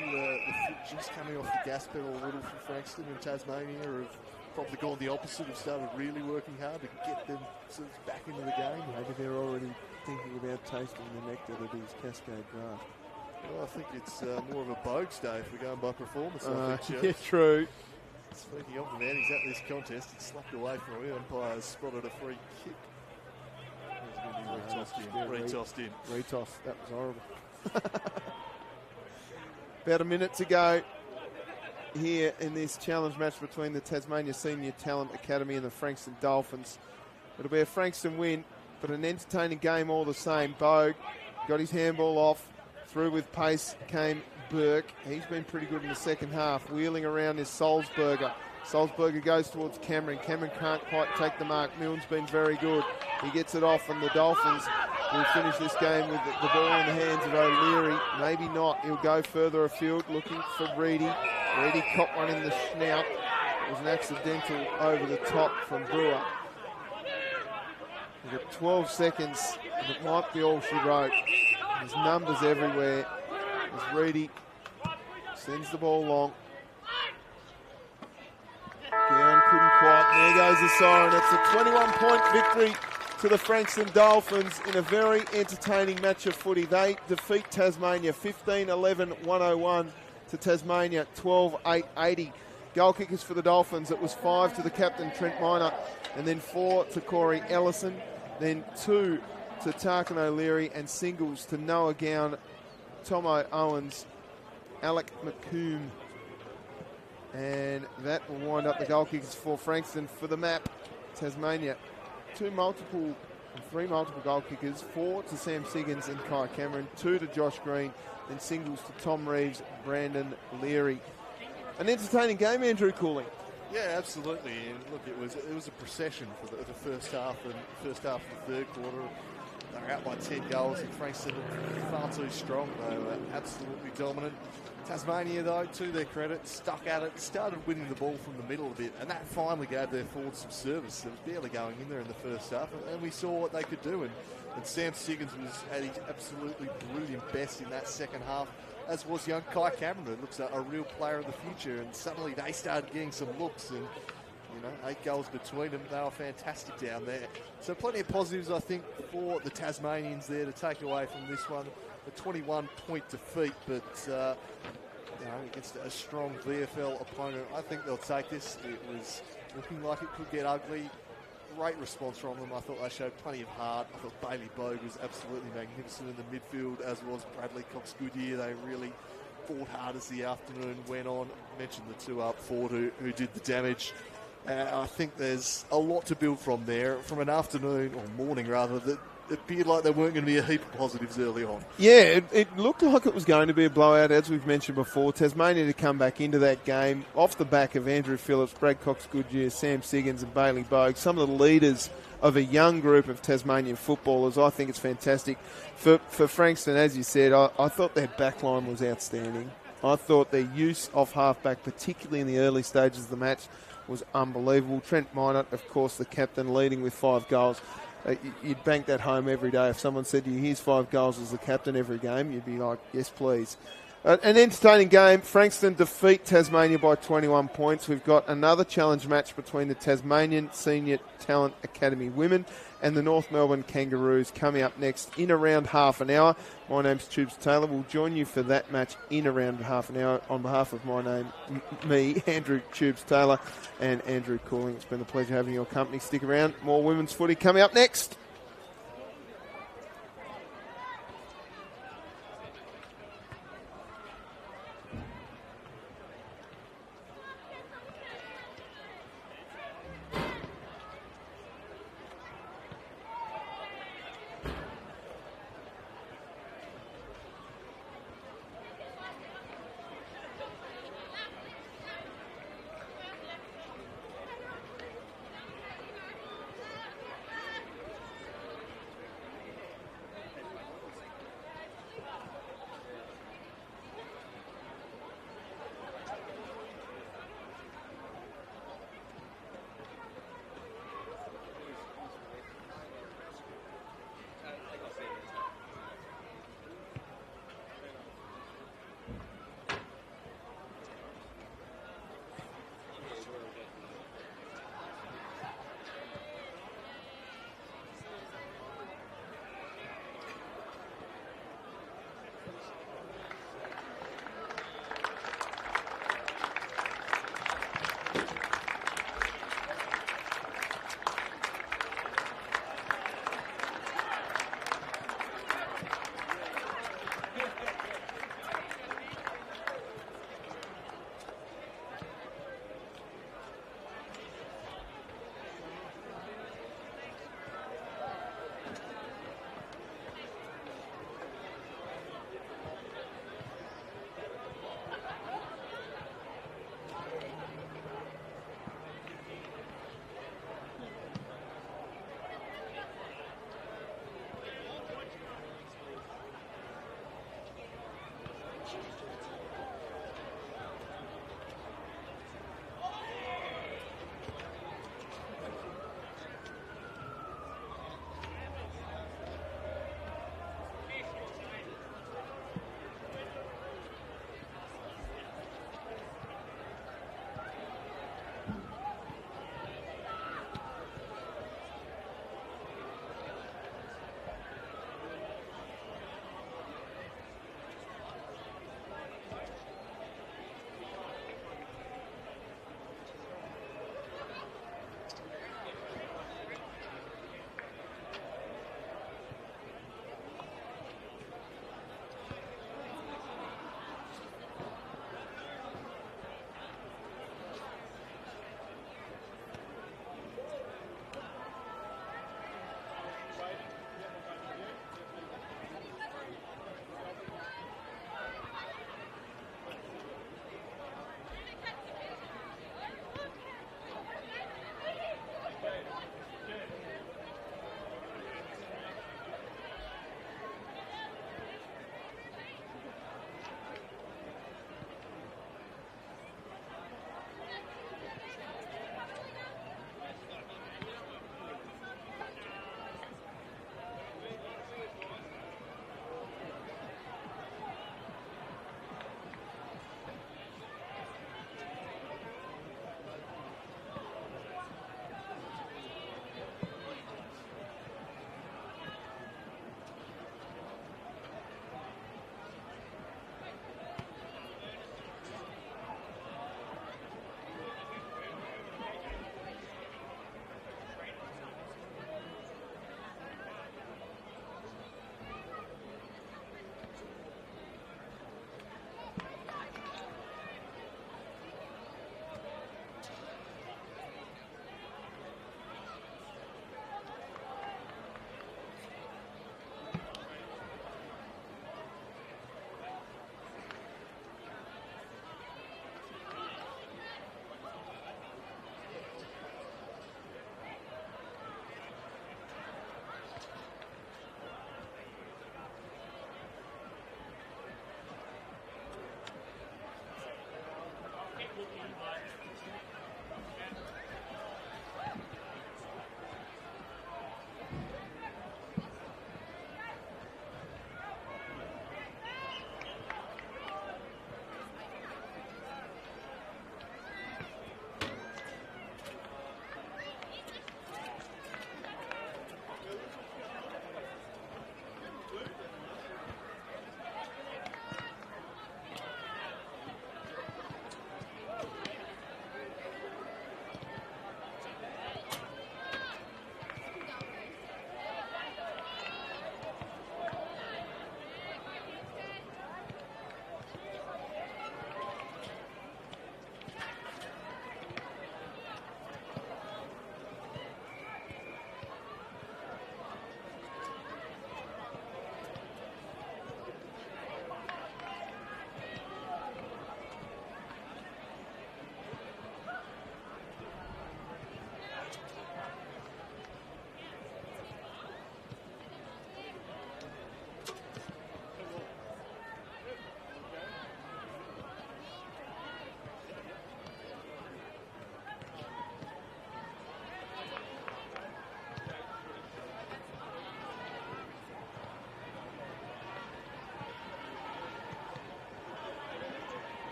The foot just coming off the gas pedal a little for Frankston and Tasmania have probably gone the opposite, have started really working hard to get themselves back into the game. Maybe they're already thinking about tasting the nectar that is Cascade Draft. Well, I think it's more of a bogues day if we're going by performance. I think, yeah, true. Speaking of the man, he's at this contest. It's slapped away from him. Umpires spotted a free kick. Retossed in. Retoss. That was horrible. About a minute to go here in this challenge match between the Tasmania Senior Talent Academy and the Frankston Dolphins. It'll be a Frankston win, but an entertaining game all the same. Bogue got his handball off. Through with pace came Burke. He's been pretty good in the second half. Wheeling around is Salzberger. Salzberger goes towards Cameron. Cameron can't quite take the mark. Milne's been very good. He gets it off and the Dolphins He'll finish this game with the ball in the hands of O'Leary. Maybe not. He'll go further afield looking for Reedy. Reedy caught one in the snout. It was an accidental over the top from Brewer. We've got 12 seconds, and it might be all she wrote. There's numbers everywhere. As Reedy sends the ball long. Gown couldn't quite. There goes the siren. It's a 21-point victory to the Frankston Dolphins in a very entertaining match of footy. They defeat Tasmania 15-11-101 to Tasmania 12-8-80. Goal kickers for the Dolphins. It was 5 to the captain, Trent Minor, and then 4 to Corey Ellison, then 2 to Tarkin O'Leary, and singles to Noah Gown, Tomo Owens, Alec McComb. And that will wind up the goal kickers for Frankston. For the map, Tasmania, 3 multiple goal kickers, 4 to Sam Siggins and Kai Cameron, 2 to Josh Green, then singles to Tom Reeves, Brandon Leary. An entertaining game, Andrew Cooling. Yeah, absolutely. And look, it was a procession for the first half and first half of the third quarter. They were out by 10 goals, and Frankston looked far too strong. They were absolutely dominant. Tasmania, though, to their credit, stuck at it, started winning the ball from the middle a bit, and that finally gave their forwards some service. It was barely going in there in the first half, and we saw what they could do. And Sam Siggins was at his absolutely brilliant best in that second half, as was young Kai Cameron, who looks a real player of the future. And suddenly they started getting some looks, and 8 goals between them. They were fantastic down there. So plenty of positives, I think, for the Tasmanians there to take away from this one. A 21-point defeat, but against a strong VFL opponent, I think they'll take this. It was looking like it could get ugly. Great response from them. I thought they showed plenty of heart. I thought Bailey Bogue was absolutely magnificent in the midfield, as was Bradley Cox-Goodyear. They really fought hard as the afternoon went on. I mentioned the 2 up forward who did the damage. I think there's a lot to build from there, from an afternoon, or morning rather, that it appeared like there weren't going to be a heap of positives early on. Yeah, it looked like it was going to be a blowout, as we've mentioned before. Tasmania to come back into that game off the back of Andrew Phillips, Brad Cox-Goodyear, Sam Siggins and Bailey Bogue, some of the leaders of a young group of Tasmanian footballers. I think it's fantastic. For Frankston, as you said, I thought their backline was outstanding. I thought their use of halfback, particularly in the early stages of the match, was unbelievable. Trent Minor, of course, the captain, leading with 5 goals. You'd bank that home every day. If someone said to you, here's 5 goals as the captain every game, you'd be like, yes, please. An entertaining game. Frankston defeat Tasmania by 21 points. We've got another challenge match between the Tasmanian Senior Talent Academy women and the North Melbourne Kangaroos coming up next in around half an hour. My name's Tubes Taylor. We'll join you for that match in around half an hour on behalf of me, Andrew Tubes Taylor, and Andrew Cooling. It's been a pleasure having your company. Stick around. More women's footy coming up next.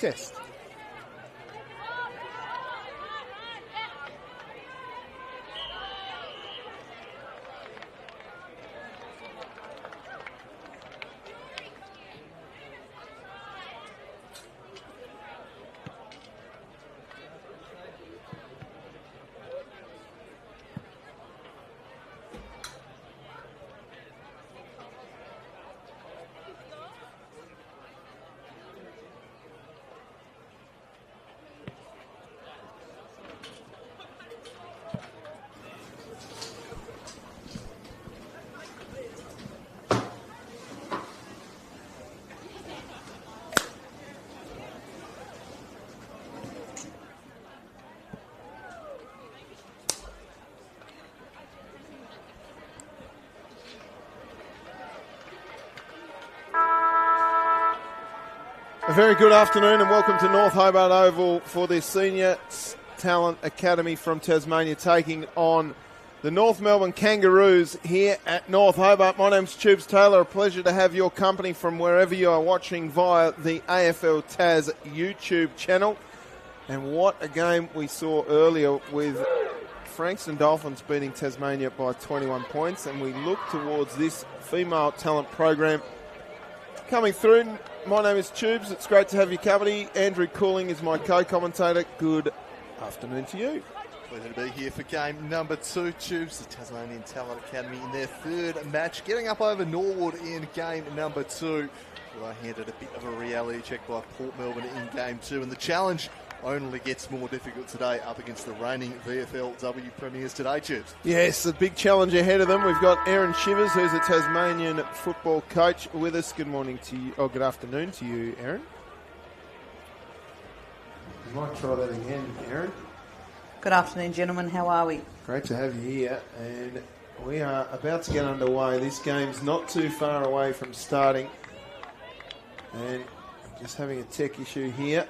test. A very good afternoon and welcome to North Hobart Oval for the Senior Talent Academy from Tasmania, taking on the North Melbourne Kangaroos here at North Hobart. My name's Tubes Taylor. A pleasure to have your company from wherever you are watching via the AFL Tas YouTube channel. And what a game we saw earlier with Frankston Dolphins beating Tasmania by 21 points. And we look towards this female talent program coming through. My name is Tubes. It's great to have your company. Andrew Cooling is my co-commentator. Good afternoon to you. Pleasure to be here for game number 2. Tubes, the Tasmanian Talent Academy in their third match, getting up over Norwood in game number 2. Well, I handed a bit of a reality check by Port Melbourne in game 2, and the challenge only gets more difficult today up against the reigning VFLW premiers today, Tubes. Yes, a big challenge ahead of them. We've got Aaron Shivers, who's a Tasmanian football coach, with us. Good morning to you, or good afternoon to you, Aaron. You might try that again, Aaron. Good afternoon, gentlemen. How are we? Great to have you here, and we are about to get underway. This game's not too far away from starting, and I'm just having a tech issue here.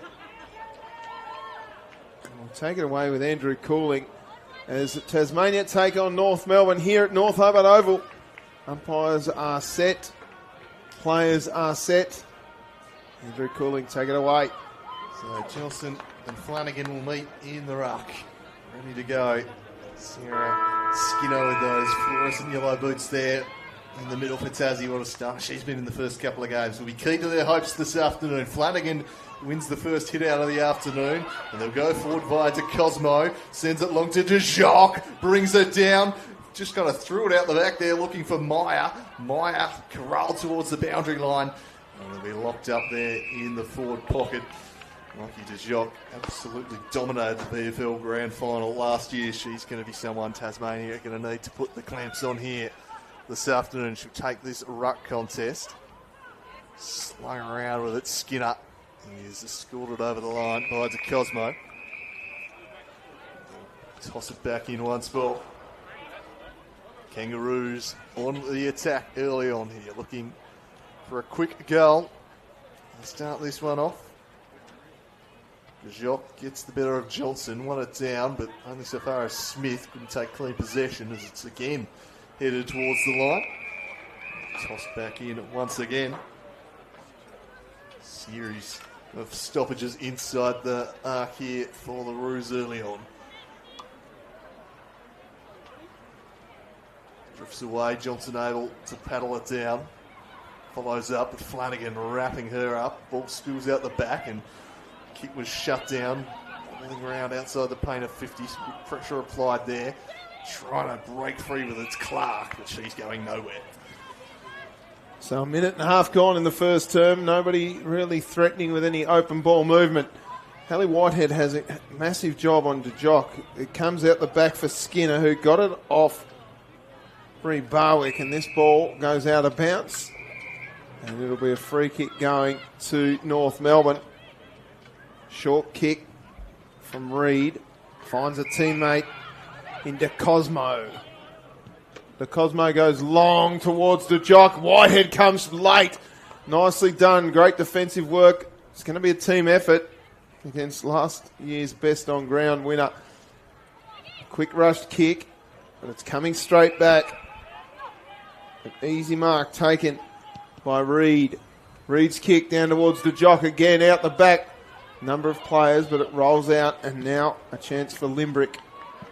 We'll take it away with Andrew Cooling as Tasmania take on North Melbourne here at North Hobart Oval. Umpires are set. Players are set. Andrew Cooling, take it away. So Johnson and Flanagan will meet in the ruck. Ready to go. Sarah Skinner with those fluorescent yellow boots there in the middle for Tassie. What a start she's been in the first couple of games. Will be key to their hopes this afternoon. Flanagan wins the first hit out of the afternoon, and they'll go forward via to Cosmo, sends it long to DeJock, brings it down, just kind of threw it out the back there looking for Meyer. Meyer corralled towards the boundary line, and they'll be locked up there in the forward pocket. Mikey DeJock absolutely dominated the VFL Grand Final last year. She's going to be someone Tasmania are going to need to put the clamps on here this afternoon. She'll take this ruck contest. Slung around with it, Skinner. He's escorted over the line by De Cosmo. Toss it back in once more. Kangaroos on the attack early on here, looking for a quick goal. They'll start this one off. Jock gets the better of Johnson, won it down, but only so far as Smith couldn't take clean possession as it's again headed towards the line. Tossed back in once again. Series of stoppages inside the arc here for the Roos early on. Drifts away, Johnson able to paddle it down. Follows up with Flanagan wrapping her up. Ball spills out the back and kick was shut down. Rolling around outside the paint of 50. Pressure applied there. Trying to break free with its Clark, but she's going nowhere. So a minute and a half gone in the first term. Nobody really threatening with any open ball movement. Hallie Whitehead has a massive job on DeJock. It comes out the back for Skinner, who got it off Bree Barwick, and this ball goes out of bounds. And it'll be a free kick going to North Melbourne. Short kick from Reed. Finds a teammate in De Cosmo. De Cosmo goes long towards DeJock. Whitehead comes late. Nicely done. Great defensive work. It's going to be a team effort against last year's best on ground winner. Quick rushed kick, but it's coming straight back. An easy mark taken by Reed. Reed's kick down towards DeJock again, out the back. number of players, but it rolls out, and now a chance for Limbrick,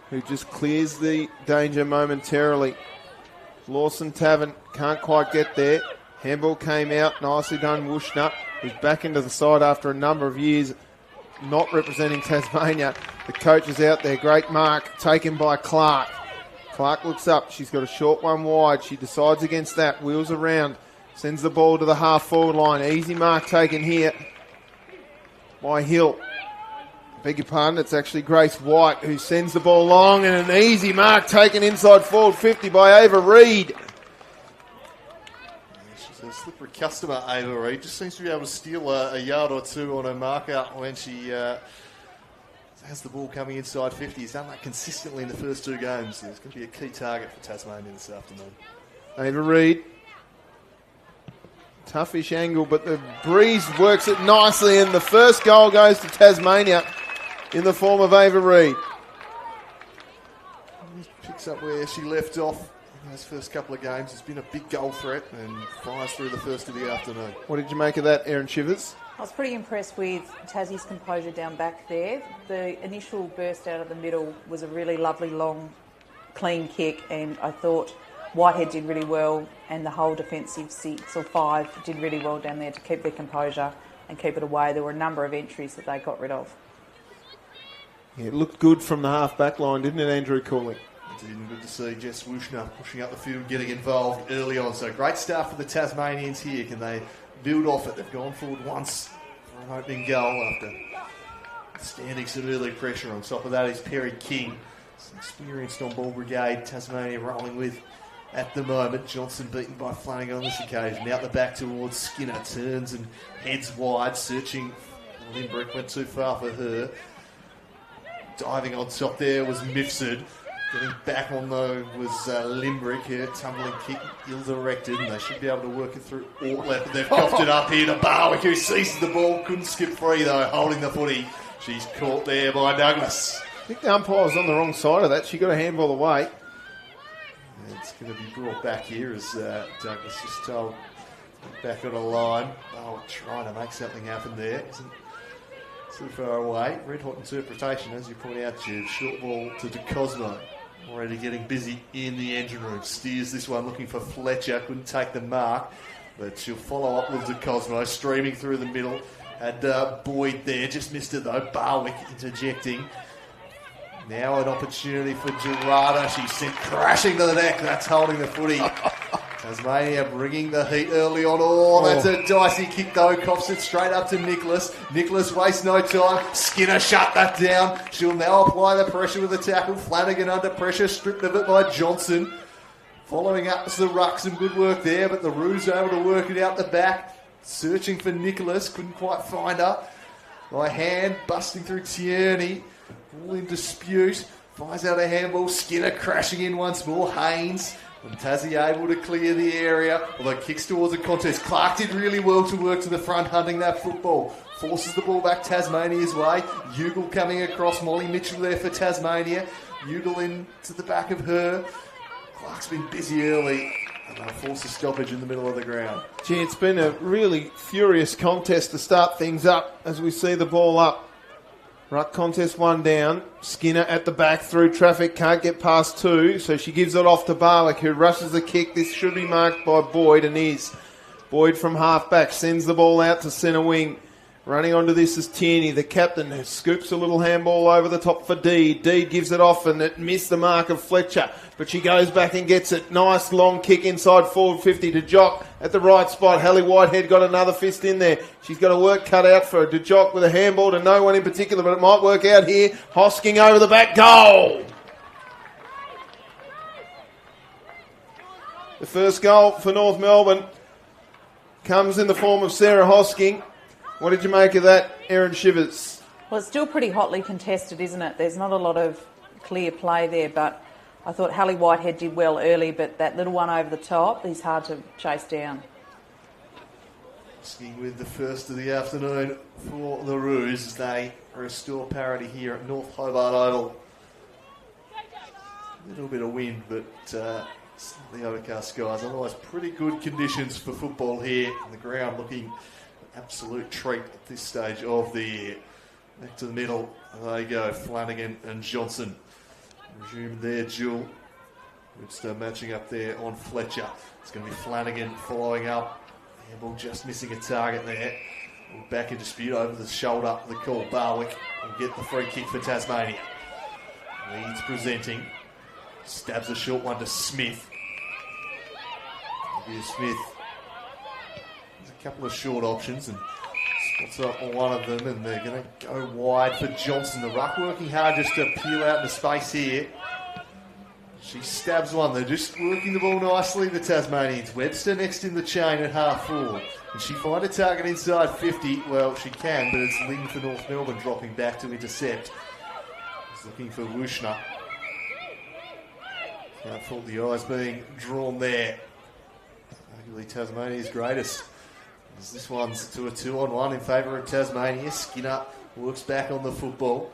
who just clears the danger momentarily. Lawson Tavern can't quite get there. Handball came out, nicely done. Wushner, who's back into the side after a number of years not representing Tasmania. The coach is out there. Great mark taken by Clark. Clark looks up. She's got a short one wide. She decides against that. Wheels around. Sends the ball to the half-forward line. Easy mark taken here by Hill. Beg your pardon, it's actually Grace White who sends the ball long, and an easy mark taken inside forward 50 by Ava Reid. She's a slippery customer, Ava Reid. Just seems to be able to steal a yard or two on her marker when she has the ball coming inside 50. He's done that consistently in the first two games. It's going to be a key target for Tasmania this afternoon. Ava Reid. Toughish angle, but the breeze works it nicely, and the first goal goes to Tasmania in the form of Ava Reid. Picks up where she left off in those first couple of games. It's been a big goal threat and fires through the first of the afternoon. What did you make of that, Erin Shivers? I was pretty impressed with Tassie's composure down back there. The initial burst out of the middle was a really lovely, long, clean kick, and I thought Whitehead did really well, and the whole defensive 6 or 5 did really well down there to keep their composure and keep it away. There were a number of entries that they got rid of. Yeah, it looked good from the half-back line, didn't it, Andrew Cooley? It's even good to see Jess Wushner pushing up the field, getting involved early on. So great start for the Tasmanians here. Can they build off it? They've gone forward once for an opening goal after standing some early pressure. On top of that is Perry King. Some experienced on-ball brigade Tasmania rolling with at the moment. Johnson beaten by Flanagan on this occasion. Out the back towards Skinner. Turns and heads wide, searching. Limbrick went too far for her. Diving on top there was Mifsud. Getting back on though was Limbrick here. Tumbling kick, ill-directed, and they should be able to work it through Ortleff. But they've coughed it up here to Barwick, who seizes the ball. Couldn't skip free though, holding the footy. She's caught there by Douglas. I think the umpire was on the wrong side of that. She got a handball away. It's going to be brought back here as Douglas just told back on a line. Oh, trying to make something happen there. Isn't too far away. Red hot interpretation, as you point out, Jude. Short ball to De Cosmo. Already getting busy in the engine room. Steers this one looking for Fletcher. Couldn't take the mark, but she'll follow up with De Cosmo. Streaming through the middle. Had Boyd there. Just missed it though. Barwick interjecting. Now an opportunity for Gerarda. She's sent crashing to the deck. That's holding the footy. Tasmania bringing the heat early on. Oh, that's a dicey kick though. Coughs it straight up to Nicholas. Nicholas wastes no time. Skinner shut that down. She'll now apply the pressure with the tackle. Flanagan under pressure. Stripped of it by Johnson. Following up is the ruck. Some good work there, but the Roos able to work it out the back. Searching for Nicholas. Couldn't quite find her. By hand, busting through Tierney. All in dispute. Fires out a handball. Skinner crashing in once more. Haynes. And Tassie able to clear the area, although kicks towards the contest. Clark did really well to work to the front, hunting that football. Forces the ball back Tasmania's way. Ugle coming across. Molly Mitchell there for Tasmania. Ugle in to the back of her. Clark's been busy early, and they'll force a stoppage in the middle of the ground. Gee, it's been a really furious contest to start things up as we see the ball up. Ruck contest one down. Skinner at the back through traffic. Can't get past 2. So she gives it off to Barwick, who rushes the kick. This should be marked by Boyd and is. Boyd from half back sends the ball out to centre wing. Running onto this is Tierney, the captain, who scoops a little handball over the top for Deed. Deed gives it off and it missed the mark of Fletcher. But she goes back and gets it. Nice long kick inside forward 50 to Jock at the right spot. Hallie Whitehead got another fist in there. She's got a work cut out for her. De Jock with a handball to no one in particular, but it might work out here. Hosking over the back. Goal! The first goal for North Melbourne comes in the form of Sarah Hosking. What did you make of that, Erin Shivers? Well, it's still pretty hotly contested, isn't it? There's not a lot of clear play there, but I thought Hallie Whitehead did well early, but that little one over the top is hard to chase down. Skiing with the first of the afternoon for the Roos as they restore parity here at North Hobart Oval. A little bit of wind, but slightly overcast skies. Otherwise, pretty good conditions for football here. And the ground looking an absolute treat at this stage of the year. Back to the middle. There you go. Flanagan and Johnson. Resume their duel. Webster matching up there on Fletcher. It's going to be Flanagan following up. Handball just missing a target there. Back in dispute over the shoulder. The call. Barwick will get the free kick for Tasmania. Leeds presenting. Stabs a short one to Smith. Here's Smith. There's a couple of short options and spots up on one of them, and they're going to go wide for Johnson. The ruck working hard just to peel out into space here. She stabs one. They're just working the ball nicely, the Tasmanians. Webster next in the chain at half forward. Can she find a target inside 50? Well, she can, but it's Ling for North Melbourne dropping back to intercept. He's looking for Wushner. Can't fault the eyes being drawn there. Arguably Tasmania's greatest. As this one's to a 2-on-1 in favour of Tasmania. Skinner works back on the football.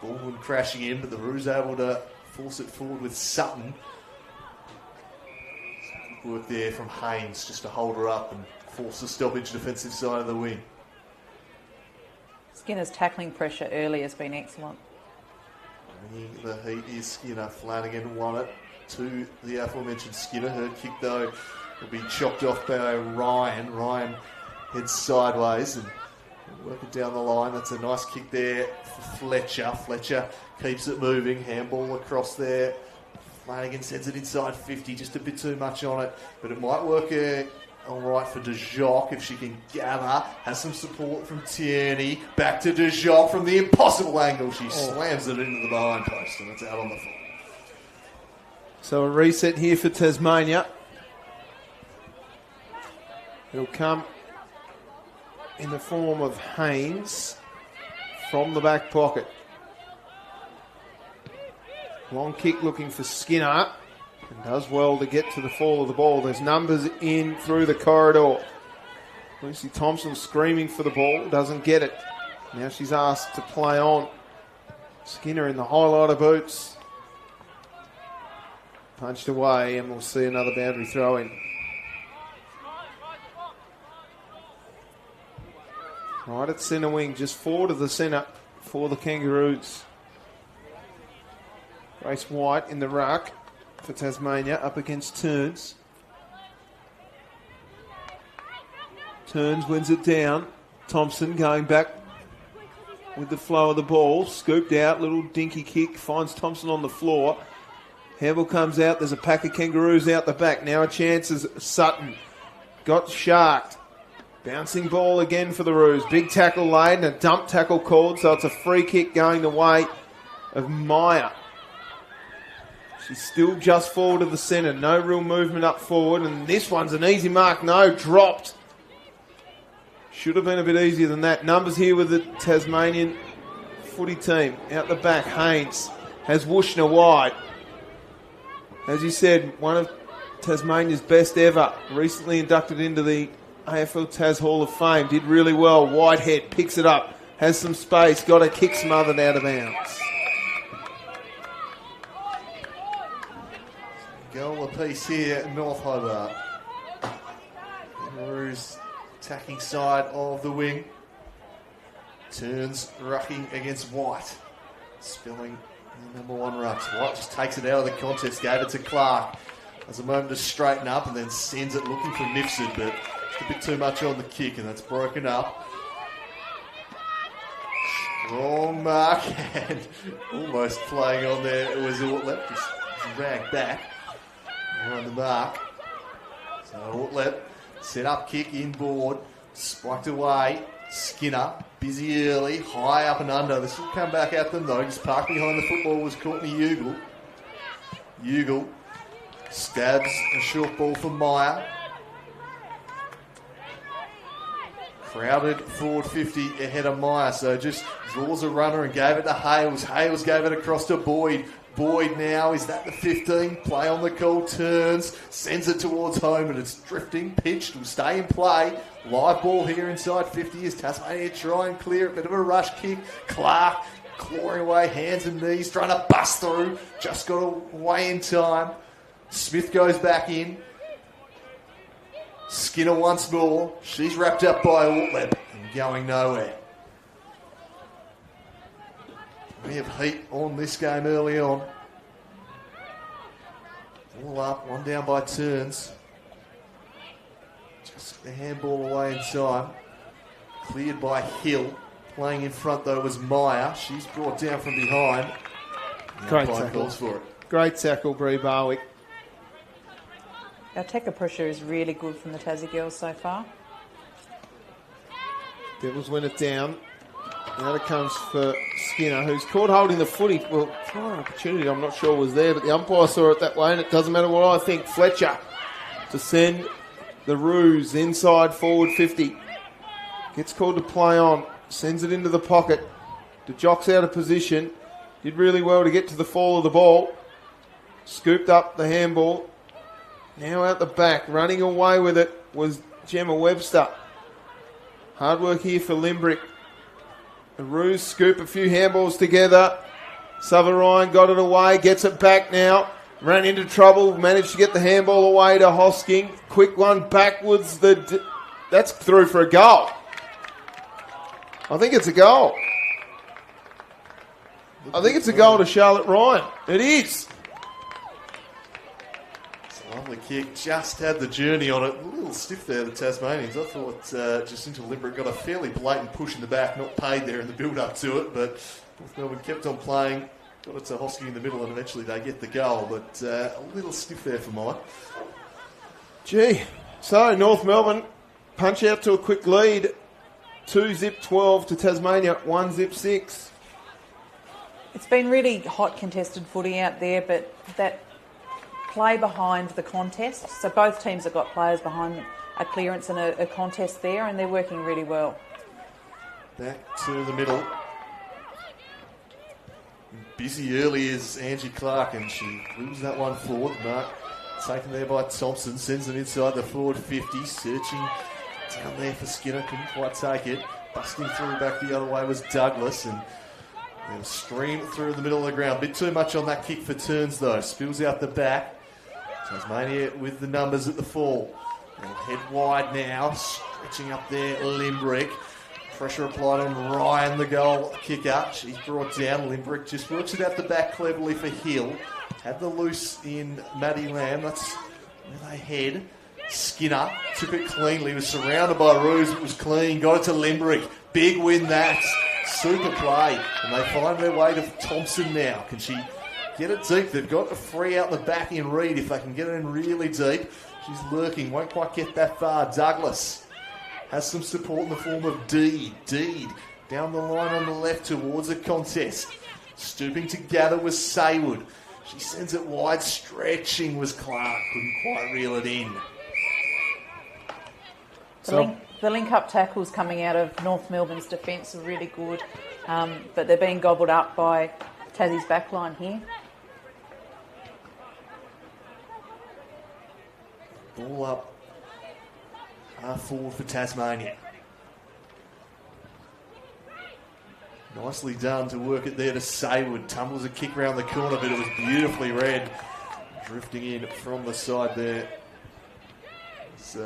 Baldwin crashing in, but the Roos able to force it forward with Sutton. Good work there from Haynes just to hold her up and force the stoppage defensive side of the wing. Skinner's tackling pressure early has been excellent. Bringing the heat is Skinner. Flanagan won it to the aforementioned Skinner. Her kick, though, will be chopped off by Ryan. Ryan heads sideways and work it down the line. That's a nice kick there for Fletcher. Fletcher keeps it moving. Handball across there. Flanagan sends it inside 50. Just a bit too much on it. But it might work all right for De Jong if she can gather. Has some support from Tierney. Back to De Jong from the impossible angle. She slams it into the behind post and it's out on the floor. So a reset here for Tasmania. It'll come in the form of Haynes from the back pocket. Long kick looking for Skinner. And does well to get to the fall of the ball. There's numbers in through the corridor. Lucy Thompson screaming for the ball. Doesn't get it. Now she's asked to play on. Skinner in the highlighter boots. Punched away, and we'll see another boundary throw in. Right at centre wing, just forward of the centre for the Kangaroos. Grace White in the ruck for Tasmania, up against Turns. Turns wins it down. Thompson going back with the flow of the ball. Scooped out, little dinky kick, finds Thompson on the floor. Handball comes out, there's a pack of Kangaroos out the back. Now a chance is Sutton. Got sharked. Bouncing ball again for the Roos. Big tackle laid and a dump tackle called, so it's a free kick going the way of Meyer. She's still just forward of the centre. No real movement up forward. And this one's an easy mark. No, dropped. Should have been a bit easier than that. Numbers here with the Tasmanian footy team. Out the back, Haynes has Wushner wide. As you said, one of Tasmania's best ever. Recently inducted into the AFL Tas Hall of Fame. Did really well. Whitehead picks it up. Has some space. Got a kick smothered out of bounds. Goal apiece here at North Hobart. Kangaroos attacking side of the wing. Turns rucking against White. Spilling the number one rucks. White just takes it out of the contest, gave it to Clark. Has a moment to straighten up and then sends it looking for Mifsud, but just a bit too much on the kick and that's broken up. Strong mark and almost playing on there. It was Ortlep, just dragged back. On the mark. So Ortlep, set up kick inboard, spiked away. Skinner, busy early, high up and under. This will come back at them though. Just parked behind the football was Courtney Ugle. Ugle stabs a short ball for Meyer. Crowded forward 50 ahead of Meyer, so just draws a runner and gave it to Hales. Hales gave it across to Boyd. Boyd now, is that the 15? Play on the call, Turns, sends it towards home, and it's drifting, pitched, will stay in play. Live ball here inside 50 as Tasmania try and clear it. Bit of a rush kick. Clark clawing away, hands and knees, trying to bust through. Just got away in time. Smith goes back in. Skinner once more. She's wrapped up by Ortlep and going nowhere. plenty of heat on this game early on. All up, one down by turns. Just the handball away inside. Cleared by Hill. Playing in front though was Meyer. She's brought down from behind. Great tackle. For it. Great tackle, Bree Barwick. Our tackle pressure is really good from the Tassie girls so far. Devils win it down. Now it comes for Skinner, who's caught holding the footy. Well, try an opportunity, I'm not sure was there, but the umpire saw it that way, and it doesn't matter what I think. Fletcher to send the Roos inside forward 50. Gets called to play on. Sends it into the pocket. The Jock's out of position. Did really well to get to the fall of the ball. Scooped up the handball. Now out the back. Running away with it was Gemma Webster. Hard work here for Limbrick. The Roos scoop a few handballs together. Savarine got it away. Gets it back now. Ran into trouble. Managed to get the handball away to Hosking. Quick one backwards. That's through for a goal. I think it's a goal. I think it's a goal to Charlotte Ryan. It is. It's a lovely kick. Just had the journey on it. A little stiff there, the Tasmanians. I thought Jacinta Limbrick got a fairly blatant push in the back, not paid there in the build-up to it, but North Melbourne kept on playing. Got it to Hosking in the middle, and eventually they get the goal, but a little stiff there for mine. Gee. So, North Melbourne punch out to a quick lead. 2-12 to Tasmania, 1-6. It's been really hot contested footy out there, but that play behind the contest, so both teams have got players behind a clearance and a contest there, and they're working really well. Back to the middle. Busy early is Angie Clark, and she moves that one forward. Mark taken there by Thompson, sends it inside the forward 50, searching down there for Skinner, couldn't quite take it. Busting through back the other way was Douglas, and they'll stream through the middle of the ground. Bit too much on that kick for turns though. Spills out the back. Tasmania with the numbers at the fall. They'll head wide now, stretching up there Limbrick. Pressure applied on Ryan, the goal kicker. She's brought down. Limbrick just works it out the back cleverly for Hill. Had the loose in Maddie Lamb. That's where they head. Skinner took it cleanly, was surrounded by Roos, it was clean, got it to Limbrick, big win that, super play, and they find their way to Thompson now. Can she get it deep? They've got a free out the back in Reed if they can get it in really deep. She's lurking, won't quite get that far. Douglas has some support in the form of Deed down the line on the left towards the contest, stooping to gather was Saywood. She sends it wide, stretching was Clark, couldn't quite reel it in. The link-up tackles coming out of North Melbourne's defence are really good, but they're being gobbled up by Tassie's backline here. Ball up, half forward for Tasmania. Nicely done to work it there to Saywood. Tumbles a kick round the corner, but it was beautifully read. Drifting in from the side there. It's,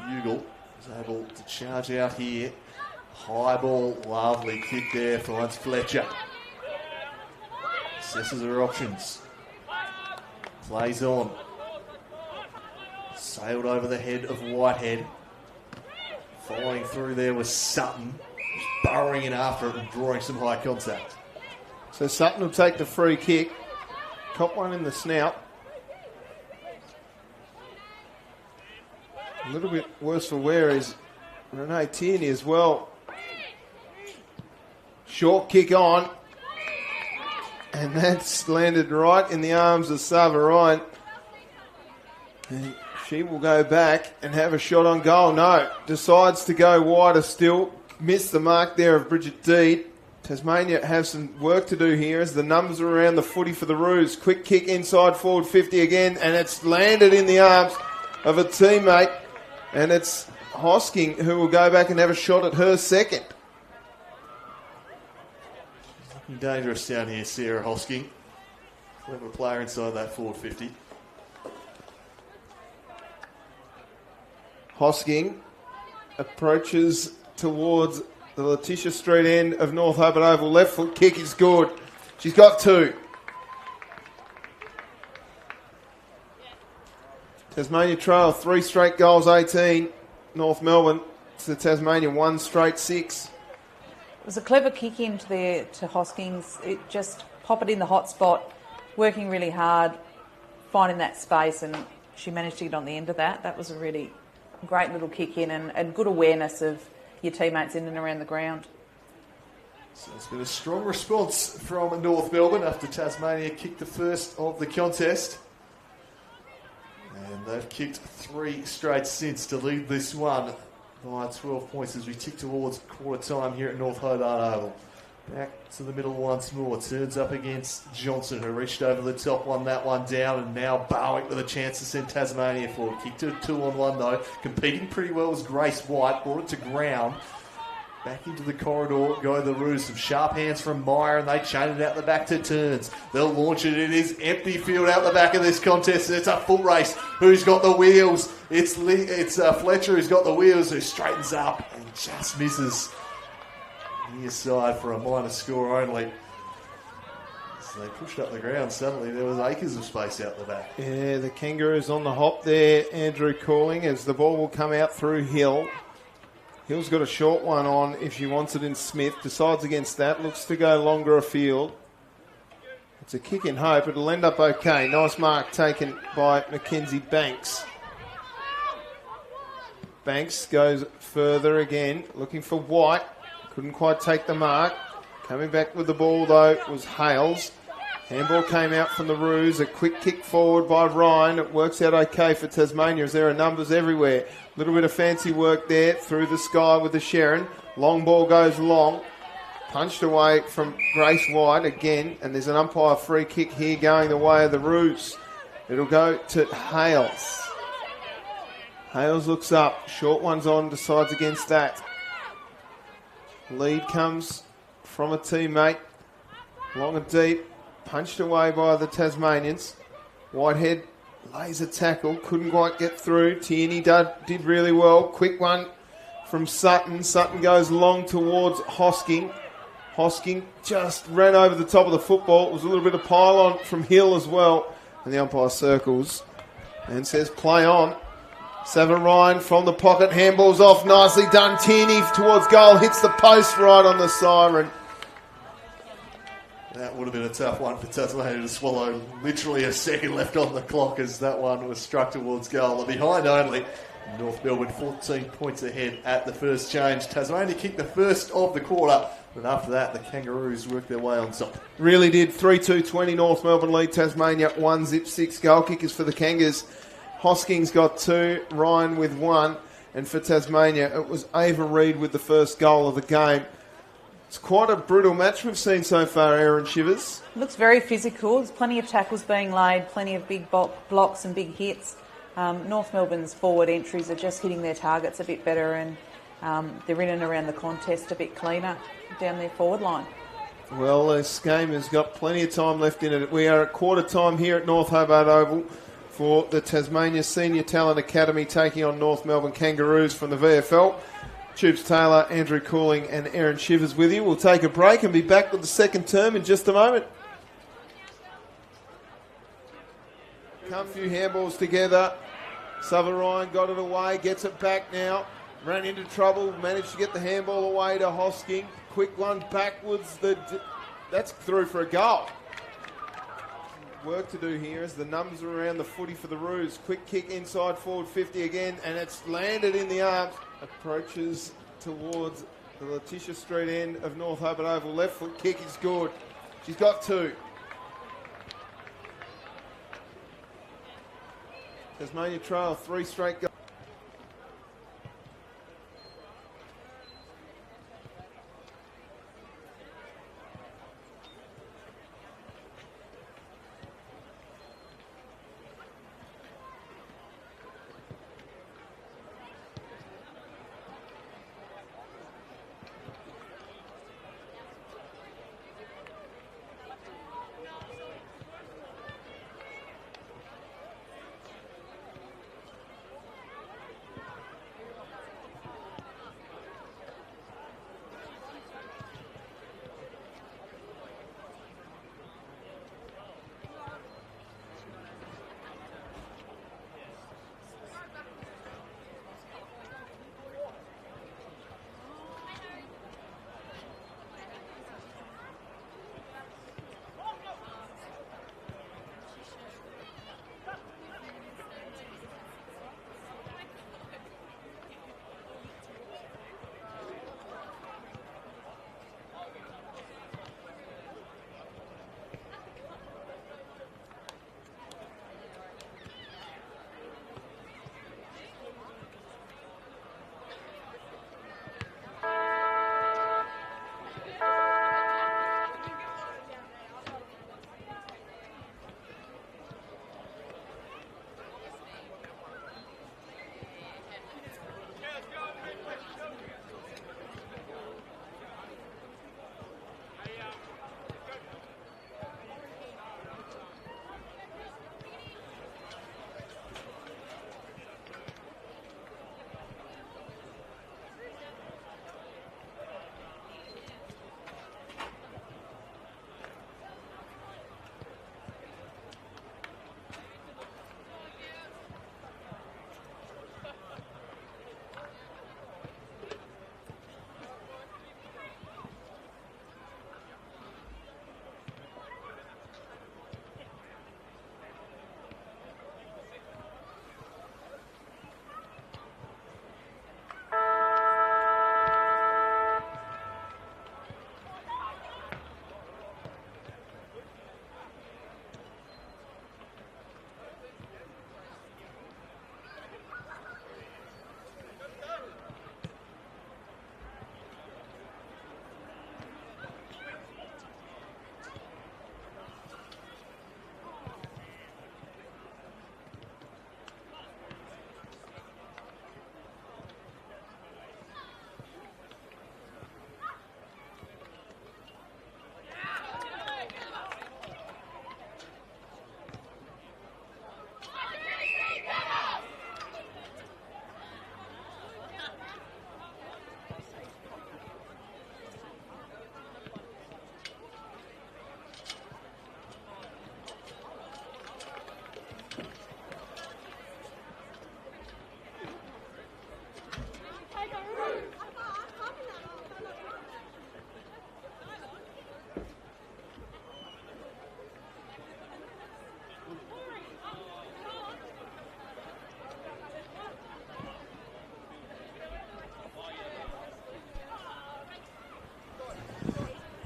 Ugle is able to charge out here. High ball, lovely kick there, finds Fletcher. Assesses her options. Plays on. Sailed over the head of Whitehead. Following through there was Sutton. Just burrowing in after it and drawing some high contact. So Sutton will take the free kick. Cop one in the snout. A little bit worse for wear is Renee Tierney as well. Short kick on. And that's landed right in the arms of Savarine. And she will go back and have a shot on goal. No, decides to go wider still. Missed the mark there of Bridget Deed. Tasmania have some work to do here as the numbers are around the footy for the Roos. Quick kick inside forward 50 again, and it's landed in the arms of a teammate. And it's Hosking who will go back and have a shot at her second. Looking dangerous down here, Sarah Hosking. Clever player inside that forward 50. Hosking approaches towards the Letitia Street end of North Hobart Oval. Left foot kick is good. She's got 2. Tasmania trail 3 straight goals, 18. North Melbourne to Tasmania 1 straight 6. It was a clever kick into there to Hoskins. It just pop it in the hot spot, working really hard, finding that space, and she managed to get on the end of that. That was a really great little kick in and good awareness of your teammates in and around the ground. So it's been a strong response from North Melbourne after Tasmania kicked the first of the contest. And they've kicked 3 straight since to lead this one by 12 points as we tick towards quarter time here at North Hobart Oval. Back to the middle once more. Turns up against Johnson, who reached over the top, won that one down, and now Barwick with a chance to send Tasmania forward. Kicked to 2-on-1 though. Competing pretty well was Grace White. Brought it to ground. Back into the corridor go the Roos. Some sharp hands from Meyer, and they chain it out the back to Turns. They'll launch it. It is empty field out the back of this contest. It's a full race. Who's got the wheels? It's Fletcher who's got the wheels, who straightens up and just misses near side for a minor score only. So they pushed up the ground. Suddenly there was acres of space out the back. Yeah, the Kangaroos on the hop there. Andrew calling as the ball will come out through Hill. Hill's got a short one on if she wants it in Smith. Decides against that. Looks to go longer afield. It's a kick in hope. It'll end up okay. Nice mark taken by Mackenzie Banks. Banks goes further again. Looking for White. Couldn't quite take the mark. Coming back with the ball, though, was Hales. Handball came out from the Roos. A quick kick forward by Ryan. It works out okay for Tasmania as there are numbers everywhere. A little bit of fancy work there through the sky with the Sharon. Long ball goes long. Punched away from Grace White again. And there's an umpire free kick here going the way of the Roos. It'll go to Hales. Hales looks up. Short one's on. Decides against that. Lead comes from a teammate. Long and deep. Punched away by the Tasmanians. Whitehead lays a tackle. Couldn't quite get through. Tierney did really well. Quick one from Sutton. Sutton goes long towards Hosking. Hosking just ran over the top of the football. It was a little bit of pile-on from Hill as well. And the umpire circles and says play on. Savin Ryan from the pocket. Handball's off. Nicely done. Tierney towards goal. Hits the post right on the siren. That would have been a tough one for Tasmania to swallow. Literally a second left on the clock as that one was struck towards goal. They're behind only. North Melbourne 14 points ahead at the first change. Tasmania kicked the first of the quarter. But after that, the Kangaroos worked their way on top. Really did. 3-2-20 North Melbourne lead. Tasmania 1-6. Goal kickers for the Kangas. Hoskins got 2, Ryan with 1, and for Tasmania it was Ava Reid with the first goal of the game. It's quite a brutal match we've seen so far, Aaron Shivers. Looks very physical. There's plenty of tackles being laid, plenty of big blocks and big hits. North Melbourne's forward entries are just hitting their targets a bit better, and they're in and around the contest a bit cleaner down their forward line. Well, this game has got plenty of time left in it. We are at quarter time here at North Hobart Oval for the Tasmania Senior Talent Academy taking on North Melbourne Kangaroos from the VFL. Tubes Taylor, Andrew Cooling and Aaron Shivers with you. We'll take a break and be back with the second term in just a moment. Come a few handballs together. Savin Ryan got it away, gets it back now. Ran into trouble, managed to get the handball away to Hosking. Quick one backwards. That's through for a goal. Work to do here as the numbers are around the footy for the Roos. Quick kick inside forward 50 again, and it's landed in the arms. Approaches towards the Letitia Street end of North Hobart Oval. Left foot kick is good. She's got 2. Tasmania trail 3 straight goals.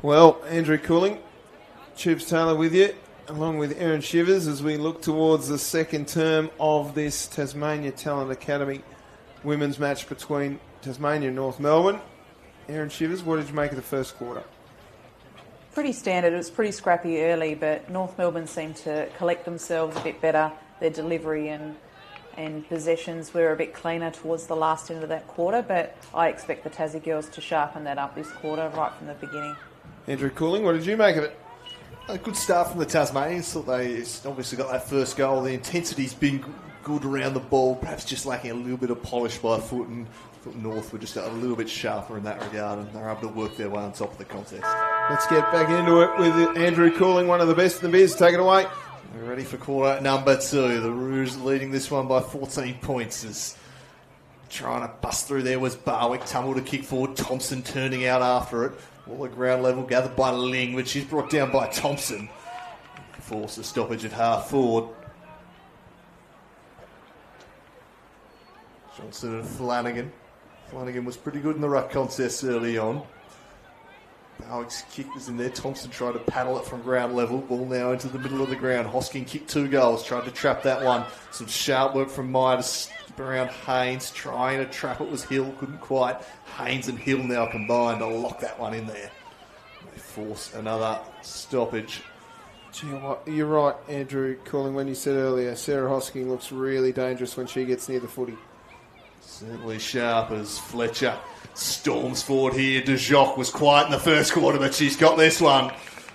Well, Andrew Cooling, Tubes Taylor with you, along with Erin Shivers, as we look towards the second term of this Tasmania Talent Academy women's match between Tasmania and North Melbourne. Erin Shivers, what did you make of the first quarter? Pretty standard. It was pretty scrappy early, but North Melbourne seemed to collect themselves a bit better. Their delivery and possessions were a bit cleaner towards the last end of that quarter, but I expect the Tassie girls to sharpen that up this quarter right from the beginning. Andrew Cooling, what did you make of it? A good start from the Tasmanians. Thought they obviously got that first goal. The intensity's been good around the ball, perhaps just lacking a little bit of polish by foot, and North were just a little bit sharper in that regard, and they're able to work their way on top of the contest. Let's get back into it with Andrew Cooling, one of the best in the biz. Take it away. We're ready for quarter number 2. The Rouge leading this one by 14 points. As trying to bust through there was Barwick. Tumble to kick forward. Thompson turning out after it. All at ground level, gathered by Ling, but she's brought down by Thompson. Force a stoppage at half forward. Johnson and Flanagan. Flanagan was pretty good in the ruck contest early on. Barwick's kick was in there. Thompson tried to paddle it from ground level. Ball now into the middle of the ground. Hosking kicked 2 goals. Tried to trap that one. Some sharp work from Meyer to skip around Haynes. Trying to trap it was Hill. Couldn't quite. Haynes and Hill now combined to lock that one in there. They force another stoppage. Gee, you're right, Andrew Cooling, when you said earlier, Sarah Hosking looks really dangerous when she gets near the footy. Certainly sharp as Fletcher storms forward here. De Jocque was quiet in the first quarter, but she's got this one.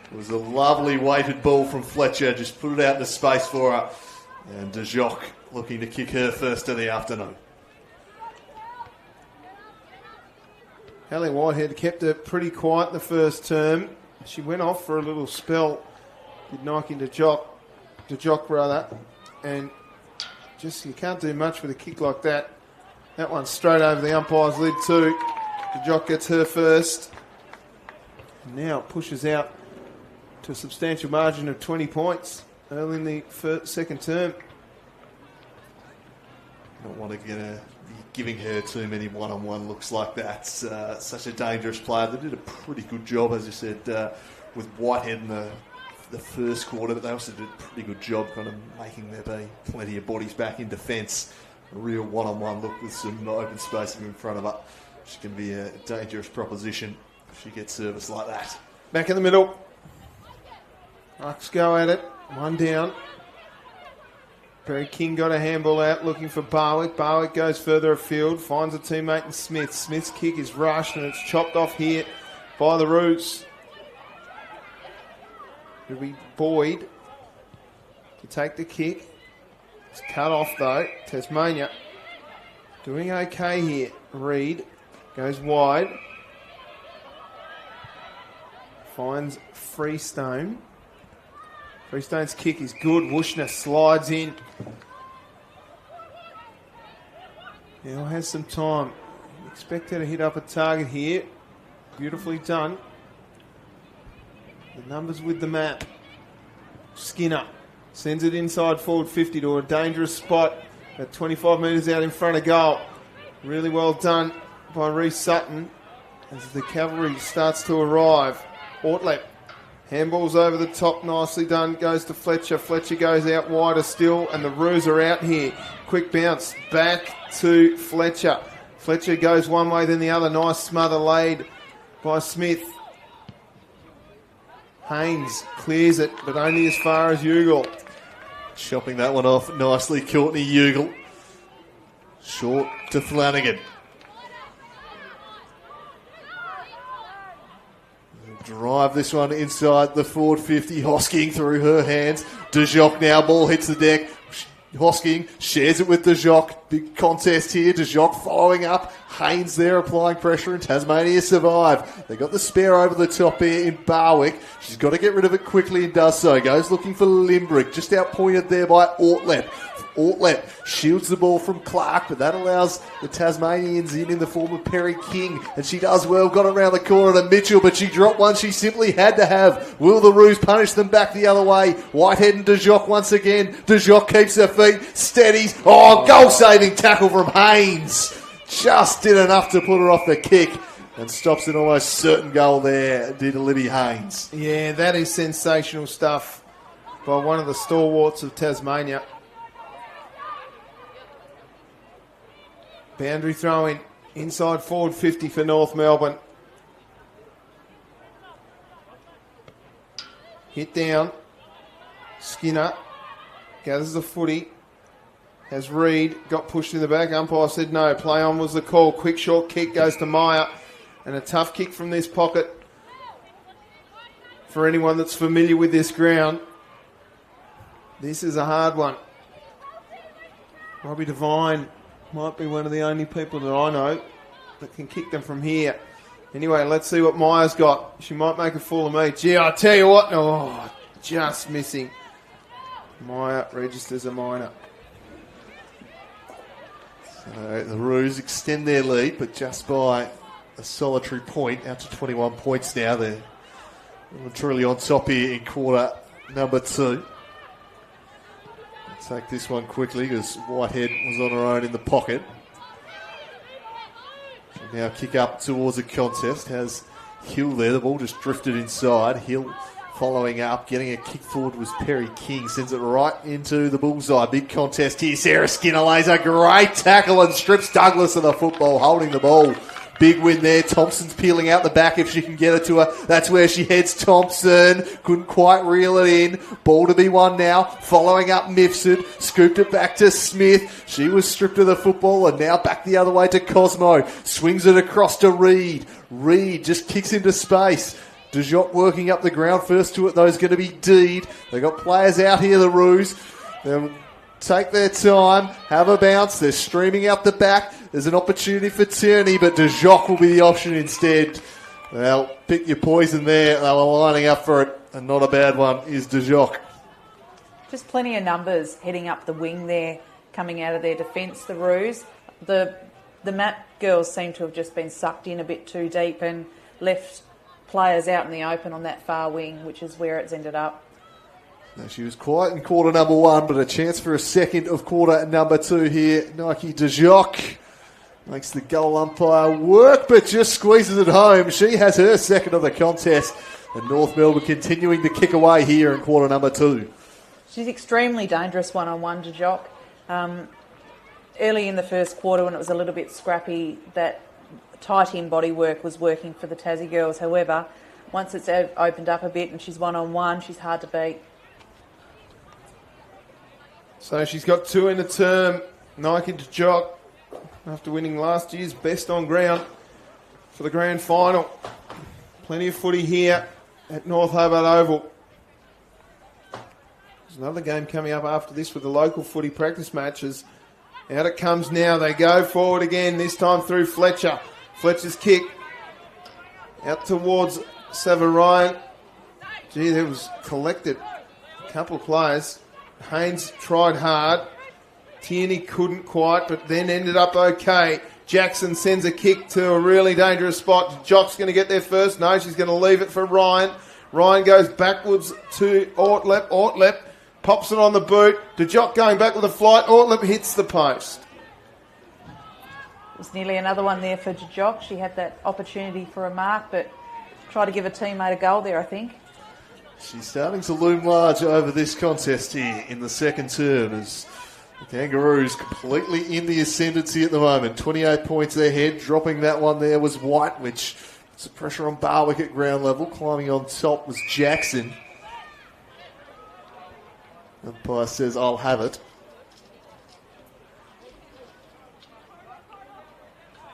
It was a lovely weighted ball from Fletcher. Just put it out into space for her. And De Jocque looking to kick her first of the afternoon. Hallie Whitehead kept her pretty quiet in the first term. She went off for a little spell. Did Nike De Jocque rather. And just you can't do much with a kick like that. That one's straight over the umpire's lid too. De Jocque gets her first. And now it pushes out to a substantial margin of 20 points early in the second term. Don't want to be giving her too many one-on-one looks like that. Such a dangerous player. They did a pretty good job, as you said, with Whitehead in the first quarter, but they also did a pretty good job kind of making there be plenty of bodies back in defence. A real one-on-one look with some open space in front of her. She can be a dangerous proposition if she gets service like that. Back in the middle. Bucks go at it. One down. Perry King got a handball out looking for Barwick. Barwick goes further afield, finds a teammate in Smith. Smith's kick is rushed and it's chopped off here by the Roos. It'll be Boyd to take the kick. It's cut off though. Tasmania doing okay here. Reed goes wide. Finds Freestone. Freestone's kick is good. Wushner slides in. Now has some time. Expect her to hit up a target here. Beautifully done. The numbers with the map. Skinner sends it inside forward 50 to a dangerous spot at 25 metres out in front of goal. Really well done by Reece Sutton as the cavalry starts to arrive. Ortlep handballs over the top, nicely done, goes to Fletcher. Fletcher goes out wider still and the Roos are out here. Quick bounce back to Fletcher. Fletcher goes one way then the other. Nice smother laid by Smith. Haynes clears it, but only as far as Ugle. Chopping that one off nicely, Courtney Ugle. Short to Flanagan. Drive this one inside the forward 50. Hosking through her hands. De Jocque now, ball hits the deck. Hosking shares it with De Jocque. Big contest here. De Jocque following up. Haynes there applying pressure and Tasmania survive. They got the spare over the top here in Barwick. She's got to get rid of it quickly and does so. Goes looking for Limbrick. Just outpointed there by Ortlep. Ortlep shields the ball from Clark, but that allows the Tasmanians in the form of Perry King, and she does well. Got around the corner to Mitchell, but she dropped one she simply had to have. Will the Roos punish them back the other way? Whitehead and De Jocque once again. De Jocque keeps her feet, steadies. Oh, goal-saving tackle from Haynes. Just did enough to put her off the kick. and stops an almost certain goal there, did Libby Haynes. Yeah, that is sensational stuff by one of the stalwarts of Tasmania. Boundary throw-in, inside forward 50 for North Melbourne. Hit down. Skinner gathers the footy. Has Reid got pushed in the back. Umpire said no. Play on was the call. Quick short kick goes to Meyer. And a tough kick from this pocket for anyone that's familiar with this ground. This is a hard one. Robbie Devine might be one of the only people that I know that can kick them from here. Anyway, let's see what Meyer's got. She might make a fool of me. Gee, I tell you what. Oh, just missing. Meyer registers a minor. So the Roos extend their lead, but just by a solitary point, out to 21 points now. They're truly on top here in quarter number 2. I'll take this one quickly because Whitehead was on her own in the pocket. She'll now kick up towards a contest. Has Hill there. The ball just drifted inside. Hill following up, getting a kick forward was Perry King. Sends it right into the bullseye. Big contest here. Sarah Skinner lays a great tackle and strips Douglas of the football, holding the ball. Big win there. Thompson's peeling out the back if she can get it to her. That's where she heads. Thompson couldn't quite reel it in. Ball to be won now. Following up Mifsud. Scooped it back to Smith. She was stripped of the football and now back the other way to Cosmo. Swings it across to Reid. Reid just kicks into space. DeJock working up the ground. First to it, though, is going to be Deed. They've got players out here, the Roos. They'll take their time, have a bounce. They're streaming out the back. There's an opportunity for Tierney, but DeJock will be the option instead. Well, pick your poison there. They were lining up for it, and not a bad one is DeJock. Just plenty of numbers heading up the wing there, coming out of their defence, the Roos. The Matt girls seem to have just been sucked in a bit too deep and left players out in the open on that far wing, which is where it's ended up. Now, she was quiet in quarter number 1, but a chance for a second of quarter number 2 here. Nike DeJock makes the goal umpire work, but just squeezes it home. She has her second of the contest, and North Melbourne continuing to kick away here in quarter number 2. She's extremely dangerous one-on-one, DeJock. Early in the first quarter, when it was a little bit scrappy, that tight-in body work was working for the Tassie girls. However, once it's opened up a bit and she's one-on-one, she's hard to beat. So she's got 2 in the term. Nike DeJock, after winning last year's best on ground for the grand final. Plenty of footy here at North Hobart Oval. There's another game coming up after this with the local footy practice matches. Out it comes now. They go forward again, this time through Fletcher. Fletcher's kick out towards Savarine. Gee, there was collected a couple of players. Haynes tried hard. Tierney couldn't quite, but then ended up okay. Jackson sends a kick to a really dangerous spot. Jock's going to get there first. No, she's going to leave it for Ryan. Ryan goes backwards to Ortlep. Ortlep pops it on the boot. DeJock going back with a flight. Ortlep hits the post. It was nearly another one there for DeJock. She had that opportunity for a mark, but tried to give a teammate a goal there, I think. She's starting to loom large over this contest here in the second term as the Kangaroos completely in the ascendancy at the moment. 28 points ahead. Dropping that one there was White, which puts the pressure on Barwick at ground level. Climbing on top was Jackson. Umpire says, I'll have it.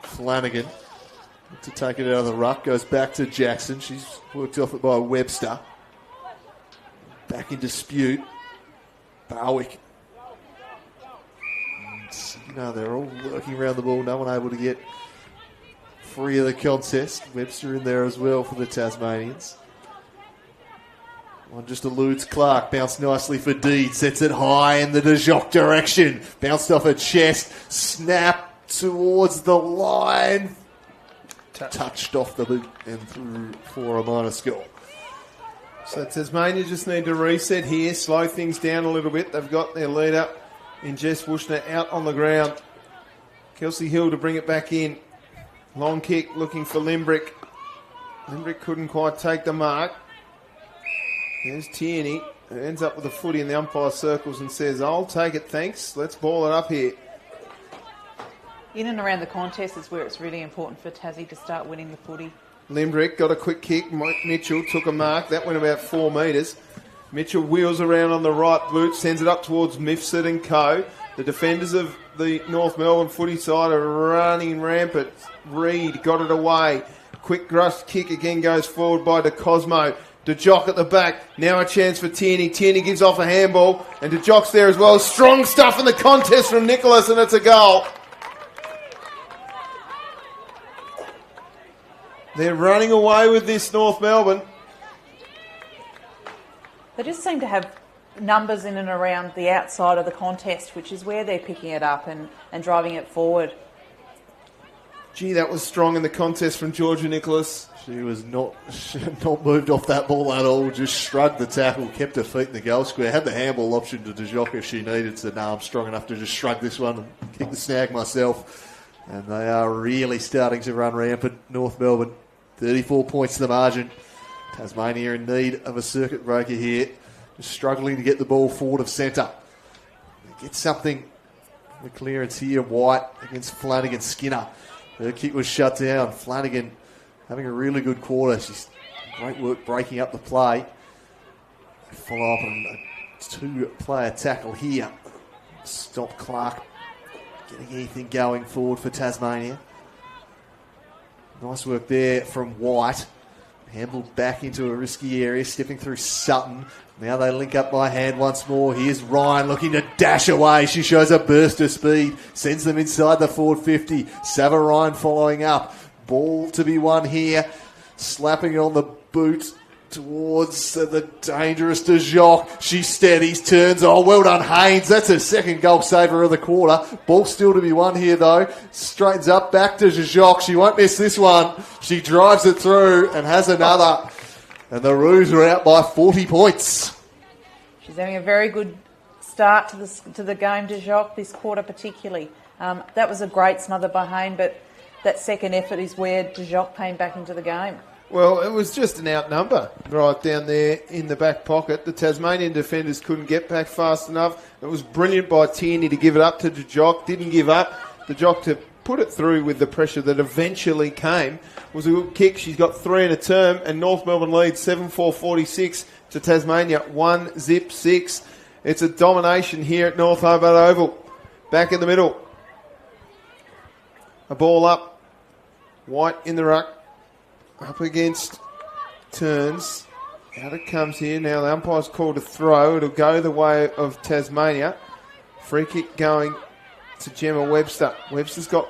Flanagan to take it out of the ruck. Goes back to Jackson. She's worked off it by Webster. Back in dispute. Barwick. And, they're all working around the ball. No one able to get free of the contest. Webster in there as well for the Tasmanians. One just eludes Clark. Bounced nicely for Deed. Sets it high in the DeJock direction. Bounced off her chest. Snap towards the line. Touched off the boot and through for a minor score. So Tasmania just need to reset here, slow things down a little bit. They've got their leader in Jess Wushner out on the ground. Kelsey Hill to bring it back in. Long kick looking for Limbrick. Limbrick couldn't quite take the mark. There's Tierney, who ends up with a footy in the umpire circles and says, I'll take it, thanks. Let's ball it up here. In and around the contest is where it's really important for Tassie to start winning the footy. Limbrick got a quick kick. Mitchell took a mark. That went about 4 metres. Mitchell wheels around on the right boot, sends it up towards Mifsud and co. The defenders of the North Melbourne footy side are running rampant. Reid got it away. Quick thrust kick again goes forward by De Cosmo. De Jock at the back. Now a chance for Tierney. Tierney gives off a handball. And De Jock's there as well. Strong stuff in the contest from Nicholas, and it's a goal. They're running away with this, North Melbourne. They just seem to have numbers in and around the outside of the contest, which is where they're picking it up and driving it forward. Gee, that was strong in the contest from Georgia Nicholas. She was not moved off that ball at all, just shrugged the tackle, kept her feet in the goal square, had the handball option to De Jock if she needed, said, no, I'm strong enough to just shrug this one and kick the snag myself. And they are really starting to run rampant, North Melbourne. 34 points to the margin. Tasmania in need of a circuit breaker here. Just struggling to get the ball forward of centre. Get something. The clearance here, White against Flanagan. Skinner. Her kick was shut down. Flanagan having a really good quarter. She's great work breaking up the play. Follow up on a 2-player tackle here. Stop Clark getting anything going forward for Tasmania. Nice work there from White. Handled back into a risky area, stepping through Sutton. Now they link up by hand once more. Here's Ryan looking to dash away. She shows a burst of speed. Sends them inside the forward 50. Savarine following up. Ball to be won here. Slapping it on the boot towards the dangerous De Jock. She steadies, turns. Oh, well done, Haynes. That's her second goal saver of the quarter. Ball still to be won here, though. Straightens up back to De Jock. She won't miss this one. She drives it through and has another. And the Roos are out by 40 points. She's having a very good start to the game, De Jock, this quarter particularly. That was a great smother by Haynes, but that second effort is where De Jock came back into the game. Well, it was just an outnumber right down there in the back pocket. The Tasmanian defenders couldn't get back fast enough. It was brilliant by Tierney to give it up to De Jock. Didn't give up. De Jock to put it through with the pressure that eventually came. It was a good kick. She's got 3 in a term, and North Melbourne leads 7-4-46 to Tasmania 1-6. It's a domination here at North Hobart Oval. Back in the middle. A ball up. White in the ruck. Up against Turns. Out it comes here. Now the umpire's called a throw. It'll go the way of Tasmania. Free kick going to Gemma Webster. Webster's got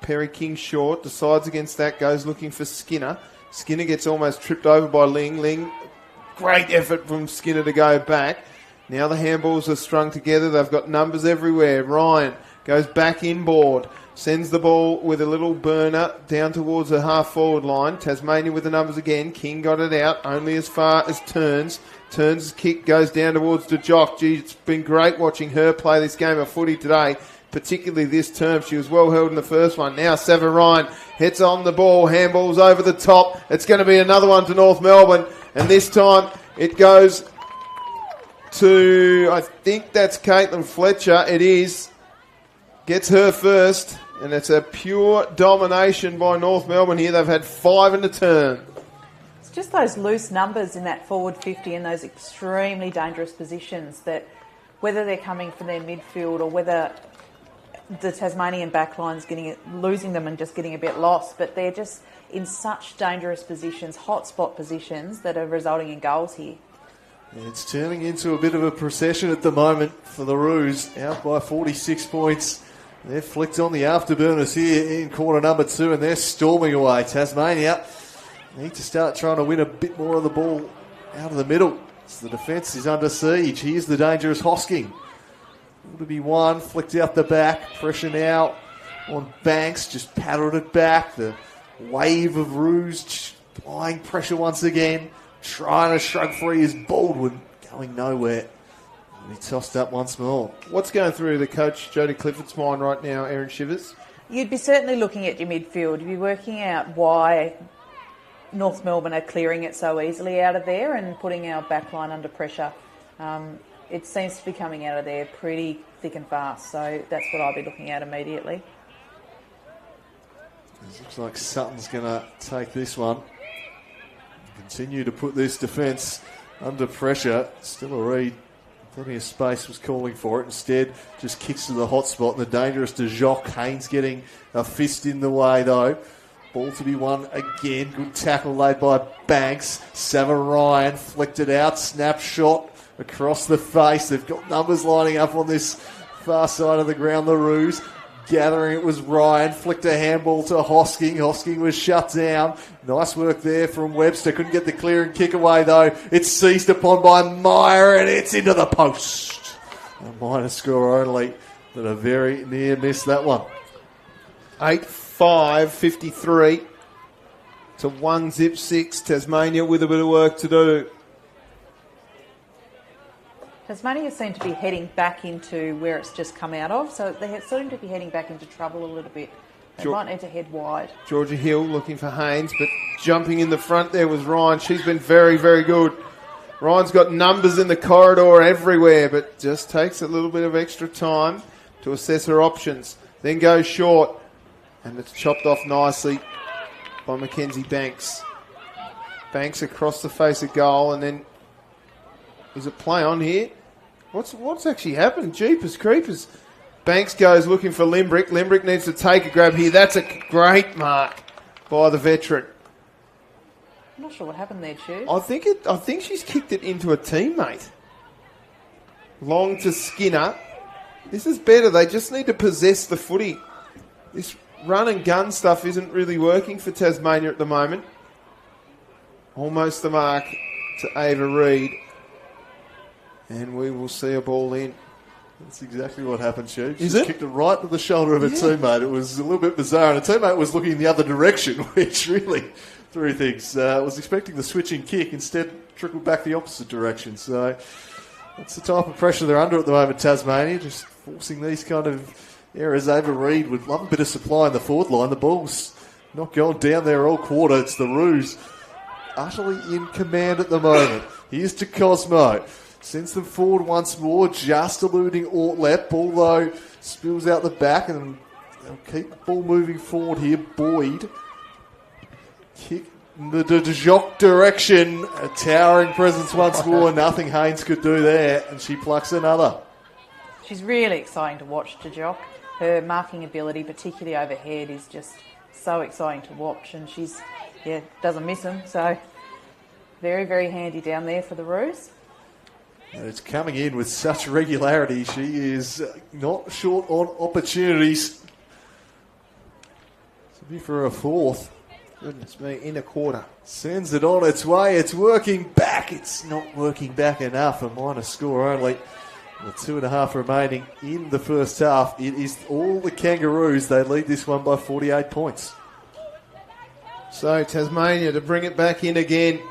Perry King short. Decides against that. Goes looking for Skinner. Skinner gets almost tripped over by Ling. Ling, great effort from Skinner to go back. Now the handballs are strung together. They've got numbers everywhere. Ryan goes back inboard. Sends the ball with a little burner down towards the half-forward line. Tasmania with the numbers again. King got it out only as far as Turns. Turns' kick goes down towards De Jock. Gee, it's been great watching her play this game of footy today, particularly this term. She was well held in the first one. Now Savarine hits on the ball. Handball's over the top. It's going to be another one to North Melbourne. And this time it goes to, I think that's Caitlin Fletcher. It is. Gets her first. And it's a pure domination by North Melbourne here. They've had 5 in the turn. It's just those loose numbers in that forward 50 and those extremely dangerous positions that whether they're coming from their midfield or whether the Tasmanian backline's losing them and just getting a bit lost, but they're just in such dangerous positions, hot spot positions that are resulting in goals here. It's turning into a bit of a procession at the moment for the Roos, out by 46 points. They're flicked on the afterburners here in quarter number 2, and they're storming away. Tasmania need to start trying to win a bit more of the ball out of the middle. So the defence is under siege. Here's the dangerous Hosking. To be won, flicked out the back. Pressure now on Banks, just paddled it back. The wave of Roos applying pressure once again. Trying to shrug free is Baldwin, going nowhere. He tossed up once more. What's going through the coach, Jodie Clifford's mind right now, Erin Shivers? You'd be certainly looking at your midfield. You'd be working out why North Melbourne are clearing it so easily out of there and putting our backline under pressure. It seems to be coming out of there pretty thick and fast, so that's what I'll be looking at immediately. It looks like Sutton's going to take this one. Continue to put this defence under pressure. Still a read. Plenty of space was calling for it. Instead, just kicks to the hot spot and the dangerous de Jock. Haynes getting a fist in the way though. Ball to be won again. Good tackle laid by Banks. Savva Ryan flicked it out. Snapshot across the face. They've got numbers lining up on this far side of the ground. The Roos gathering it was Ryan. Flicked a handball to Hosking. Hosking was shut down. Nice work there from Webster. Couldn't get the clear and kick away though. It's seized upon by Meyer and it's into the post. A minor score only, but a very near miss that one. 8-5, 53 to 1-6. Tasmania with a bit of work to do. Tasmania seem to be heading back into where it's just come out of, so they seem to be heading back into trouble a little bit. They might need to head wide. Georgia Hill looking for Haynes, but jumping in the front there was Ryan. She's been very, very good. Ryan's got numbers in the corridor everywhere, but just takes a little bit of extra time to assess her options. Then goes short, and it's chopped off nicely by Mackenzie Banks. Banks across the face of goal, and then is it play on here? What's actually happened? Jeepers creepers. Banks goes looking for Limbrick. Limbrick needs to take a grab here. That's a great mark by the veteran. I'm not sure what happened there, Stu. I think she's kicked it into a teammate. Long to Skinner. This is better. They just need to possess the footy. This run and gun stuff isn't really working for Tasmania at the moment. Almost the mark to Ava Reid. And we will see a ball in. That's exactly what happened, Stu. She Is it? kicked it right to the shoulder of her teammate. It was a little bit bizarre. And her teammate was looking the other direction, which really threw things. Was expecting the switching kick, instead trickled back the opposite direction. So that's the type of pressure they're under at the moment, Tasmania. Just forcing these kind of errors. Ava Reid would love a bit of supply in the forward line. The ball's not going down there all quarter. It's the Roos utterly in command at the moment. Here's to Cosmo. Sends them forward once more, just eluding Ortlep. Ball, though, spills out the back, and they'll keep the ball moving forward here. Boyd. Kick in the de Jock direction. A towering presence once more. Nothing Haynes could do there, and she plucks another. She's really exciting to watch, de Jock. Her marking ability, particularly overhead, is just so exciting to watch, and she's, doesn't miss them. So very, very handy down there for the Roos. And it's coming in with such regularity. She is not short on opportunities. This will be for a fourth. Goodness me, in a quarter. Sends it on its way. It's working back. It's not working back enough. A minor score only. With 2.5 remaining in the first half. It is all the Kangaroos. They lead this one by 48 points. So Tasmania to bring it back in again.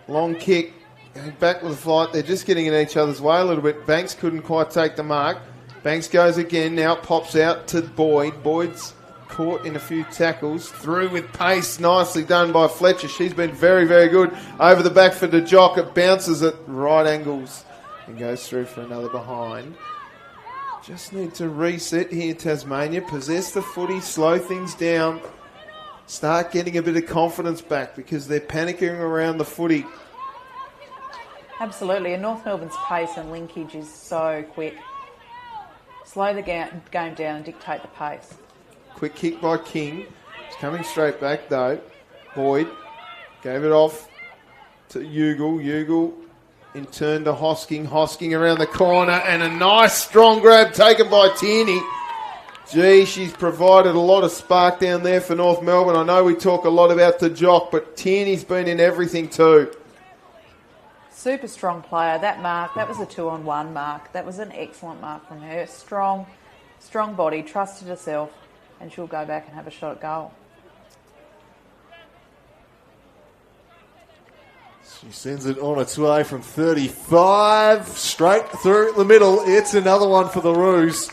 Long kick. Going back with the flight. They're just getting in each other's way a little bit. Banks couldn't quite take the mark. Banks goes again. Now it pops out to Boyd. Boyd's caught in a few tackles. Through with pace. Nicely done by Fletcher. She's been very, very good. Over the back for de Jock. It bounces at right angles and goes through for another behind. Just need to reset here, Tasmania. Possess the footy. Slow things down. Start getting a bit of confidence back because they're panicking around the footy. Absolutely, and North Melbourne's pace and linkage is so quick. Slow the game down and dictate the pace. Quick kick by King. It's coming straight back though. Boyd gave it off to Ugle. Ugle in turn to Hosking. Hosking around the corner and a nice strong grab taken by Tierney. Gee, she's provided a lot of spark down there for North Melbourne. I know we talk a lot about the Jock, but Tierney's been in everything too. Super strong player. That mark, that was a 2-on-1 mark. That was an excellent mark from her. Strong body, trusted herself, and she'll go back and have a shot at goal. She sends it on its way from 35, straight through the middle. It's another one for the Roos.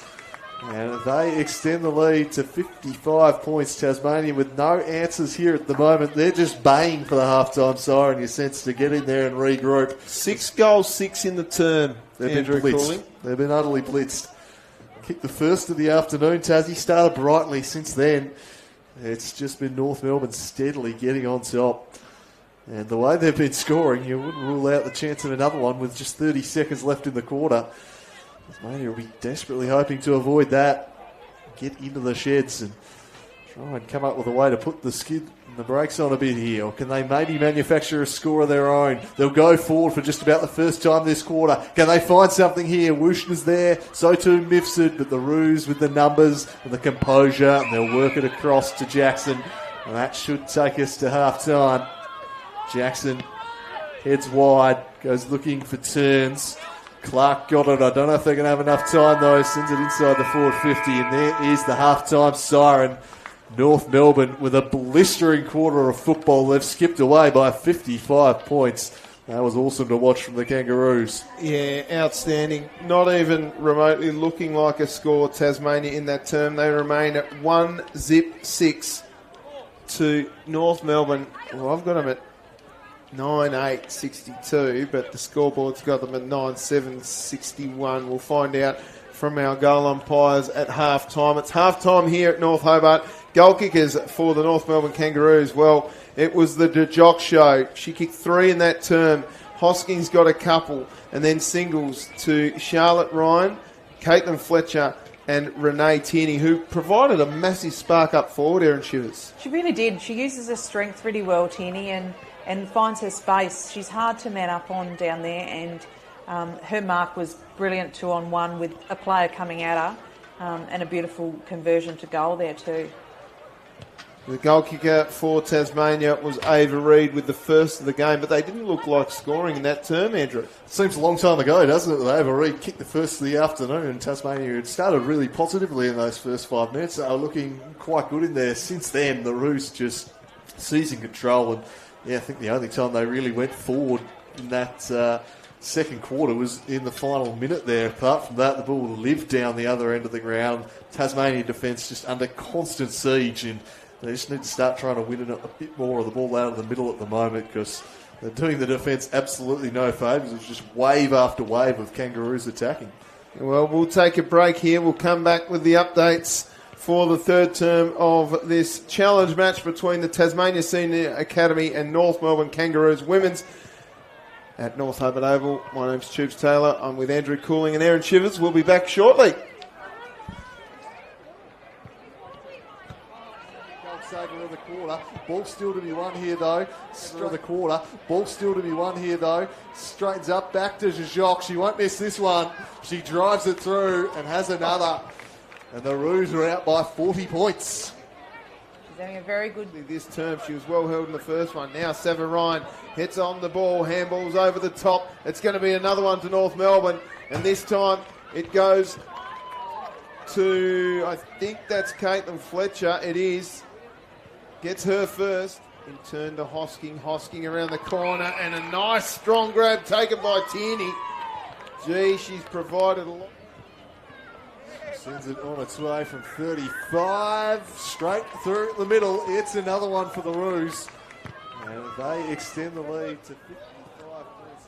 And they extend the lead to 55 points. Tasmania with no answers here at the moment. They're just baying for the halftime siren, you sense, to get in there and regroup. 6 goals, 6 in the term. They've been blitzed. They've been utterly blitzed. Kicked the first of the afternoon. Tassie started brightly since then. It's just been North Melbourne steadily getting on top. And the way they've been scoring, you wouldn't rule out the chance of another one with just 30 seconds left in the quarter. Tasmania will be desperately hoping to avoid that, get into the sheds and try and come up with a way to put the skid and the brakes on a bit here. Or can they maybe manufacture a score of their own? They'll go forward for just about the first time this quarter. Can they find something here? Wooshner's there, so too Mifsud, but the Roos with the numbers and the composure, and they'll work it across to Jackson. And that should take us to half-time. Jackson heads wide, goes looking for turns. Clark got it. I don't know if they're going to have enough time, though. Sends it inside the forward 50, and there is the half-time siren. North Melbourne with a blistering quarter of football. They've skipped away by 55 points. That was awesome to watch from the Kangaroos. Yeah, outstanding. Not even remotely looking like a score, Tasmania, in that term. They remain at 1-6 to North Melbourne. Well, I've got them at 9-8-62, but the scoreboard's got them at 9-7-61. We'll find out from our goal umpires at half-time. It's half-time here at North Hobart. Goal kickers for the North Melbourne Kangaroos. Well, it was the DeJock show. She kicked 3 in that term. Hoskins got a couple, and then singles to Charlotte Ryan, Caitlin Fletcher, and Renee Tierney, who provided a massive spark up forward, Erin Shivers. She really did. She uses her strength really well, Tierney, and finds her space. She's hard to man up on down there, and her mark was brilliant 2-on-1 with a player coming at her, and a beautiful conversion to goal there too. The goal kicker for Tasmania was Ava Reid with the first of the game, but they didn't look like scoring in that term, Andrew. Seems a long time ago, doesn't it, that Ava Reid kicked the first of the afternoon, and Tasmania had started really positively in those first 5 minutes. They were looking quite good in there. Since then, the Roos just seizing control, and yeah, I think the only time they really went forward in that second quarter was in the final minute there. Apart from that, the ball lived down the other end of the ground. Tasmania defence just under constant siege, and they just need to start trying to win a bit more of the ball out of the middle at the moment, because they're doing the defence absolutely no favours. It's just wave after wave of Kangaroos attacking. Well, we'll take a break here. We'll come back with the updates for the third term of this challenge match between the Tasmania Senior Academy and North Melbourne Kangaroos women's at North Hobart Oval. My name's Tubes Taylor. I'm with Andrew Cooling and Erin Shivers. We'll be back shortly. Saver of the quarter. Ball still to be won here, though. Of the quarter. Ball still to be won here, though. Straightens up back to Jacques. She won't miss this one. She drives it through and has another. And the Roos are out by 40 points. She's having a very good... This term, she was well held in the first one. Now Sever Ryan hits on the ball. Handballs over the top. It's going to be another one to North Melbourne. And this time it goes to, I think that's Caitlin Fletcher. It is. Gets her first. In turn to Hosking. Hosking around the corner. And a nice strong grab taken by Tierney. Gee, she's provided a lot. Sends it on its way from 35. Straight through the middle. It's another one for the Roos. And they extend the lead to 55 points.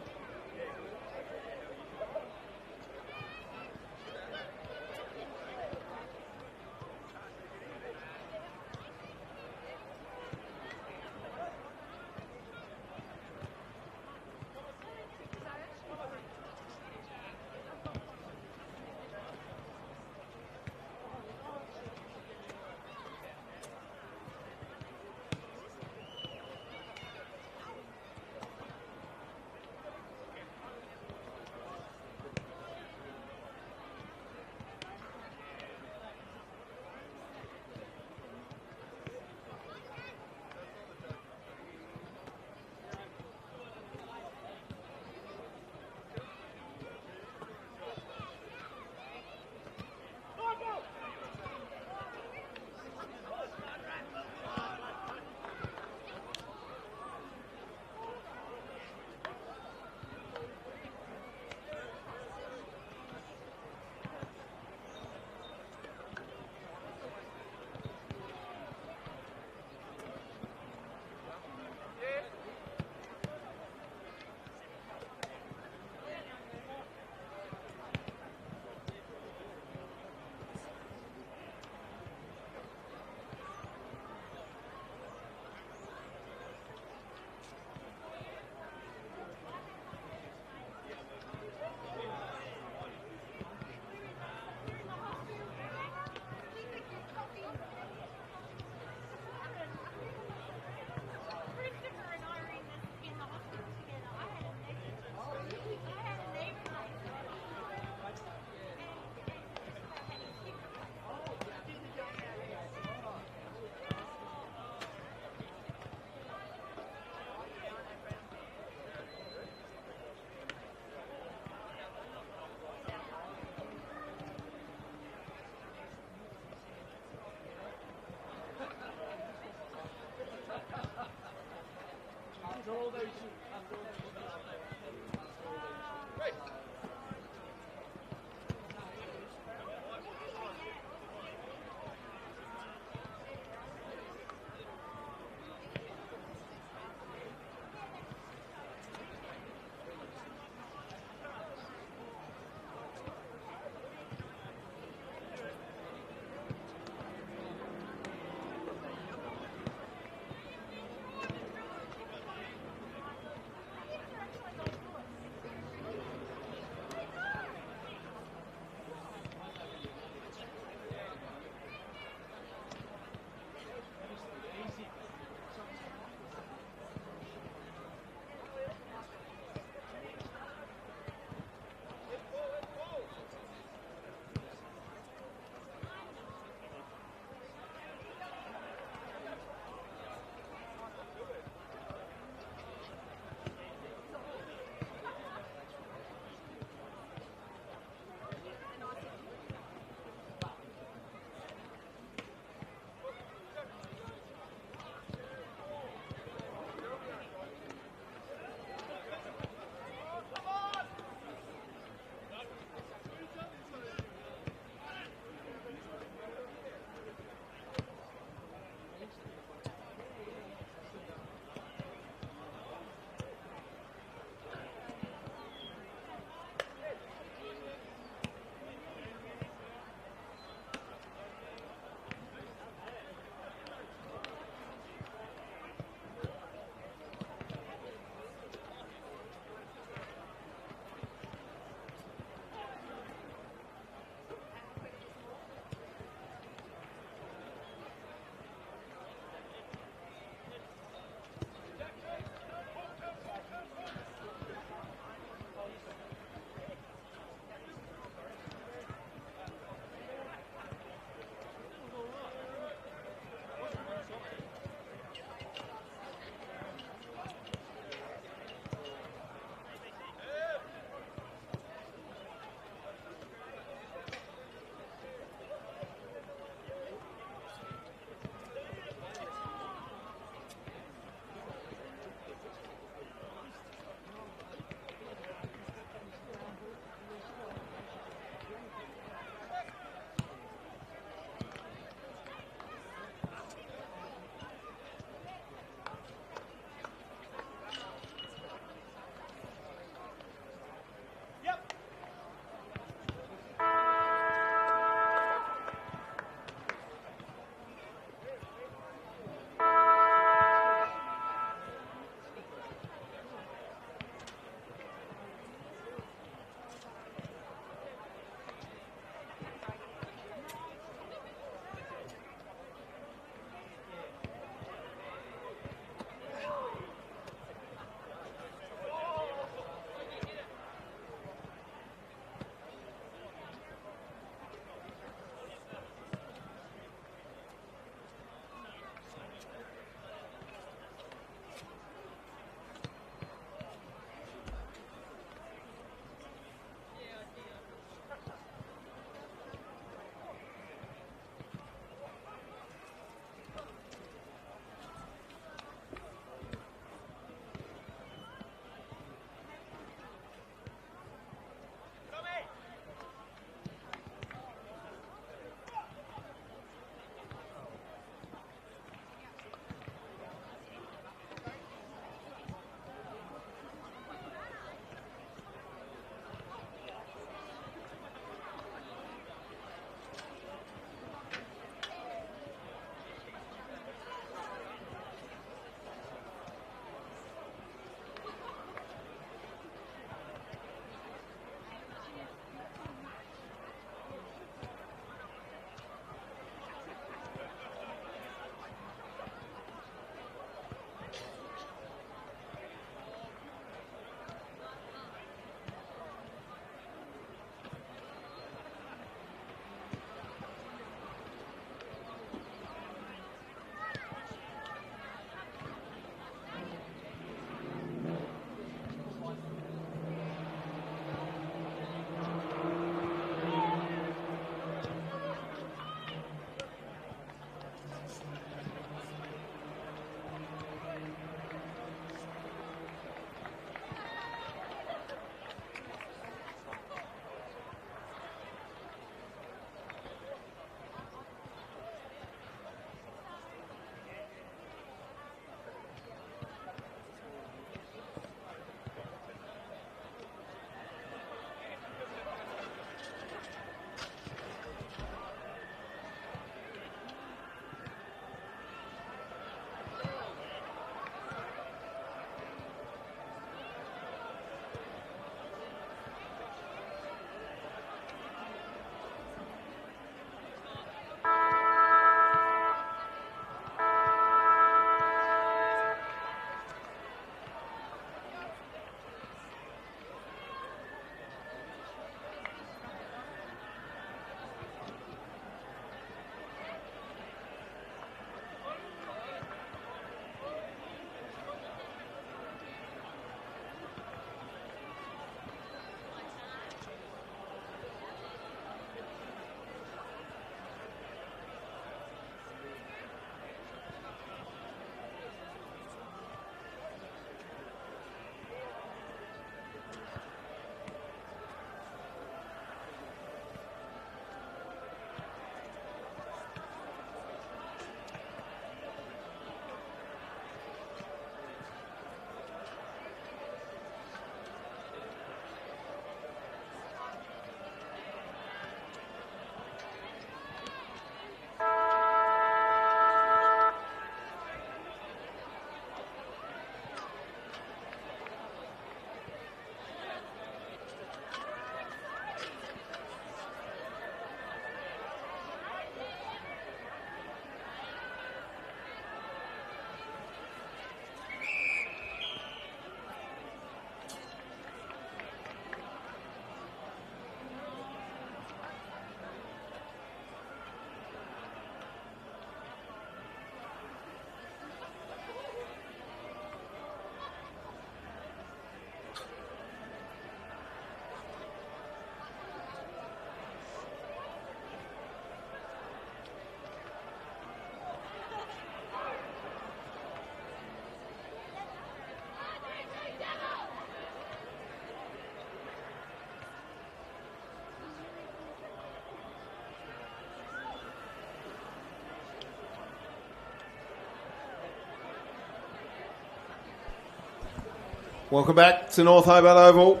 Welcome back to North Hobart Oval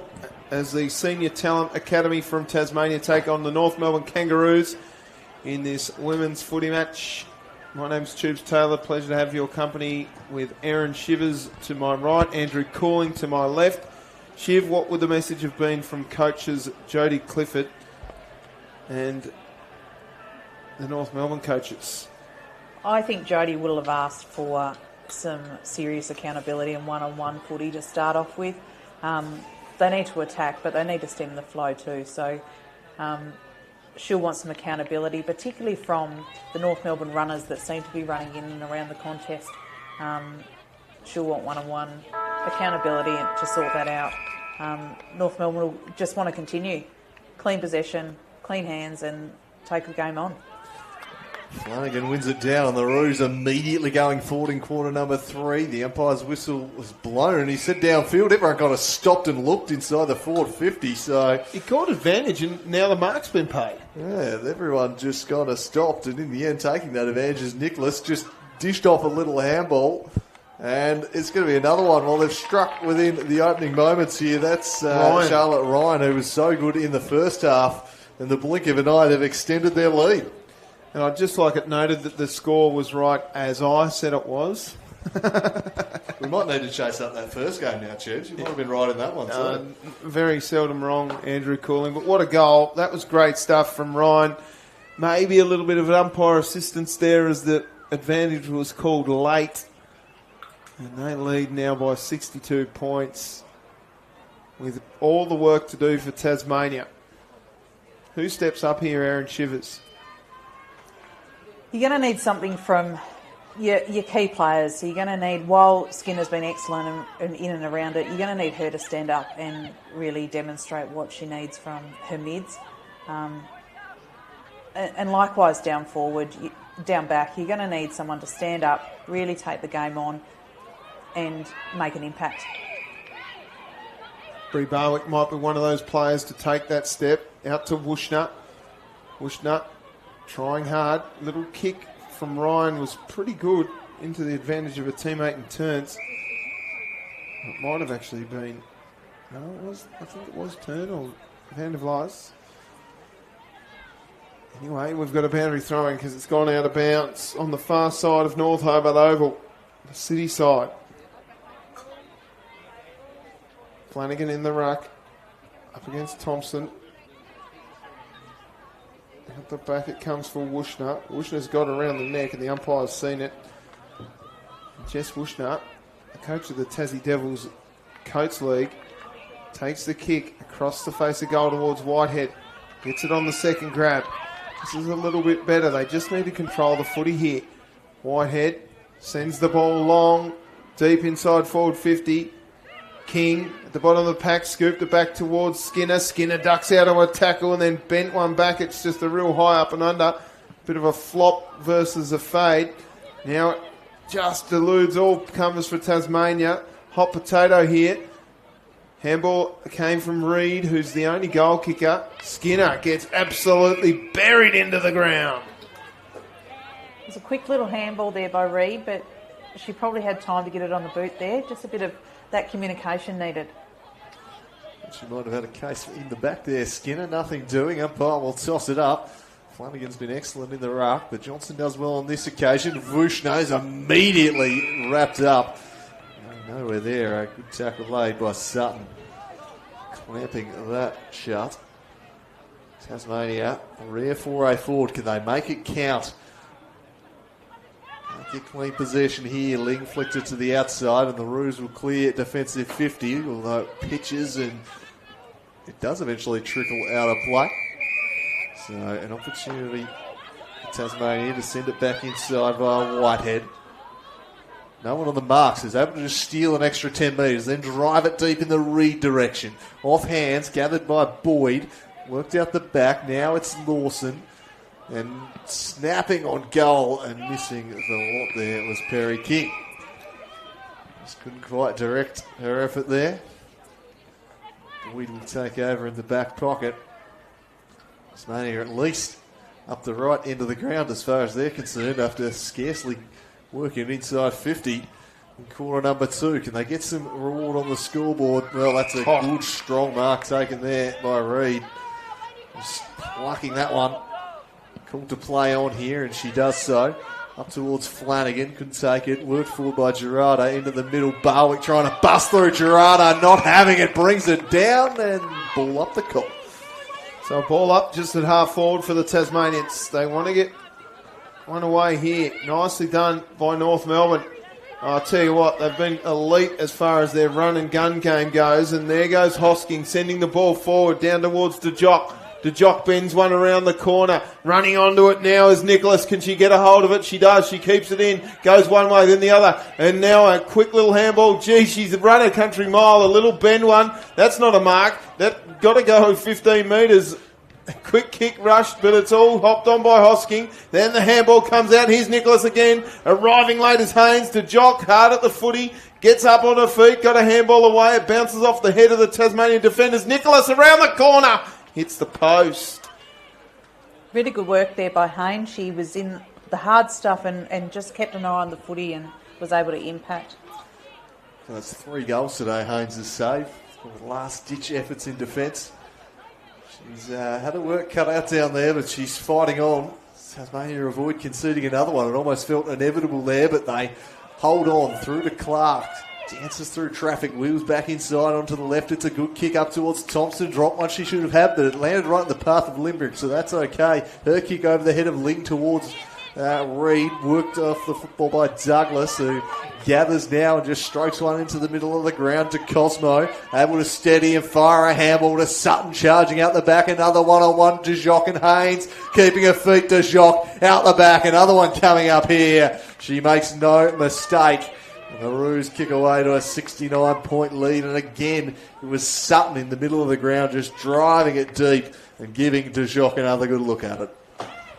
as the Senior Talent Academy from Tasmania take on the North Melbourne Kangaroos in this women's footy match. My name's Tubes Taylor. Pleasure to have your company with Aaron Shivers to my right, Andrew Cooling to my left. Shiv, what would the message have been from coaches Jodie Clifford and the North Melbourne coaches? I think Jodie will have asked for some serious accountability and one-on-one footy to start off with. They need to attack, but they need to stem the flow too. So she'll want some accountability, particularly from the North Melbourne runners that seem to be running in and around the contest. She'll want one-on-one accountability to sort that out. North Melbourne will just want to continue. Clean possession, clean hands, and take the game on. Flanagan wins it down, and the Roos immediately going forward in quarter number 3. The umpire's whistle was blown, and he said downfield. Everyone kind of stopped and looked inside the forward 50, so... He caught advantage, and now the mark's been paid. Yeah, everyone just kind of stopped, and in the end, taking that advantage is Nicholas, just dished off a little handball, and it's going to be another one. Well, they've struck within the opening moments here. That's Charlotte Ryan, who was so good in the first half. In the blink of an eye, they've extended their lead. And I'd just like it noted that the score was right as I said it was. We might need to chase up that first game now, Church. You might have been right in that one, too. Very seldom wrong, Andrew Cooling. But what a goal. That was great stuff from Ryan. Maybe a little bit of an umpire assistance there as the advantage was called late. And they lead now by 62 points with all the work to do for Tasmania. Who steps up here, Aaron Shivers? You're going to need something from your key players. So you're going to need, while Skinner's been excellent and in and around it, you're going to need her to stand up and really demonstrate what she needs from her mids. And likewise down forward, down back, you're going to need someone to stand up, really take the game on and make an impact. Brie Barwick might be one of those players to take that step out to Wushnut. Wushnut trying hard. Little kick from Ryan was pretty good into the advantage of a teammate in turns. It might have actually been... No, it was. I think it was turn or hand of lice. Anyway, we've got a boundary throwing because it's gone out of bounds on the far side of North Hobart Oval, the city side. Flanagan in the ruck, up against Thompson. At the back it comes for Wushnut. Wushnut's got around the neck and the umpire's seen it. Jess Wushnut, the coach of the Tassie Devils Coates League, takes the kick across the face of goal towards Whitehead. Gets it on the second grab. This is a little bit better. They just need to control the footy here. Whitehead sends the ball long, deep inside forward 50. King at the bottom of the pack, scooped it back towards Skinner. Skinner ducks out of a tackle and then bent one back. It's just a real high up and under. Bit of a flop versus a fade. Now it just eludes all covers for Tasmania. Hot potato here. Handball came from Reed, who's the only goal kicker. Skinner gets absolutely buried into the ground. It's a quick little handball there by Reed, but she probably had time to get it on the boot there. Just a bit of that communication needed. She might have had a case in the back there. Skinner, nothing doing. Umpire will toss it up. Flanagan's been excellent in the ruck, but Johnson does well on this occasion. Vushno's immediately wrapped up. Nowhere there. A good tackle laid by Sutton. Clamping that shut. Tasmania, a rare foray forward. Can they make it count? Get clean possession here. Ling flicked it to the outside, and the Roos will clear defensive 50, although it pitches and it does eventually trickle out of play. So an opportunity for Tasmania to send it back inside via Whitehead. No one on the marks is able to just steal an extra 10 metres, then drive it deep in the Reed direction. Off hands, gathered by Boyd. Worked out the back. Now it's Lawson. And snapping on goal and missing the lot there was Perry King. Just couldn't quite direct her effort there. Boyd will take over in the back pocket. Tasmania at least up the right end of the ground as far as they're concerned after scarcely working inside 50. in quarter number 2. Can they get some reward on the scoreboard? Well, that's a good, strong mark taken there by Reid. Just plucking that one. Called to play on here, and she does so. Up towards Flanagan, couldn't take it. Worked forward by Gerardo into the middle. Barwick trying to bust through Gerardo, not having it, brings it down, and ball up the cop. So ball up just at half forward for the Tasmanians. They want to get one away here. Nicely done by North Melbourne. I'll tell you what, they've been elite as far as their run and gun game goes. And there goes Hosking, sending the ball forward down towards DeJock. DeJock bends one around the corner. Running onto it now is Nicholas. Can she get a hold of it? She does. She keeps it in. Goes one way, then the other. And now a quick little handball. Gee, she's run a country mile. A little bend one. That's not a mark. That got to go 15 metres. A quick kick rushed, but it's all hopped on by Hosking. Then the handball comes out. Here's Nicholas again. Arriving late is Haynes. DeJock hard at the footy. Gets up on her feet. Got a handball away. It bounces off the head of the Tasmanian defenders. Nicholas around the corner. Hits the post. Really good work there by Haynes. She was in the hard stuff and just kept an eye on the footy and was able to impact. So that's 3 goals today, Haynes has saved. Last-ditch efforts in defence. She's had her work cut out down there, but she's fighting on. Tasmania avoid conceding another one. It almost felt inevitable there, but they hold on through to Clark. Dances through traffic, wheels back inside onto the left. It's a good kick up towards Thompson. Dropped one she should have had, but it landed right in the path of Limbrick, so that's okay. Her kick over the head of Ling towards Reid. Worked off the football by Douglas, who gathers now and just strokes one into the middle of the ground to Cosmo. Able to steady and fire a handball to Sutton, charging out the back. Another one-on-one, DeJock and Haynes. Keeping her feet, DeJock out the back. Another one coming up here. She makes no mistake. And the Roos kick away to a 69-point lead. And again, it was Sutton in the middle of the ground just driving it deep and giving DeJock another good look at it.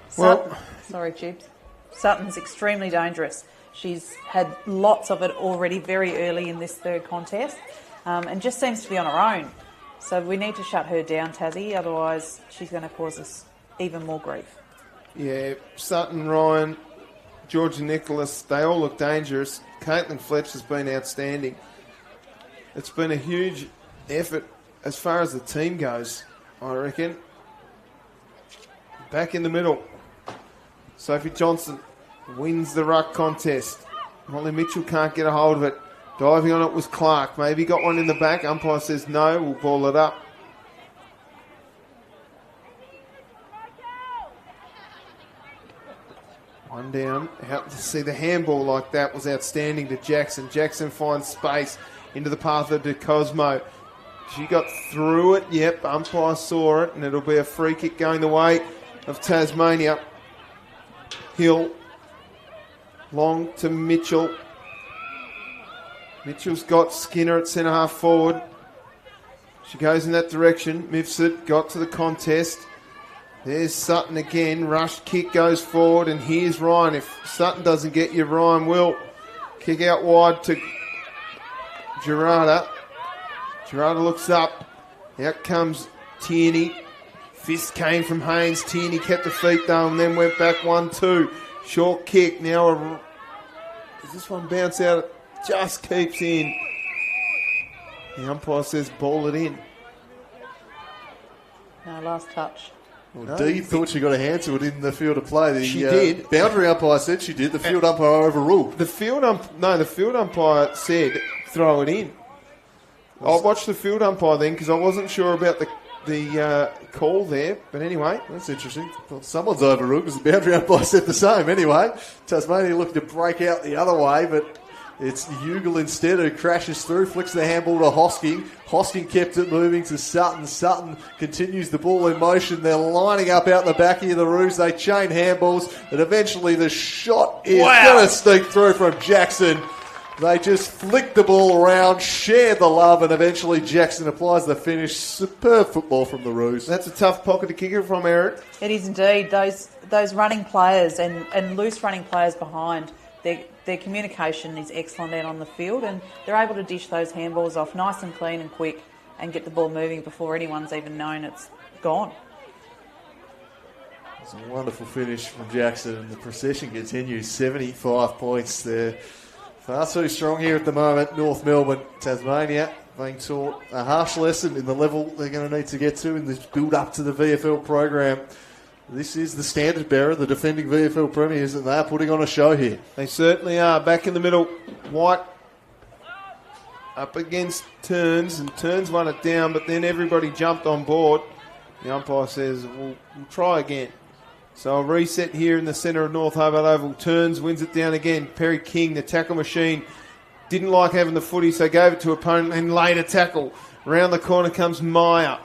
Sorry, Jibs. Sutton's extremely dangerous. She's had lots of it already very early in this third contest and just seems to be on her own. So we need to shut her down, Tassie, otherwise she's going to cause us even more grief. Yeah, Sutton, Ryan, George and Nicholas, they all look dangerous. Caitlin Fletch has been outstanding. It's been a huge effort as far as the team goes, I reckon. Back in the middle. Sophie Johnson wins the ruck contest. Molly Mitchell can't get a hold of it. Diving on it was Clark. Maybe got one in the back. Umpire says no. We'll ball it up. One down. How to see the handball like that was outstanding to Jackson. Jackson finds space into the path of Cosmo. She got through it. Yep, umpire saw it, and it'll be a free kick going the way of Tasmania. Hill. Long to Mitchell. Mitchell's got Skinner at centre half forward. She goes in that direction. Mifsud got to the contest. There's Sutton again. Rush kick goes forward, and here's Ryan. If Sutton doesn't get you, Ryan will. Kick out wide to Gerardo. Gerardo looks up. Out comes Tierney. Fist came from Haynes. Tierney kept the feet though, and then went back 1-2. Short kick. Now, does this one bounce out? It just keeps in. The umpire says ball it in. No, last touch. Well, Dee thought she got a hand to it in the field of play. She did. Boundary umpire said she did. The field umpire overruled. The field umpire said throw it in. I'll watch the field umpire then because I wasn't sure about the call there. But anyway, that's interesting. Well, someone's overruled because the boundary umpire said the same. Anyway, Tasmania looking to break out the other way, but it's Ugle instead who crashes through, flicks the handball to Hosking. Hosking kept it moving to Sutton. Sutton continues the ball in motion. They're lining up out the back here, the Roos. They chain handballs, and eventually the shot is going to sneak through from Jackson. They just flick the ball around, share the love, and eventually Jackson applies the finish. Superb football from the Roos. That's a tough pocket to kick it from, Eric. It is indeed. Those running players and loose running players behind, their communication is excellent out on the field, and they're able to dish those handballs off nice and clean and quick and get the ball moving before anyone's even known it's gone. It's a wonderful finish from Jackson, and the procession continues. 75 points there Far too strong here at the moment, North Melbourne. Tasmania being taught a harsh lesson in the level they're going to need to get to in this build-up to the VFL program. This is the standard bearer, the defending VFL premiers, and they are putting on a show here. They certainly are. Back in the middle, White up against Turns, and Turns won it down, but then everybody jumped on board. The umpire says, we'll try again. So a reset here in the centre of North Hobart Oval. Turns, wins it down again. Perry King, the tackle machine, didn't like having the footy, so gave it to opponent and laid a tackle. Round the corner comes Meyer.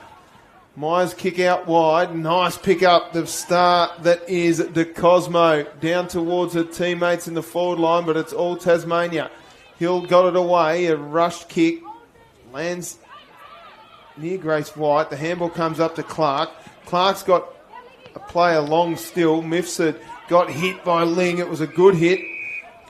Meyer's kick out wide. Nice pick up. The star that is De Cosmo down towards her teammates in the forward line, but it's all Tasmania. Hill got it away. A rushed kick. Lands near Grace White. The handball comes up to Clark. Clark's got a player long still. Mifsud got hit by Ling. It was a good hit.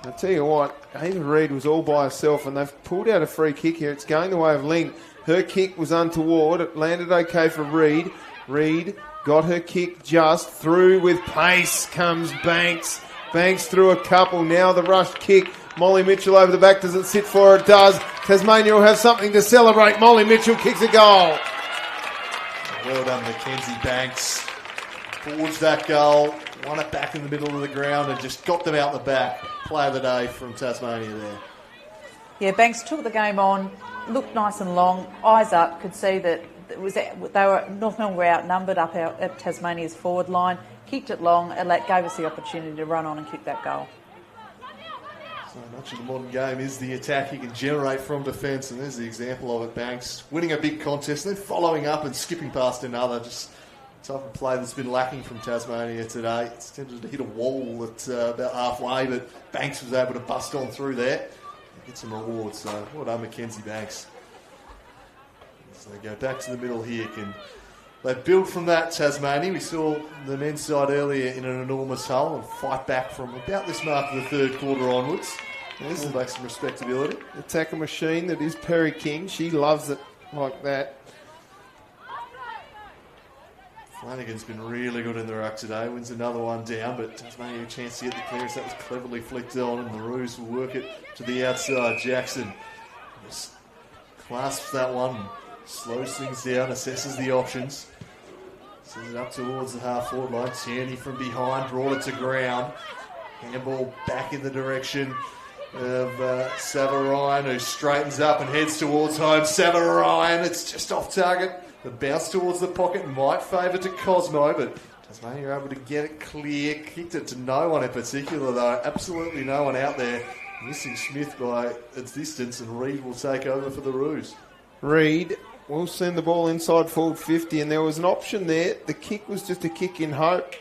I'll tell you what, Ava Reid was all by herself, and they've pulled out a free kick here. It's going the way of Ling. Her kick was untoward. It landed okay for Reid. Reid got her kick just through with pace. Comes Banks. Banks through a couple. Now the rushed kick. Molly Mitchell over the back. Does it sit for her? It does. Tasmania will have something to celebrate. Molly Mitchell kicks a goal. Well done, Mackenzie Banks. Forged that goal. Won it back in the middle of the ground and just got them out the back. Play of the day from Tasmania there. Yeah, Banks took the game on, looked nice and long, eyes up, could see that North Melbourne were outnumbered up at Tasmania's forward line, kicked it long, and gave us the opportunity to run on and kick that goal. So much of the modern game is the attack you can generate from defence, and there's the example of it. Banks winning a big contest, then following up and skipping past another. Just type of play that's been lacking from Tasmania today. It's tended to hit a wall at about halfway, but Banks was able to bust on through there and get some rewards. So well done, Mackenzie Banks. So they go back to the middle here. They build from that, Tasmania. We saw the men's side earlier in an enormous hole and fight back from about this mark of the third quarter onwards. There's back some respectability. The tackle machine that is Perry King. She loves it like that. Flanagan's been really good in the ruck today. Wins another one down, but Tasmania a chance to get the clearance. That was cleverly flicked on, and the Roos will work it to the outside. Jackson just clasps that one, slows things down, assesses the options. Sends it up towards the half-forward line. Tierney from behind, brought it to ground. Handball back in the direction of Savarine, who straightens up and heads towards home. Savarine, it's just off target. The bounce towards the pocket might favour to Cosmo, but Tasmania are able to get it clear. Kicked it to no one in particular, though. Absolutely no one out there. Missing Smith by its distance, and Reid will take over for the Roos. Reid will send the ball inside forward 50, and there was an option there. The kick was just a kick in hope.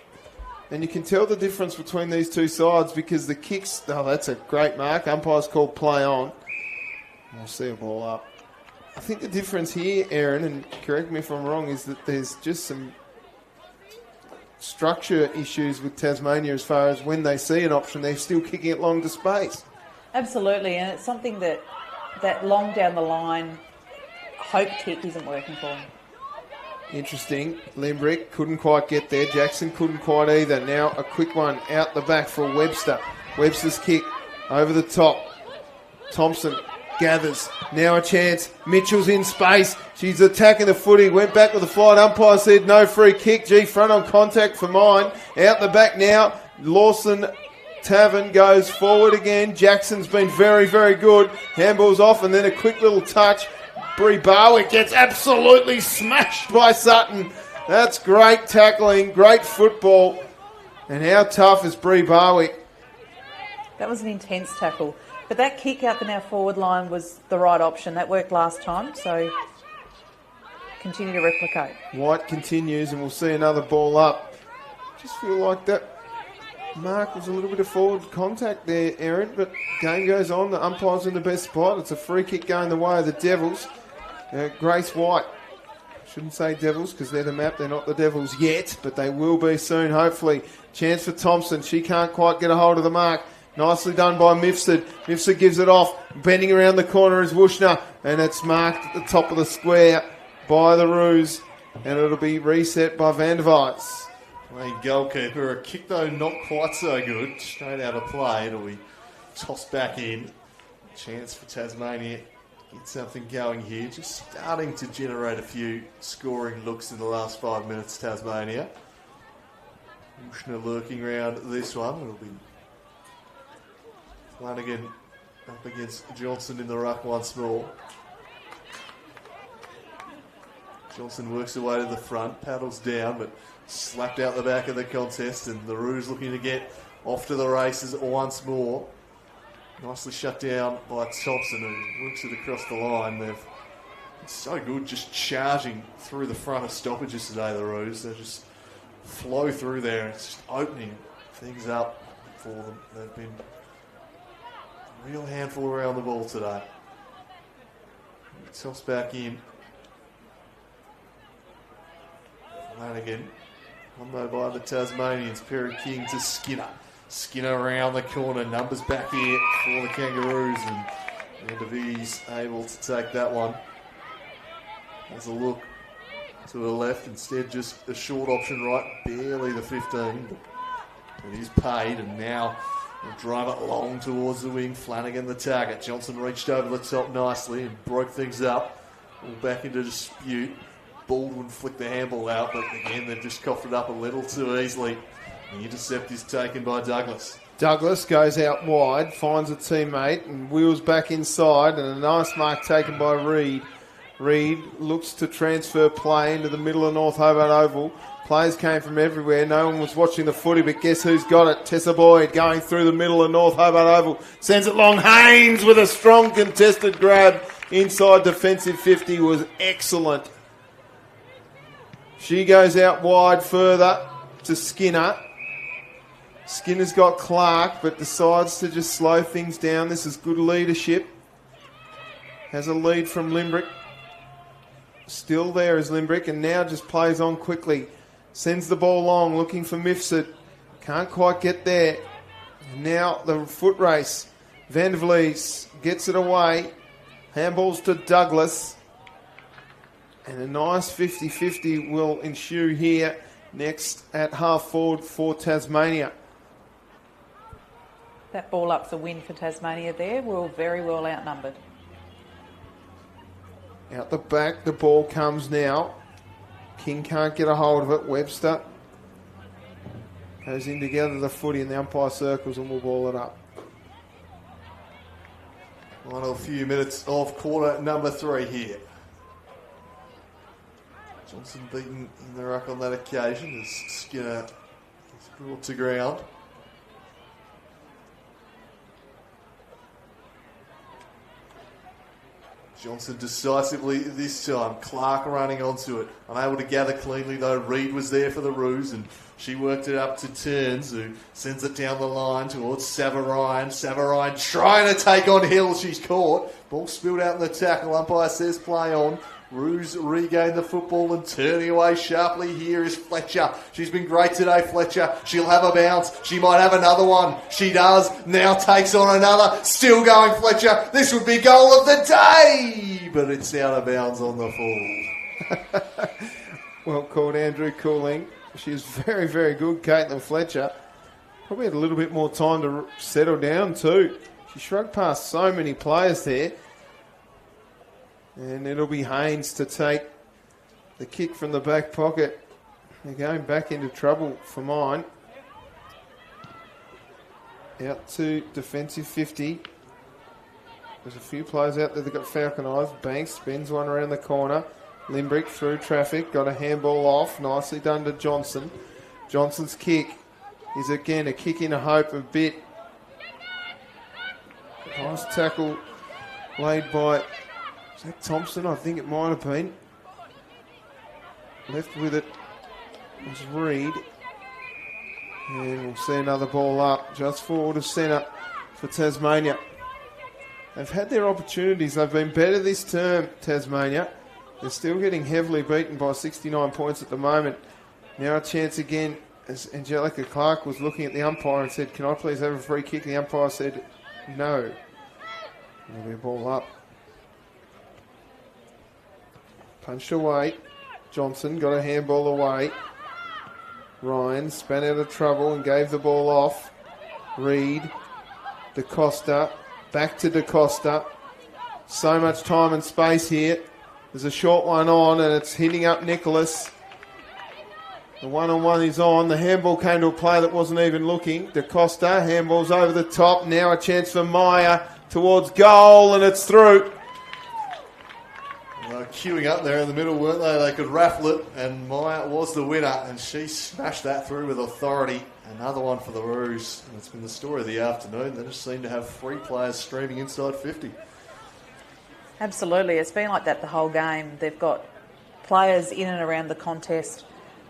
And you can tell the difference between these two sides because the kicks... Oh, that's a great mark. Umpire's called play on. We'll see a ball up. I think the difference here, Aaron, and correct me if I'm wrong, is that there's just some structure issues with Tasmania as far as when they see an option, they're still kicking it long to space. Absolutely, and it's something that long down the line hope kick isn't working for them. Interesting. Limbrick couldn't quite get there. Jackson couldn't quite either. Now a quick one out the back for Webster. Webster's kick over the top. Thompson gathers. Now a chance. Mitchell's in space. She's attacking the footy. Went back with the flight. Umpire said no free kick. Front on contact for mine. Out the back now. Lawson Tavern goes forward again. Jackson's been very, very good. Handball's off and then a quick little touch. Bree Barwick gets absolutely smashed by Sutton. That's great tackling, great football. And how tough is Bree Barwick? That was an intense tackle. But that kick up in our forward line was the right option. That worked last time, so continue to replicate. White continues and we'll see another ball up. Just feel like that mark was a little bit of forward contact there, Aaron, but game goes on. The umpire's in the best spot. It's a free kick going the way of the Devils. Grace White. Shouldn't say Devils because they're the map. They're not the Devils yet, but they will be soon, hopefully. Chance for Thompson. She can't quite get a hold of the mark. Nicely done by Mifsud. Mifsud gives it off. Bending around the corner is Wushner, and it's marked at the top of the square by the Roos, and it'll be reset by Van der Weijs. Playing goalkeeper. A kick, though, not quite so good. Straight out of play. It'll be tossed back in. chance for Tasmania. Get something going here. Just starting to generate a few scoring looks in the last 5 minutes, Tasmania. Mushner lurking around this one. It'll be Flanagan up against Johnson in the ruck once more. Johnson works her way to the front, paddles down, but slapped out the back of the contest, and the Roos looking to get off to the races once more. Nicely shut down by Thompson, who works it across the line. They've been so good just charging through the front of stoppages today, the Roos. They just flow through there. It's just opening things up for them. They've been a real handful around the ball today. Toss back in. Flanagan. One though by the Tasmanians. Perry King to Skinner. Skinner around the corner. Numbers back here for the Kangaroos. And DeVries able to take that one. Has a look to the left. Instead just a short option right. Barely the 15. But it is paid. And now we'll drive it long towards the wing. Flanagan the target. Johnson reached over the top nicely and broke things up. All back into dispute. Baldwin flicked the handball out, but again, they've just coughed it up a little too easily. The intercept is taken by Douglas. Douglas goes out wide, finds a teammate, and wheels back inside, and a nice mark taken by Reid. Reid looks to transfer play into the middle of North Hobart Oval. Players came from everywhere. No one was watching the footy, but guess who's got it? Tessa Boyd going through the middle of North Hobart Oval. Sends it long. Haynes with a strong contested grab inside defensive 50 was excellent. She goes out wide further to Skinner. Skinner's got Clark, but decides to just slow things down. This is good leadership. Has a lead from Limbrick. Still there is Limbrick, and now just plays on quickly. Sends the ball long, looking for Mifsud. Can't quite get there. And now the foot race. Van der Vlies gets it away. Handballs to Douglas. And a nice 50-50 will ensue here next at half forward for Tasmania. That ball up's a win for Tasmania there. We're very well outnumbered. Out the back, the ball comes now. King can't get a hold of it. Webster goes in to gather the footy in the umpire circles and we'll ball it up. Final few minutes of quarter number 3 here. Johnson beaten in the ruck on that occasion as Skinner is brought to ground. Johnson decisively this time. Clark running onto it. Unable to gather cleanly though. Reid was there for the Roos and she worked it up to Turns, who sends it down the line towards Savarine. Savarine trying to take on Hill. She's caught. Ball spilled out in the tackle. Umpire says play on. Roos regain the football and turning away sharply here is Fletcher. She's been great today, Fletcher. She'll have a bounce. She might have another one. She does. Now takes on another. Still going, Fletcher. This would be goal of the day. But it's out of bounds on the full. Well called, Andrew Cooling. She was very, very good, Caitlin Fletcher. Probably had a little bit more time to settle down too. She shrugged past so many players there. And it'll be Haynes to take the kick from the back pocket. They're going back into trouble for mine. Out to defensive 50. There's a few players out there that got falconised. Banks spins one around the corner. Limbrick through traffic. Got a handball off. Nicely done to Johnson. Johnson's kick is again a kick in a hope a bit. Nice tackle laid by... Is that Thompson? I think it might have been. Left with it was Reid. And we'll see another ball up just forward of centre for Tasmania. They've had their opportunities. They've been better this term, Tasmania. They're still getting heavily beaten by 69 points at the moment. Now a chance again as Angelica Clark was looking at the umpire and said, "Can I please have a free kick?" The umpire said, "No." There'll be a ball up. Punched away. Johnson got a handball away. Ryan span out of trouble and gave the ball off. Reid, DaCosta, Back to DaCosta. So much time and space here. There's a short one on, and it's hitting up Nicholas. The one-on-one is on. The handball came to a player that wasn't even looking. DaCosta, handball's over the top. Now a chance for Meyer towards goal, and it's through. They were queuing up there in the middle, weren't they? They could raffle it, and Meyer was the winner, and she smashed that through with authority. Another one for the Roos. And it's been the story of the afternoon. They just seem to have 3 players streaming inside 50. Absolutely. It's been like that the whole game. They've got players in and around the contest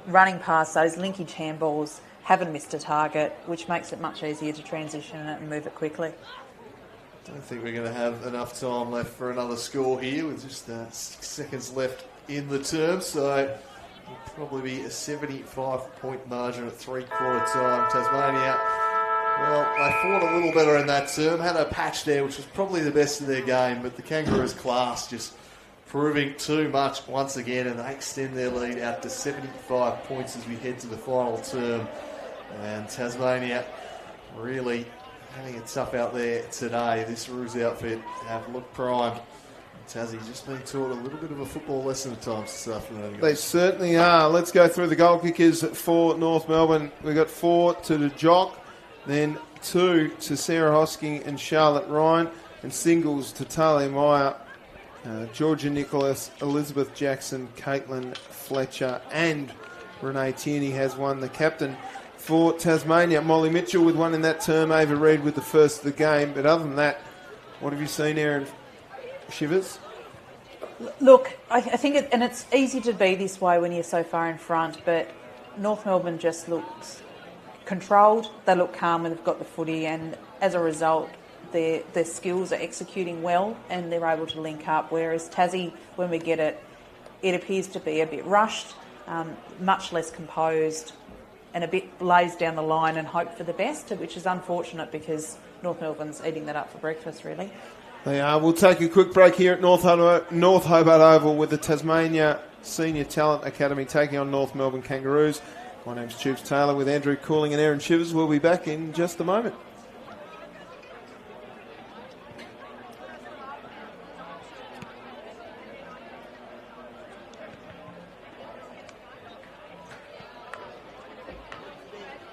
running past those linkage handballs, haven't missed a target, which makes it much easier to transition it and move it quickly. Don't think we're going to have enough time left for another score here with just 6 seconds left in the term. So it'll probably be a 75-point margin at 3/4 time. Tasmania, well, they fought a little better in that term. Had a patch there, which was probably the best of their game. But the Kangaroos' class just proving too much once again. And they extend their lead out to 75 points as we head to the final term. And Tasmania really having it tough out there today. This Roos outfit have looked primed. Tassie just been taught a little bit of a football lesson at times this afternoon. They certainly are. Let's go through the goal kickers for North Melbourne. We've got 4 to the Jock, then 2 to Sarah Hosking and Charlotte Ryan, and singles to Talia Meyer, Georgia Nicholas, Elizabeth Jackson, Caitlin Fletcher, and Renee Tierney has won. The captain for Tasmania, Molly Mitchell, with one in that term. Ava Reid with the first of the game. But other than that, what have you seen, Aaron Shivers? Look, I think, and it's easy to be this way when you're so far in front, but North Melbourne just looks controlled. They look calm when they've got the footy, and as a result, their skills are executing well and they're able to link up. Whereas Tassie, when we get it, it appears to be a bit rushed, much less composed, and a bit lays down the line and hope for the best, which is unfortunate because North Melbourne's eating that up for breakfast, really. They are. We'll take a quick break here at North Hobart Oval with the Tasmania Senior Talent Academy taking on North Melbourne Kangaroos. My name's Tubes Taylor with Andrew Cooling and Aaron Shivers. We'll be back in just a moment.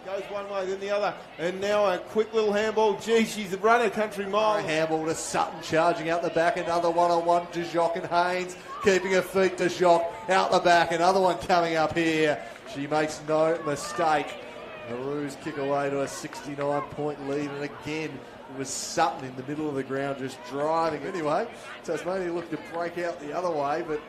Goes one way, then the other. And now a quick little handball. Gee, she's run a country mile. Handball to Sutton, charging out the back. Another one-on-one to Jock and Haynes. Keeping her feet to Jock out the back. Another one coming up here. She makes no mistake. The Roos kick away to a 69-point lead. And again, it was Sutton in the middle of the ground just driving. Anyway, Tasmania looked to break out the other way, but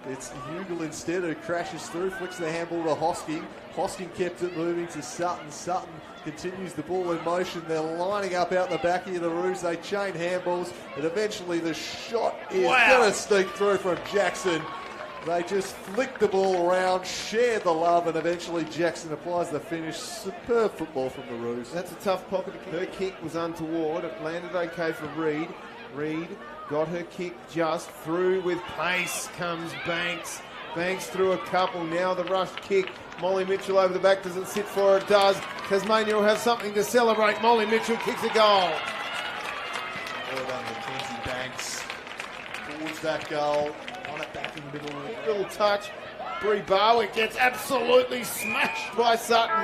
it's Hugel instead who crashes through, flicks the handball to Hosking. Hosking kept it moving to Sutton. Sutton continues the ball in motion. They're lining up out the back here, the Roos. They chain handballs, and eventually the shot is going to sneak through from Jackson. They just flick the ball around, share the love, and eventually Jackson applies the finish. Superb football from the Roos. That's a tough pocket. Her kick was untoward. It landed okay for Reid. Reid got her kick just through with pace. Comes Banks. Banks through a couple. Now the rush kick. Molly Mitchell over the back. Does it sit for her? It does. Tasmania will have something to celebrate. Molly Mitchell kicks a goal. Well done, Mackenzie Banks. Towards that goal. On it back in the middle. Little touch. Brie Barwick gets absolutely smashed by Sutton.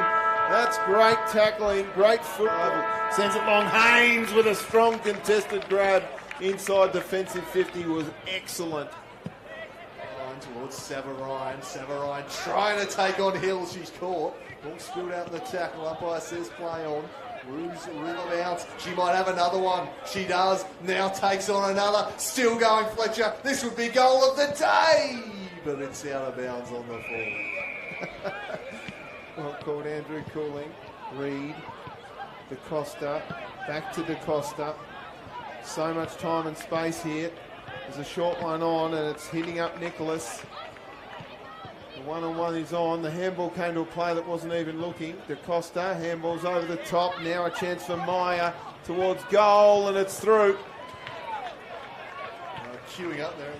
That's great tackling. Great football. Sends it long. Haynes with a strong contested grab. Inside defensive 50 was excellent. Towards Savarine. Savarine trying to take on Hill. She's caught. Ball spilled out in the tackle. Umpire says play on. Roos rebounds. She might have another one. She does. Now takes on another. Still going Fletcher. This would be goal of the day. But it's out of bounds on the fall. Well called, Andrew Cooling. Reid. DaCosta. Back to DaCosta. So much time and space here. There's a short one on, and it's hitting up Nicholas. The one-on-one is on. The handball came to a player that wasn't even looking. DaCosta, handball's over the top. Now a chance for Meyer towards goal, and it's through. Queuing up there.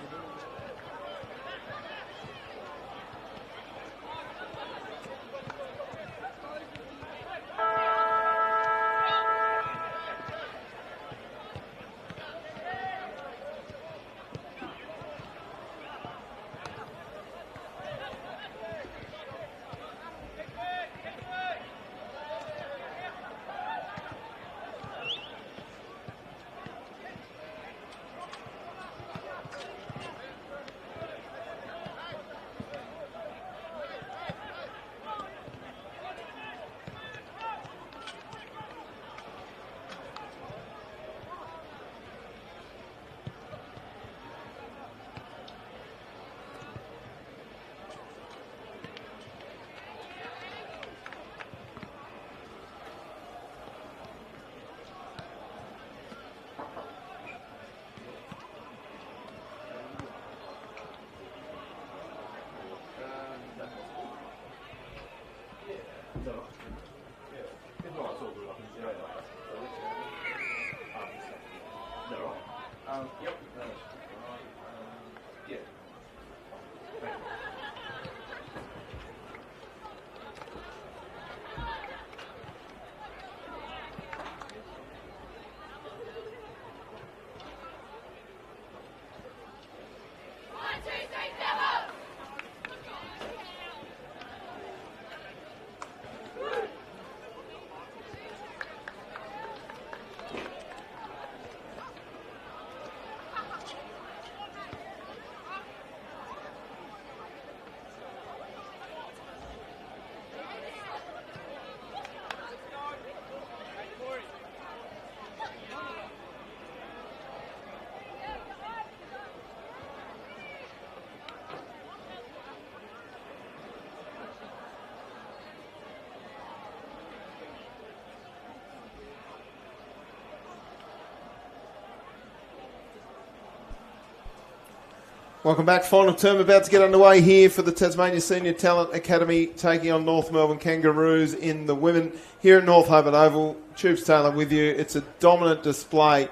Welcome back. Final term about to get underway here for the Tasmania Senior Talent Academy, taking on North Melbourne Kangaroos in the women here at North Hobart Oval. Tubes Taylor with you. It's a dominant display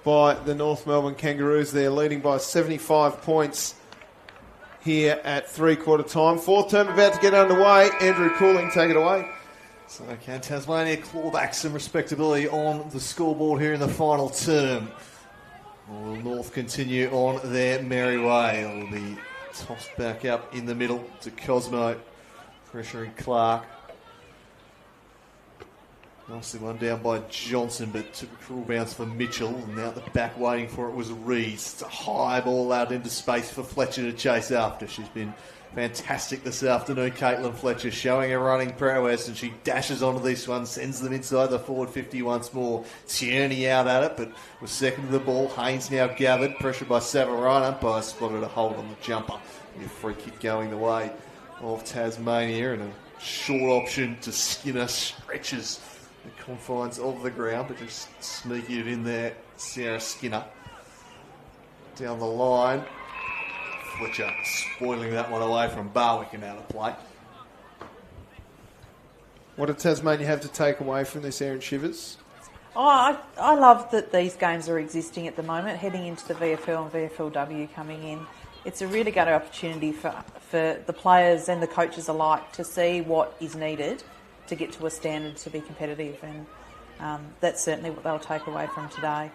by the North Melbourne Kangaroos. They're leading by 75 points here at three-quarter time. Fourth term about to get underway. Andrew Cooling, take it away. So can Tasmania claw back some respectability on the scoreboard here in the final term? Will North continue on their merry way? It will be tossed back up in the middle to Cosmo, pressuring Clark. Nicely one down by Johnson, but took a cruel bounce for Mitchell, and now at the back waiting for it was Rees. It's a high ball out into space for Fletcher to chase after. She's been fantastic this afternoon, Caitlin Fletcher, showing her running prowess, and she dashes onto this one, sends them inside the forward 50 once more. Tierney out at it, but was second to the ball. Haynes now gathered, pressured by Savarine. Umpire spotted a hold on the jumper. A free kick going the way of Tasmania, and a short option to Skinner stretches the confines of the ground, but just sneaking it in there, Sarah Skinner. Down the line, Fletcher spoiling that one away from Barwick and out of play. What did Tasmania have to take away from this, Erin Shivers? I love that these games are existing at the moment, heading into the VFL and VFLW coming in. It's a really good opportunity for the players and the coaches alike to see what is needed to get to a standard to be competitive, and that's certainly what they'll take away from today.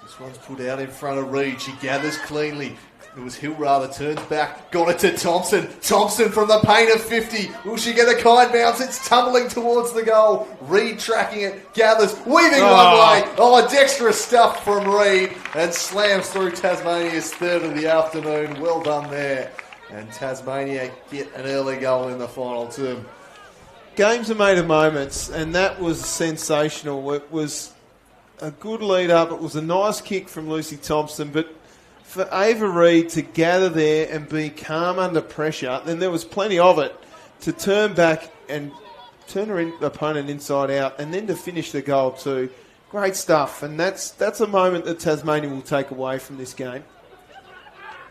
This one's put out in front of Reed. She gathers cleanly. It was Hill rather, turns back, got it to Thompson. Thompson from the paint of 50. Will she get a kind bounce? It's tumbling towards the goal. Reed tracking it, gathers, weaving one way. Oh, dexterous stuff from Reed, and slams through Tasmania's third of the afternoon. Well done there. And Tasmania get an early goal in the final term. Games are made of moments, and that was sensational. It was a good lead up. It was a nice kick from Lucy Thompson, but for Ava Reed to gather there and be calm under pressure, then there was plenty of it to turn back and turn her opponent inside out, and then to finish the goal too. Great stuff, and that's a moment that Tasmania will take away from this game.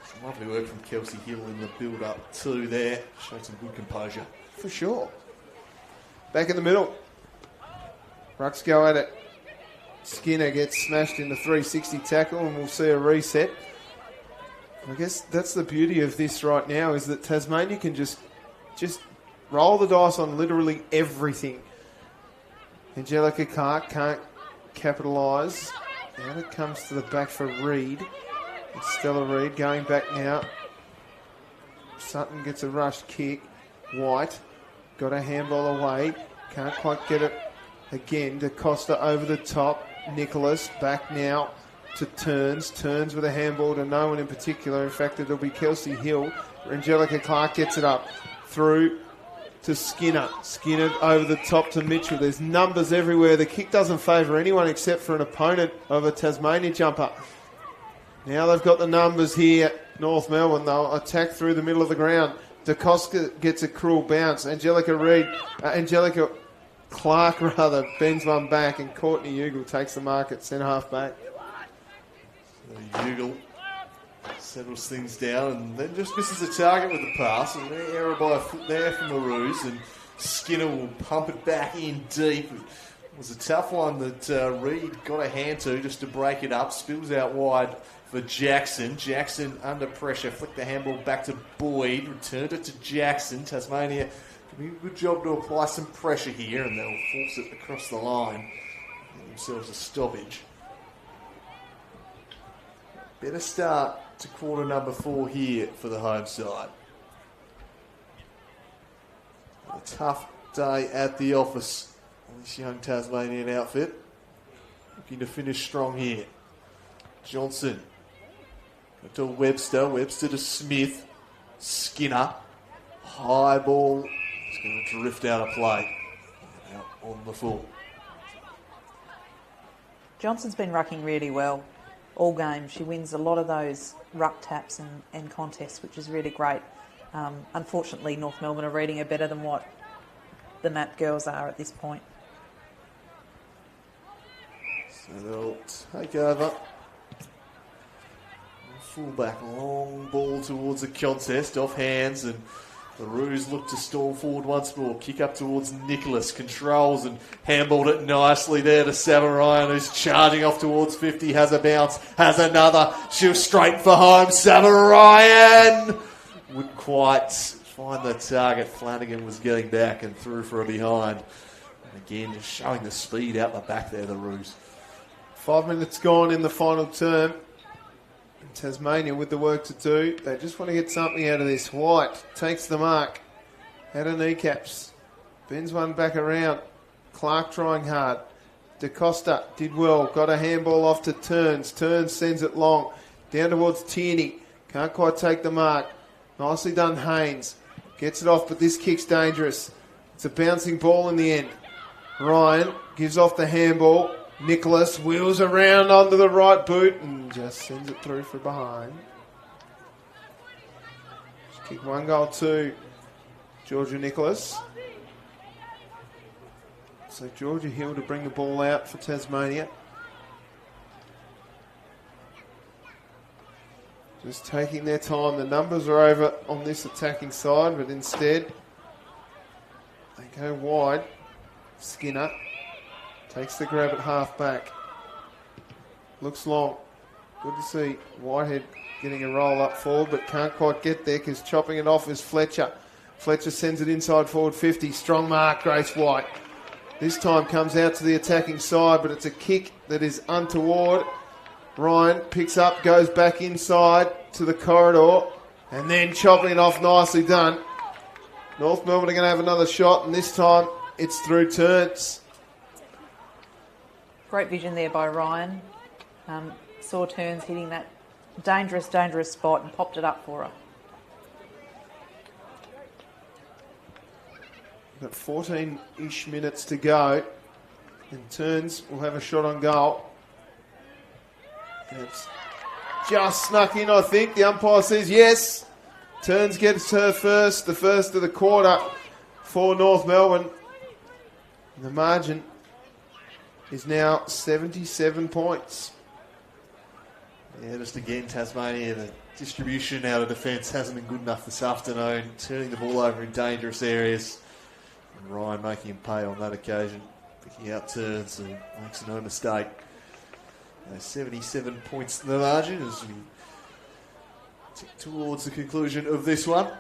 Some lovely work from Kelsey Hill in the build-up too there. Showed some good composure. For sure. Back in the middle. Rucks go at it. Skinner gets smashed in the 360 tackle, and we'll see a reset. I guess that's the beauty of this right now, is that Tasmania can just roll the dice on literally everything. Angelica Clark can't capitalise. Now it comes to the back for Reed. It's Stella Reed going back now. Sutton gets a rushed kick. White got a handball away. Can't quite get it again. Da Costa over the top. Nicholas back now to Turns. Turns with a handball to no one in particular. In fact, it'll be Kelsey Hill. Angelica Clark gets it up through to Skinner. Skinner over the top to Mitchell. There's numbers everywhere. The kick doesn't favour anyone except for an opponent of a Tasmania jumper. Now they've got the numbers here. North Melbourne, they'll attack through the middle of the ground. Da Costa gets a cruel bounce. Angelica Clark bends one back, and Courtney Ugle takes the mark at centre half back. Ugle settles things down and then just misses a target with the pass, and an error by a foot there from Maroos, and Skinner will pump it back in deep. It was a tough one that Reed got a hand to just to break it up. Spills out wide for Jackson. Jackson under pressure. Flicked the handball back to Boyd. Returned it to Jackson. Tasmania can do a good job to apply some pressure here, and they'll force it across the line. Get themselves a stoppage. Better start to quarter number 4 here for the home side. A tough day at the office. This young Tasmanian outfit looking to finish strong here. Johnson to Webster. Webster to Smith. Skinner. High ball. It's going to drift out of play. Out on the full. Johnson's been rucking really well all game. She wins a lot of those ruck taps and contests, which is really great. Unfortunately, North Melbourne are reading her better than what the Map girls are at this point. So they'll take over. Fullback, long ball towards the contest, off hands, and the Roos look to stall forward once more. Kick up towards Nicholas, controls and handballed it nicely there to Savaryan, who's charging off towards 50, has a bounce, has another, she'll straight for home. Savaryan wouldn't quite find the target. Flanagan was getting back and threw for a behind. And again, just showing the speed out the back there, the Roos. 5 minutes gone in the final term. Tasmania with the work to do. They just want to get something out of this. White takes the mark. Had her kneecaps. Bends one back around. Clark trying hard. DaCosta did well. Got a handball off to Turns. Turns sends it long. Down towards Tierney. Can't quite take the mark. Nicely done Haynes. Gets it off, but this kick's dangerous. It's a bouncing ball in the end. Ryan gives off the handball. Nicholas wheels around onto the right boot and just sends it through for behind. Just kick 1 goal to Georgia Nicholas. So Georgia Hill to bring the ball out for Tasmania. Just taking their time. The numbers are over on this attacking side, but instead they go wide. Skinner takes the grab at half back. Looks long. Good to see Whitehead getting a roll up forward, but can't quite get there because chopping it off is Fletcher. Fletcher sends it inside forward 50. Strong mark, Grace White. This time comes out to the attacking side, but it's a kick that is untoward. Ryan picks up, goes back inside to the corridor, and then chopping it off, nicely done. North Melbourne are going to have another shot, and this time it's through Turns. Great vision there by Ryan. Saw Turns hitting that dangerous spot and popped it up for her. We've got 14-ish minutes to go, and Turns will have a shot on goal. It's just snuck in, I think. The umpire says yes. Turns gets her first, the first of the quarter for North Melbourne. And the margin is now 77 points. Yeah, just again, Tasmania, the distribution out of defence hasn't been good enough this afternoon, turning the ball over in dangerous areas. And Ryan making him pay on that occasion, picking out Turns and makes no mistake. 77 points in the margin as we tick towards the conclusion of this one.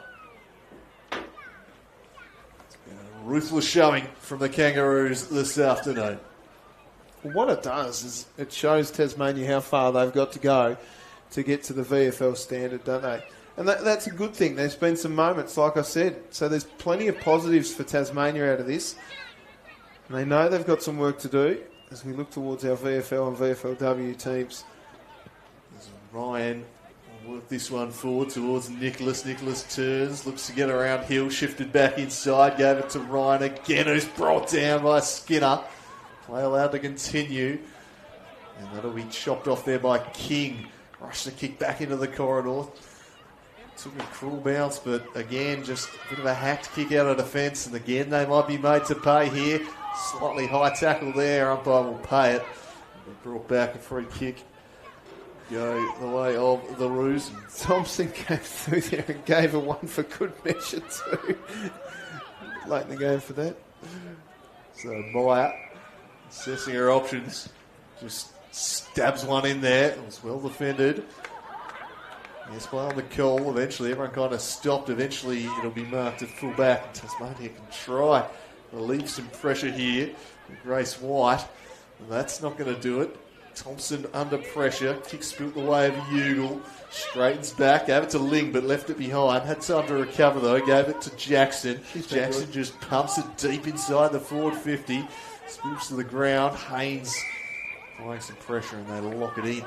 It's been a ruthless showing from the Kangaroos this afternoon. Well, what it does is it shows Tasmania how far they've got to go to get to the VFL standard, don't they? And that's a good thing. There's been some moments, like I said. So there's plenty of positives for Tasmania out of this. And they know they've got some work to do as we look towards our VFL and VFLW teams. As Ryan will work this one forward towards Nicholas. Nicholas turns, looks to get around Hill, shifted back inside, gave it to Ryan again, who's brought down by Skinner. Play allowed to continue. And that'll be chopped off there by King. Rushed the kick back into the corridor. Took a cruel bounce, but again, just a bit of a hacked kick out of defence. And again, they might be made to pay here. Slightly high tackle there. Umpire will pay it. They brought back a free kick. Go the way of the Roos. Thompson came through there and gave her one for good measure too. Late in the game for that. So Meyer assessing her options. Just stabs one in there. It was well defended. Yes, well on the call. Eventually, everyone kind of stopped. Eventually, it'll be marked at full back. Tasmania can try to leave some pressure here. Grace White. That's not going to do it. Thompson under pressure. Kick spilt the way of Ugle. Straightens back. Gave it to Ling, but left it behind. Had time to recover, though. Gave it to Jackson. Jackson just pumps it deep inside the forward 50. Spooks to the ground. Haynes applying some pressure, and they lock it in.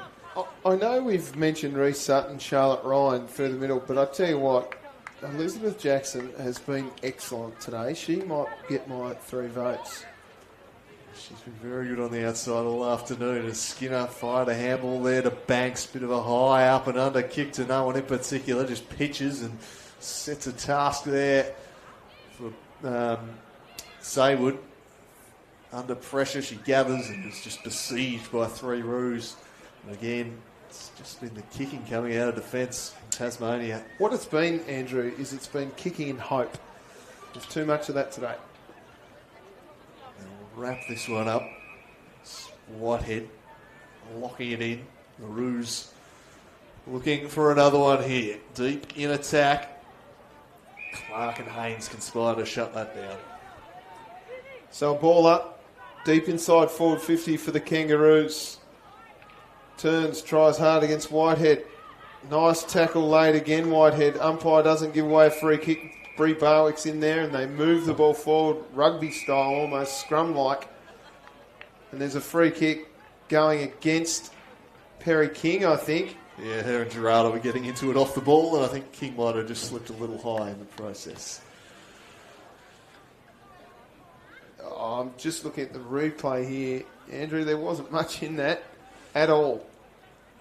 I know we've mentioned Reece Sutton, Charlotte Ryan further middle, but I tell you what, Elizabeth Jackson has been excellent today. She might get my 3 votes. She's been very good on the outside all afternoon. As Skinner fired a handball there to Banks. Bit of a high up and under kick to no one in particular. Just pitches and sets a task there for Saywood. Under pressure, she gathers and is just besieged by 3 roos. And again, it's just been the kicking coming out of defence from Tasmania. What it's been, Andrew, is it's been kicking in hope. There's too much of that today. Wrap this one up. It's Whitehead locking it in. The Roos looking for another one here. Deep in attack. Clark and Haynes conspire to shut that down. So a ball up, deep inside forward 50 for the Kangaroos. Turns, tries hard against Whitehead. Nice tackle laid again, Whitehead. Umpire doesn't give away a free kick. Bree Barwick's in there and they move the ball forward, rugby style, almost scrum-like. And there's a free kick going against Perry King, I think. Yeah, her and Gerardo were getting into it off the ball, and I think King might have just slipped a little high in the process. I'm just looking at the replay here. Andrew, there wasn't much in that at all.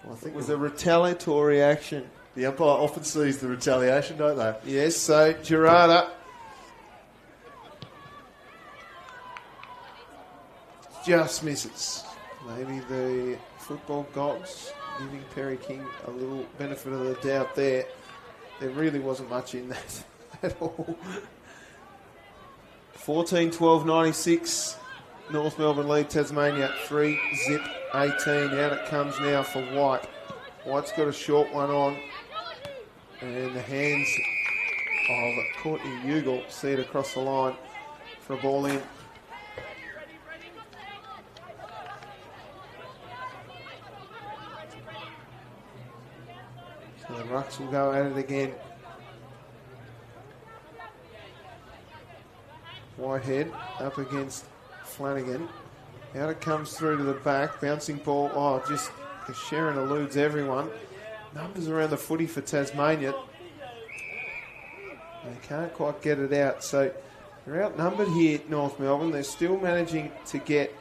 Well, I think it was a retaliatory action. The umpire often sees the retaliation, don't they? Yes, so Gerardo just misses. Maybe the football gods giving Perry King a little benefit of the doubt there. There really wasn't much in that at all. 14-12-96. North Melbourne lead Tasmania 3-18. Out it comes now for White. White's got a short one on. And the hands of Courtney Ugle see it across the line for a ball in. So the Rucks will go at it again. Whitehead up against Flanagan. Out it comes through to the back. Bouncing ball. Oh, just Sharon eludes everyone. Numbers around the footy for Tasmania. They can't quite get it out. So they're outnumbered here at North Melbourne. They're still managing to get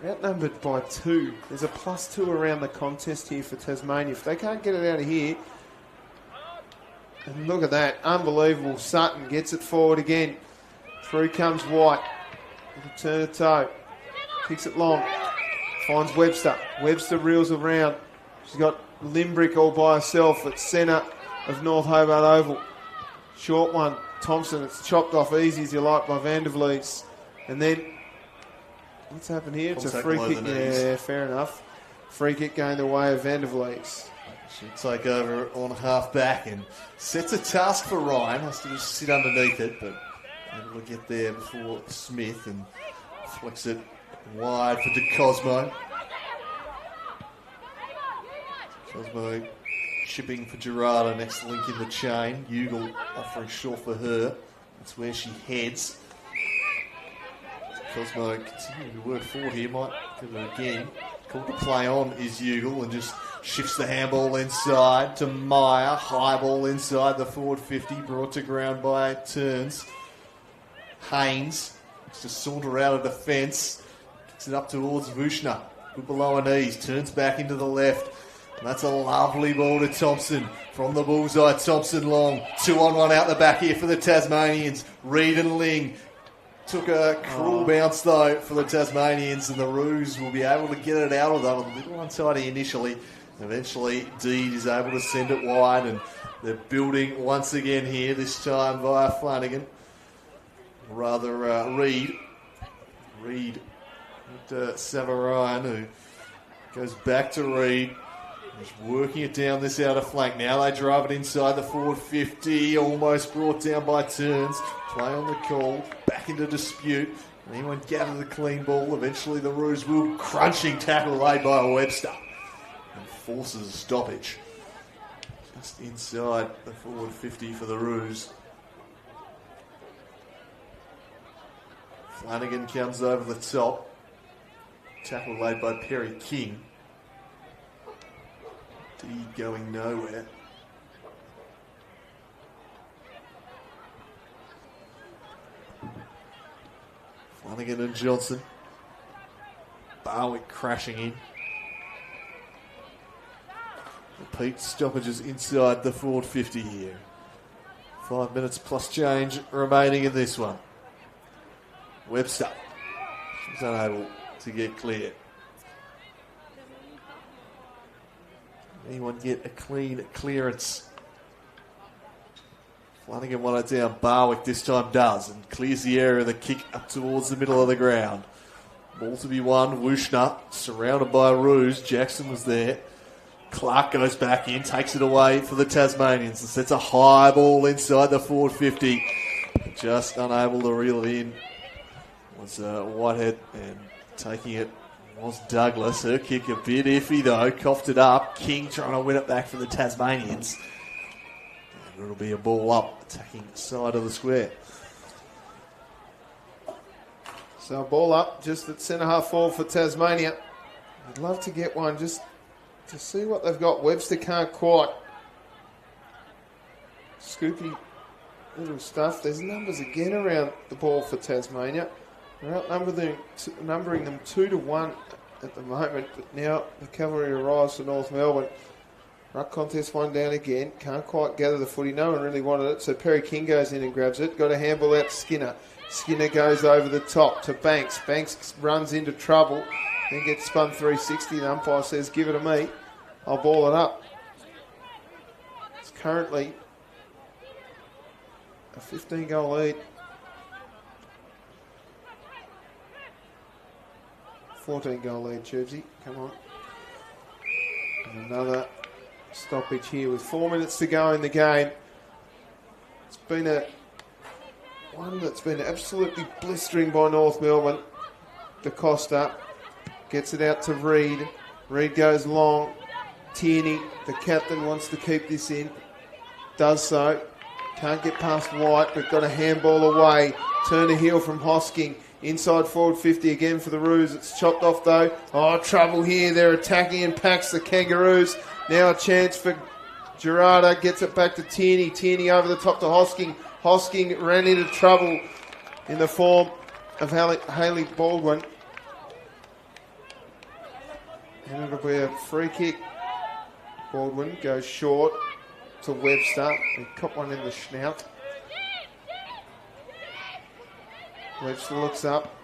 outnumbered by 2. There's a +2 around the contest here for Tasmania. If they can't get it out of here, and look at that. Unbelievable. Sutton gets it forward again. Through comes White. With a turn of toe. Kicks it long. Finds Webster. Webster reels around. She's got Limbrick all by herself at centre of North Hobart Oval. Short one. Thompson. It's chopped off easy as you like by Van der Vlies. And then, what's happened here? It's a free kick. Yeah, fair enough. Free kick going the way of Van der Vlies. She'll take over on half back and sets a task for Ryan. Has to just sit underneath it, but able to get there before Smith and flicks it wide for De Cosmo. Cosmo chipping for Gerardo, next link in the chain. Ugle offering short for her. That's where she heads. Cosmo continuing to work forward here. Might give it again. Called to play on is Ugle and just shifts the handball inside to Meyer. High ball inside the forward 50. Brought to ground by Turns. Haynes just to saunter out of defence. Kicks it up towards Vushna. Good below her knees. Turns back into the left. And that's a lovely ball to Thompson from the bullseye. Thompson long. 2-on-1 out the back here for the Tasmanians. Reid and Ling. Took a cruel bounce though for the Tasmanians, and the Roos will be able to get it out of them. A little untidy initially. Eventually, Deed is able to send it wide, and they're building once again here, this time via Flanagan. Rather, Reid. Reid Savarayan, who goes back to Reed. He's working it down this outer flank. Now they drive it inside the forward 50. Almost brought down by Turns. Play on the call. Back into dispute. Anyone gather the clean ball? Eventually the Roos will. Crunching tackle laid by Webster. And forces a stoppage. Just inside the forward 50 for the Roos. Flanagan comes over the top. Tackle laid by Perry King. D going nowhere. Flanagan and Johnson. Barwick crashing in. Repeat stoppages inside the forward 50 here. 5 minutes plus change remaining in this one. Webster. She's unable to get clear. Anyone get a clean clearance? Flanagan won it down. Barwick this time does and clears the area of the kick up towards the middle of the ground. Ball to be won. Wushner surrounded by Roos. Jackson was there. Clark goes back in, takes it away for the Tasmanians and sets a high ball inside the forward 50. Just unable to reel it in was Whitehead, and taking it was Douglas. Her kick a bit iffy though, coughed it up. King trying to win it back for the Tasmanians. And it'll be a ball up, attacking side of the square. So ball up, just at centre half forward for Tasmania. I'd love to get one just to see what they've got. Webster can't quite. Scoopy little stuff. There's numbers again around the ball for Tasmania. They're outnumbering them 2-1 at the moment, but now the cavalry arrives for North Melbourne. Ruck contest one down again. Can't quite gather the footy. No one really wanted it, so Perry King goes in and grabs it. Got a handball out to Skinner. Skinner goes over the top to Banks. Banks runs into trouble, then gets spun 360. The umpire says, give it to me. I'll ball it up. It's currently a 15-goal lead. 14-goal lead, Chubsy. Come on. And another stoppage here with 4 minutes to go in the game. It's been one that's been absolutely blistering by North Melbourne. DaCosta gets it out to Reed. Reed goes long. Tierney, the captain, wants to keep this in. Does so. Can't get past White, but got a handball away. Turn a heel from Hosking. Inside forward 50 again for the Roos. It's chopped off though. Oh, trouble here. They're attacking in packs, the Kangaroos. Now a chance for Gerardo. Gets it back to Tierney. Tierney over the top to Hosking. Hosking ran into trouble in the form of Hayley Baldwin. And it'll be a free kick. Baldwin goes short to Webster. He caught one in the snout. Webster looks up.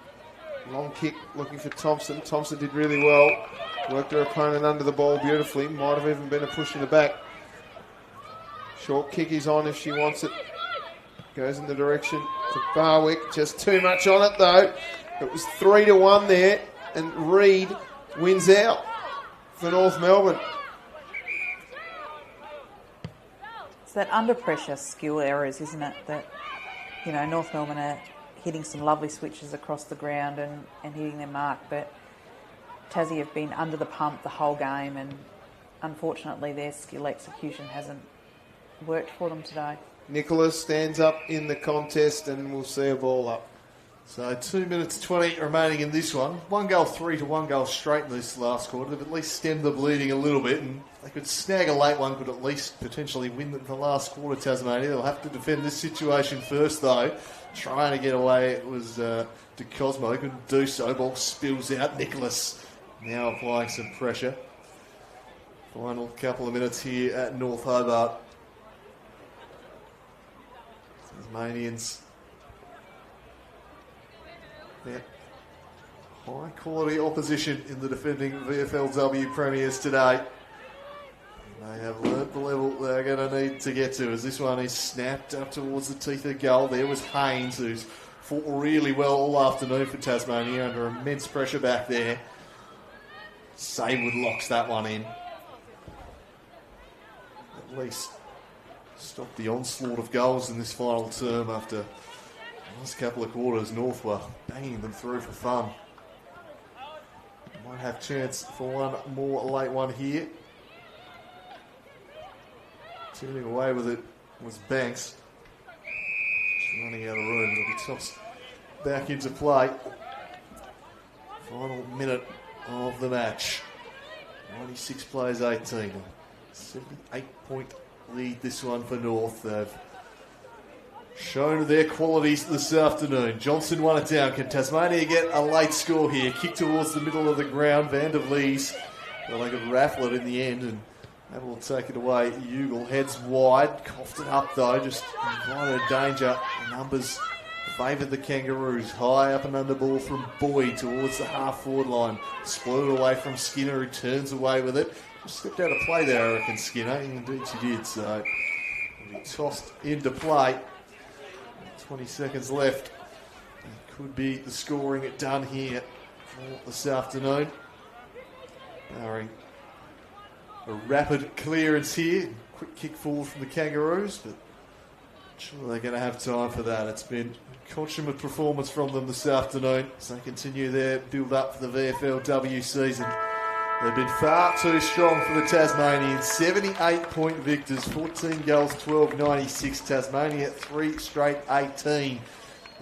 Long kick looking for Thompson. Thompson did really well. Worked her opponent under the ball beautifully. Might have even been a push in the back. Short kick is on if she wants it. Goes in the direction to Barwick. Just too much on it though. It was 3-1 there. And Reed wins out for North Melbourne. It's that under pressure skill errors, isn't it? That, you know, North Melbourne are hitting some lovely switches across the ground and hitting their mark, but Tassie have been under the pump the whole game, and unfortunately their skill execution hasn't worked for them today. Nicholas stands up in the contest and we'll see a ball up. So 2 minutes 20 remaining in this one. 1 goal 3 to 1 goal straight in this last quarter. They've at least stemmed the bleeding a little bit, and they could snag a late one, could at least potentially win the last quarter, Tasmania. They'll have to defend this situation first though. Trying to get away, it was DeCosmo, couldn't do so. Ball spills out. Nicholas now applying some pressure. Final couple of minutes here at North Hobart. Tasmanians. Yeah. High quality opposition in the defending VFLW premiers today. They have learnt the level they're going to need to get to, as this one is snapped up towards the teeth of goal. There was Haynes, who's fought really well all afternoon for Tasmania under immense pressure back there. Saywood locks that one in. At least stop the onslaught of goals in this final term after the last couple of quarters. North were banging them through for fun. Might have chance for one more late one here. Turning away with it was Banks. Just running out of room. It'll be tossed back into play. Final minute of the match. 96 plays 18. 78-point lead this one for North. They've shown their qualities this afternoon. Johnson won it down. Can Tasmania get a late score here? Kick towards the middle of the ground. Van der Vlies. Well, they could raffle it in the end, and that will take it away. Ugle heads wide. Coughed it up, though. Just invited danger. The numbers favoured the Kangaroos. High up and under ball from Boyd towards the half-forward line. Exploded away from Skinner, who turns away with it. Just slipped out of play there, I reckon, Skinner. Indeed she did. So it'll be tossed into play. 20 seconds left. It could be the scoring done here for this afternoon. Barring a rapid clearance here. Quick kick forward from the Kangaroos, but I'm sure they're going to have time for that. It's been a consummate performance from them this afternoon as they continue their build-up for the VFLW season. They've been far too strong for the Tasmanians. 78-point victors, 14 goals, 12.96. Tasmania 3 straight 18.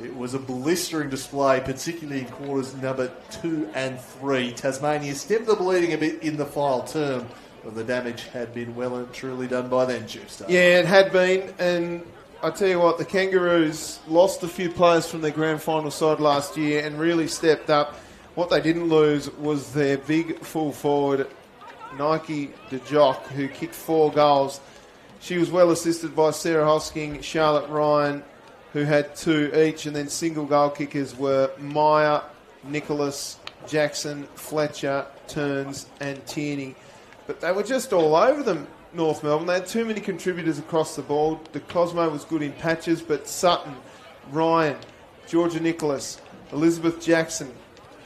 It was a blistering display, particularly in quarters number 2 and 3. Tasmania stemmed the bleeding a bit in the final term, but the damage had been well and truly done by then, Tuesday. Yeah, it had been, and I tell you what, the Kangaroos lost a few players from their grand final side last year and really stepped up. What they didn't lose was their big full forward, Nike de Jock, who kicked 4 goals. She was well assisted by Sarah Hosking, Charlotte Ryan, who had 2 each, and then single goal kickers were Meyer, Nicholas, Jackson, Fletcher, Turns and Tierney. But they were just all over them, North Melbourne. They had too many contributors across the ball. De Cosmo was good in patches, but Sutton, Ryan, Georgia Nicholas, Elizabeth Jackson,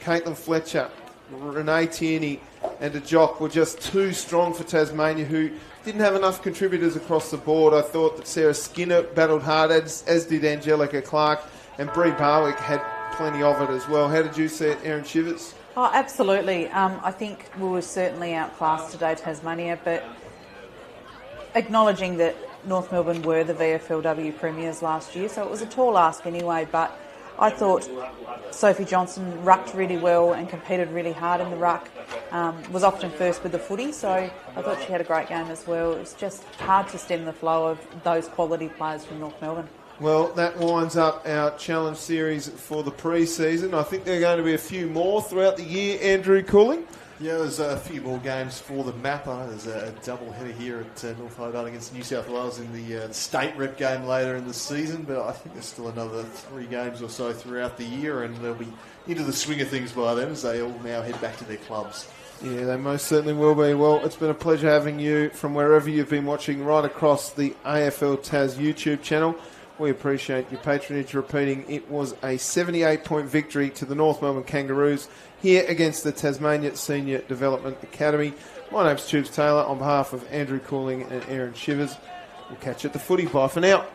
Caitlin Fletcher, Renee Tierney and De Jock were just too strong for Tasmania, who didn't have enough contributors across the board. I thought that Sarah Skinner battled hard, as did Angelica Clark, and Bree Barwick had plenty of it as well. How did you see it, Erin Shivers? Oh, absolutely. I think we were certainly outclassed today, Tasmania, but acknowledging that North Melbourne were the VFLW premiers last year, so it was a tall ask anyway, but I thought Sophie Johnson rucked really well and competed really hard in the ruck, was often first with the footy, so I thought she had a great game as well. It was just hard to stem the flow of those quality players from North Melbourne. Well, that winds up our challenge series for the pre-season. I think there are going to be a few more throughout the year, Andrew Cooling. Yeah, there's a few more games for the mapper. There's a double header here at North Hobart against New South Wales in the state rep game later in the season, but I think there's still another 3 games or so throughout the year, and they'll be into the swing of things by then as they all now head back to their clubs. Yeah, they most certainly will be. Well, it's been a pleasure having you from wherever you've been watching right across the AFL Tas YouTube channel. We appreciate your patronage. Repeating, it was a 78-point victory to the North Melbourne Kangaroos here against the Tasmania Senior Development Academy. My name's Tubes Taylor on behalf of Andrew Cooling and Erin Shivers. We'll catch you at the footy. Bye for now.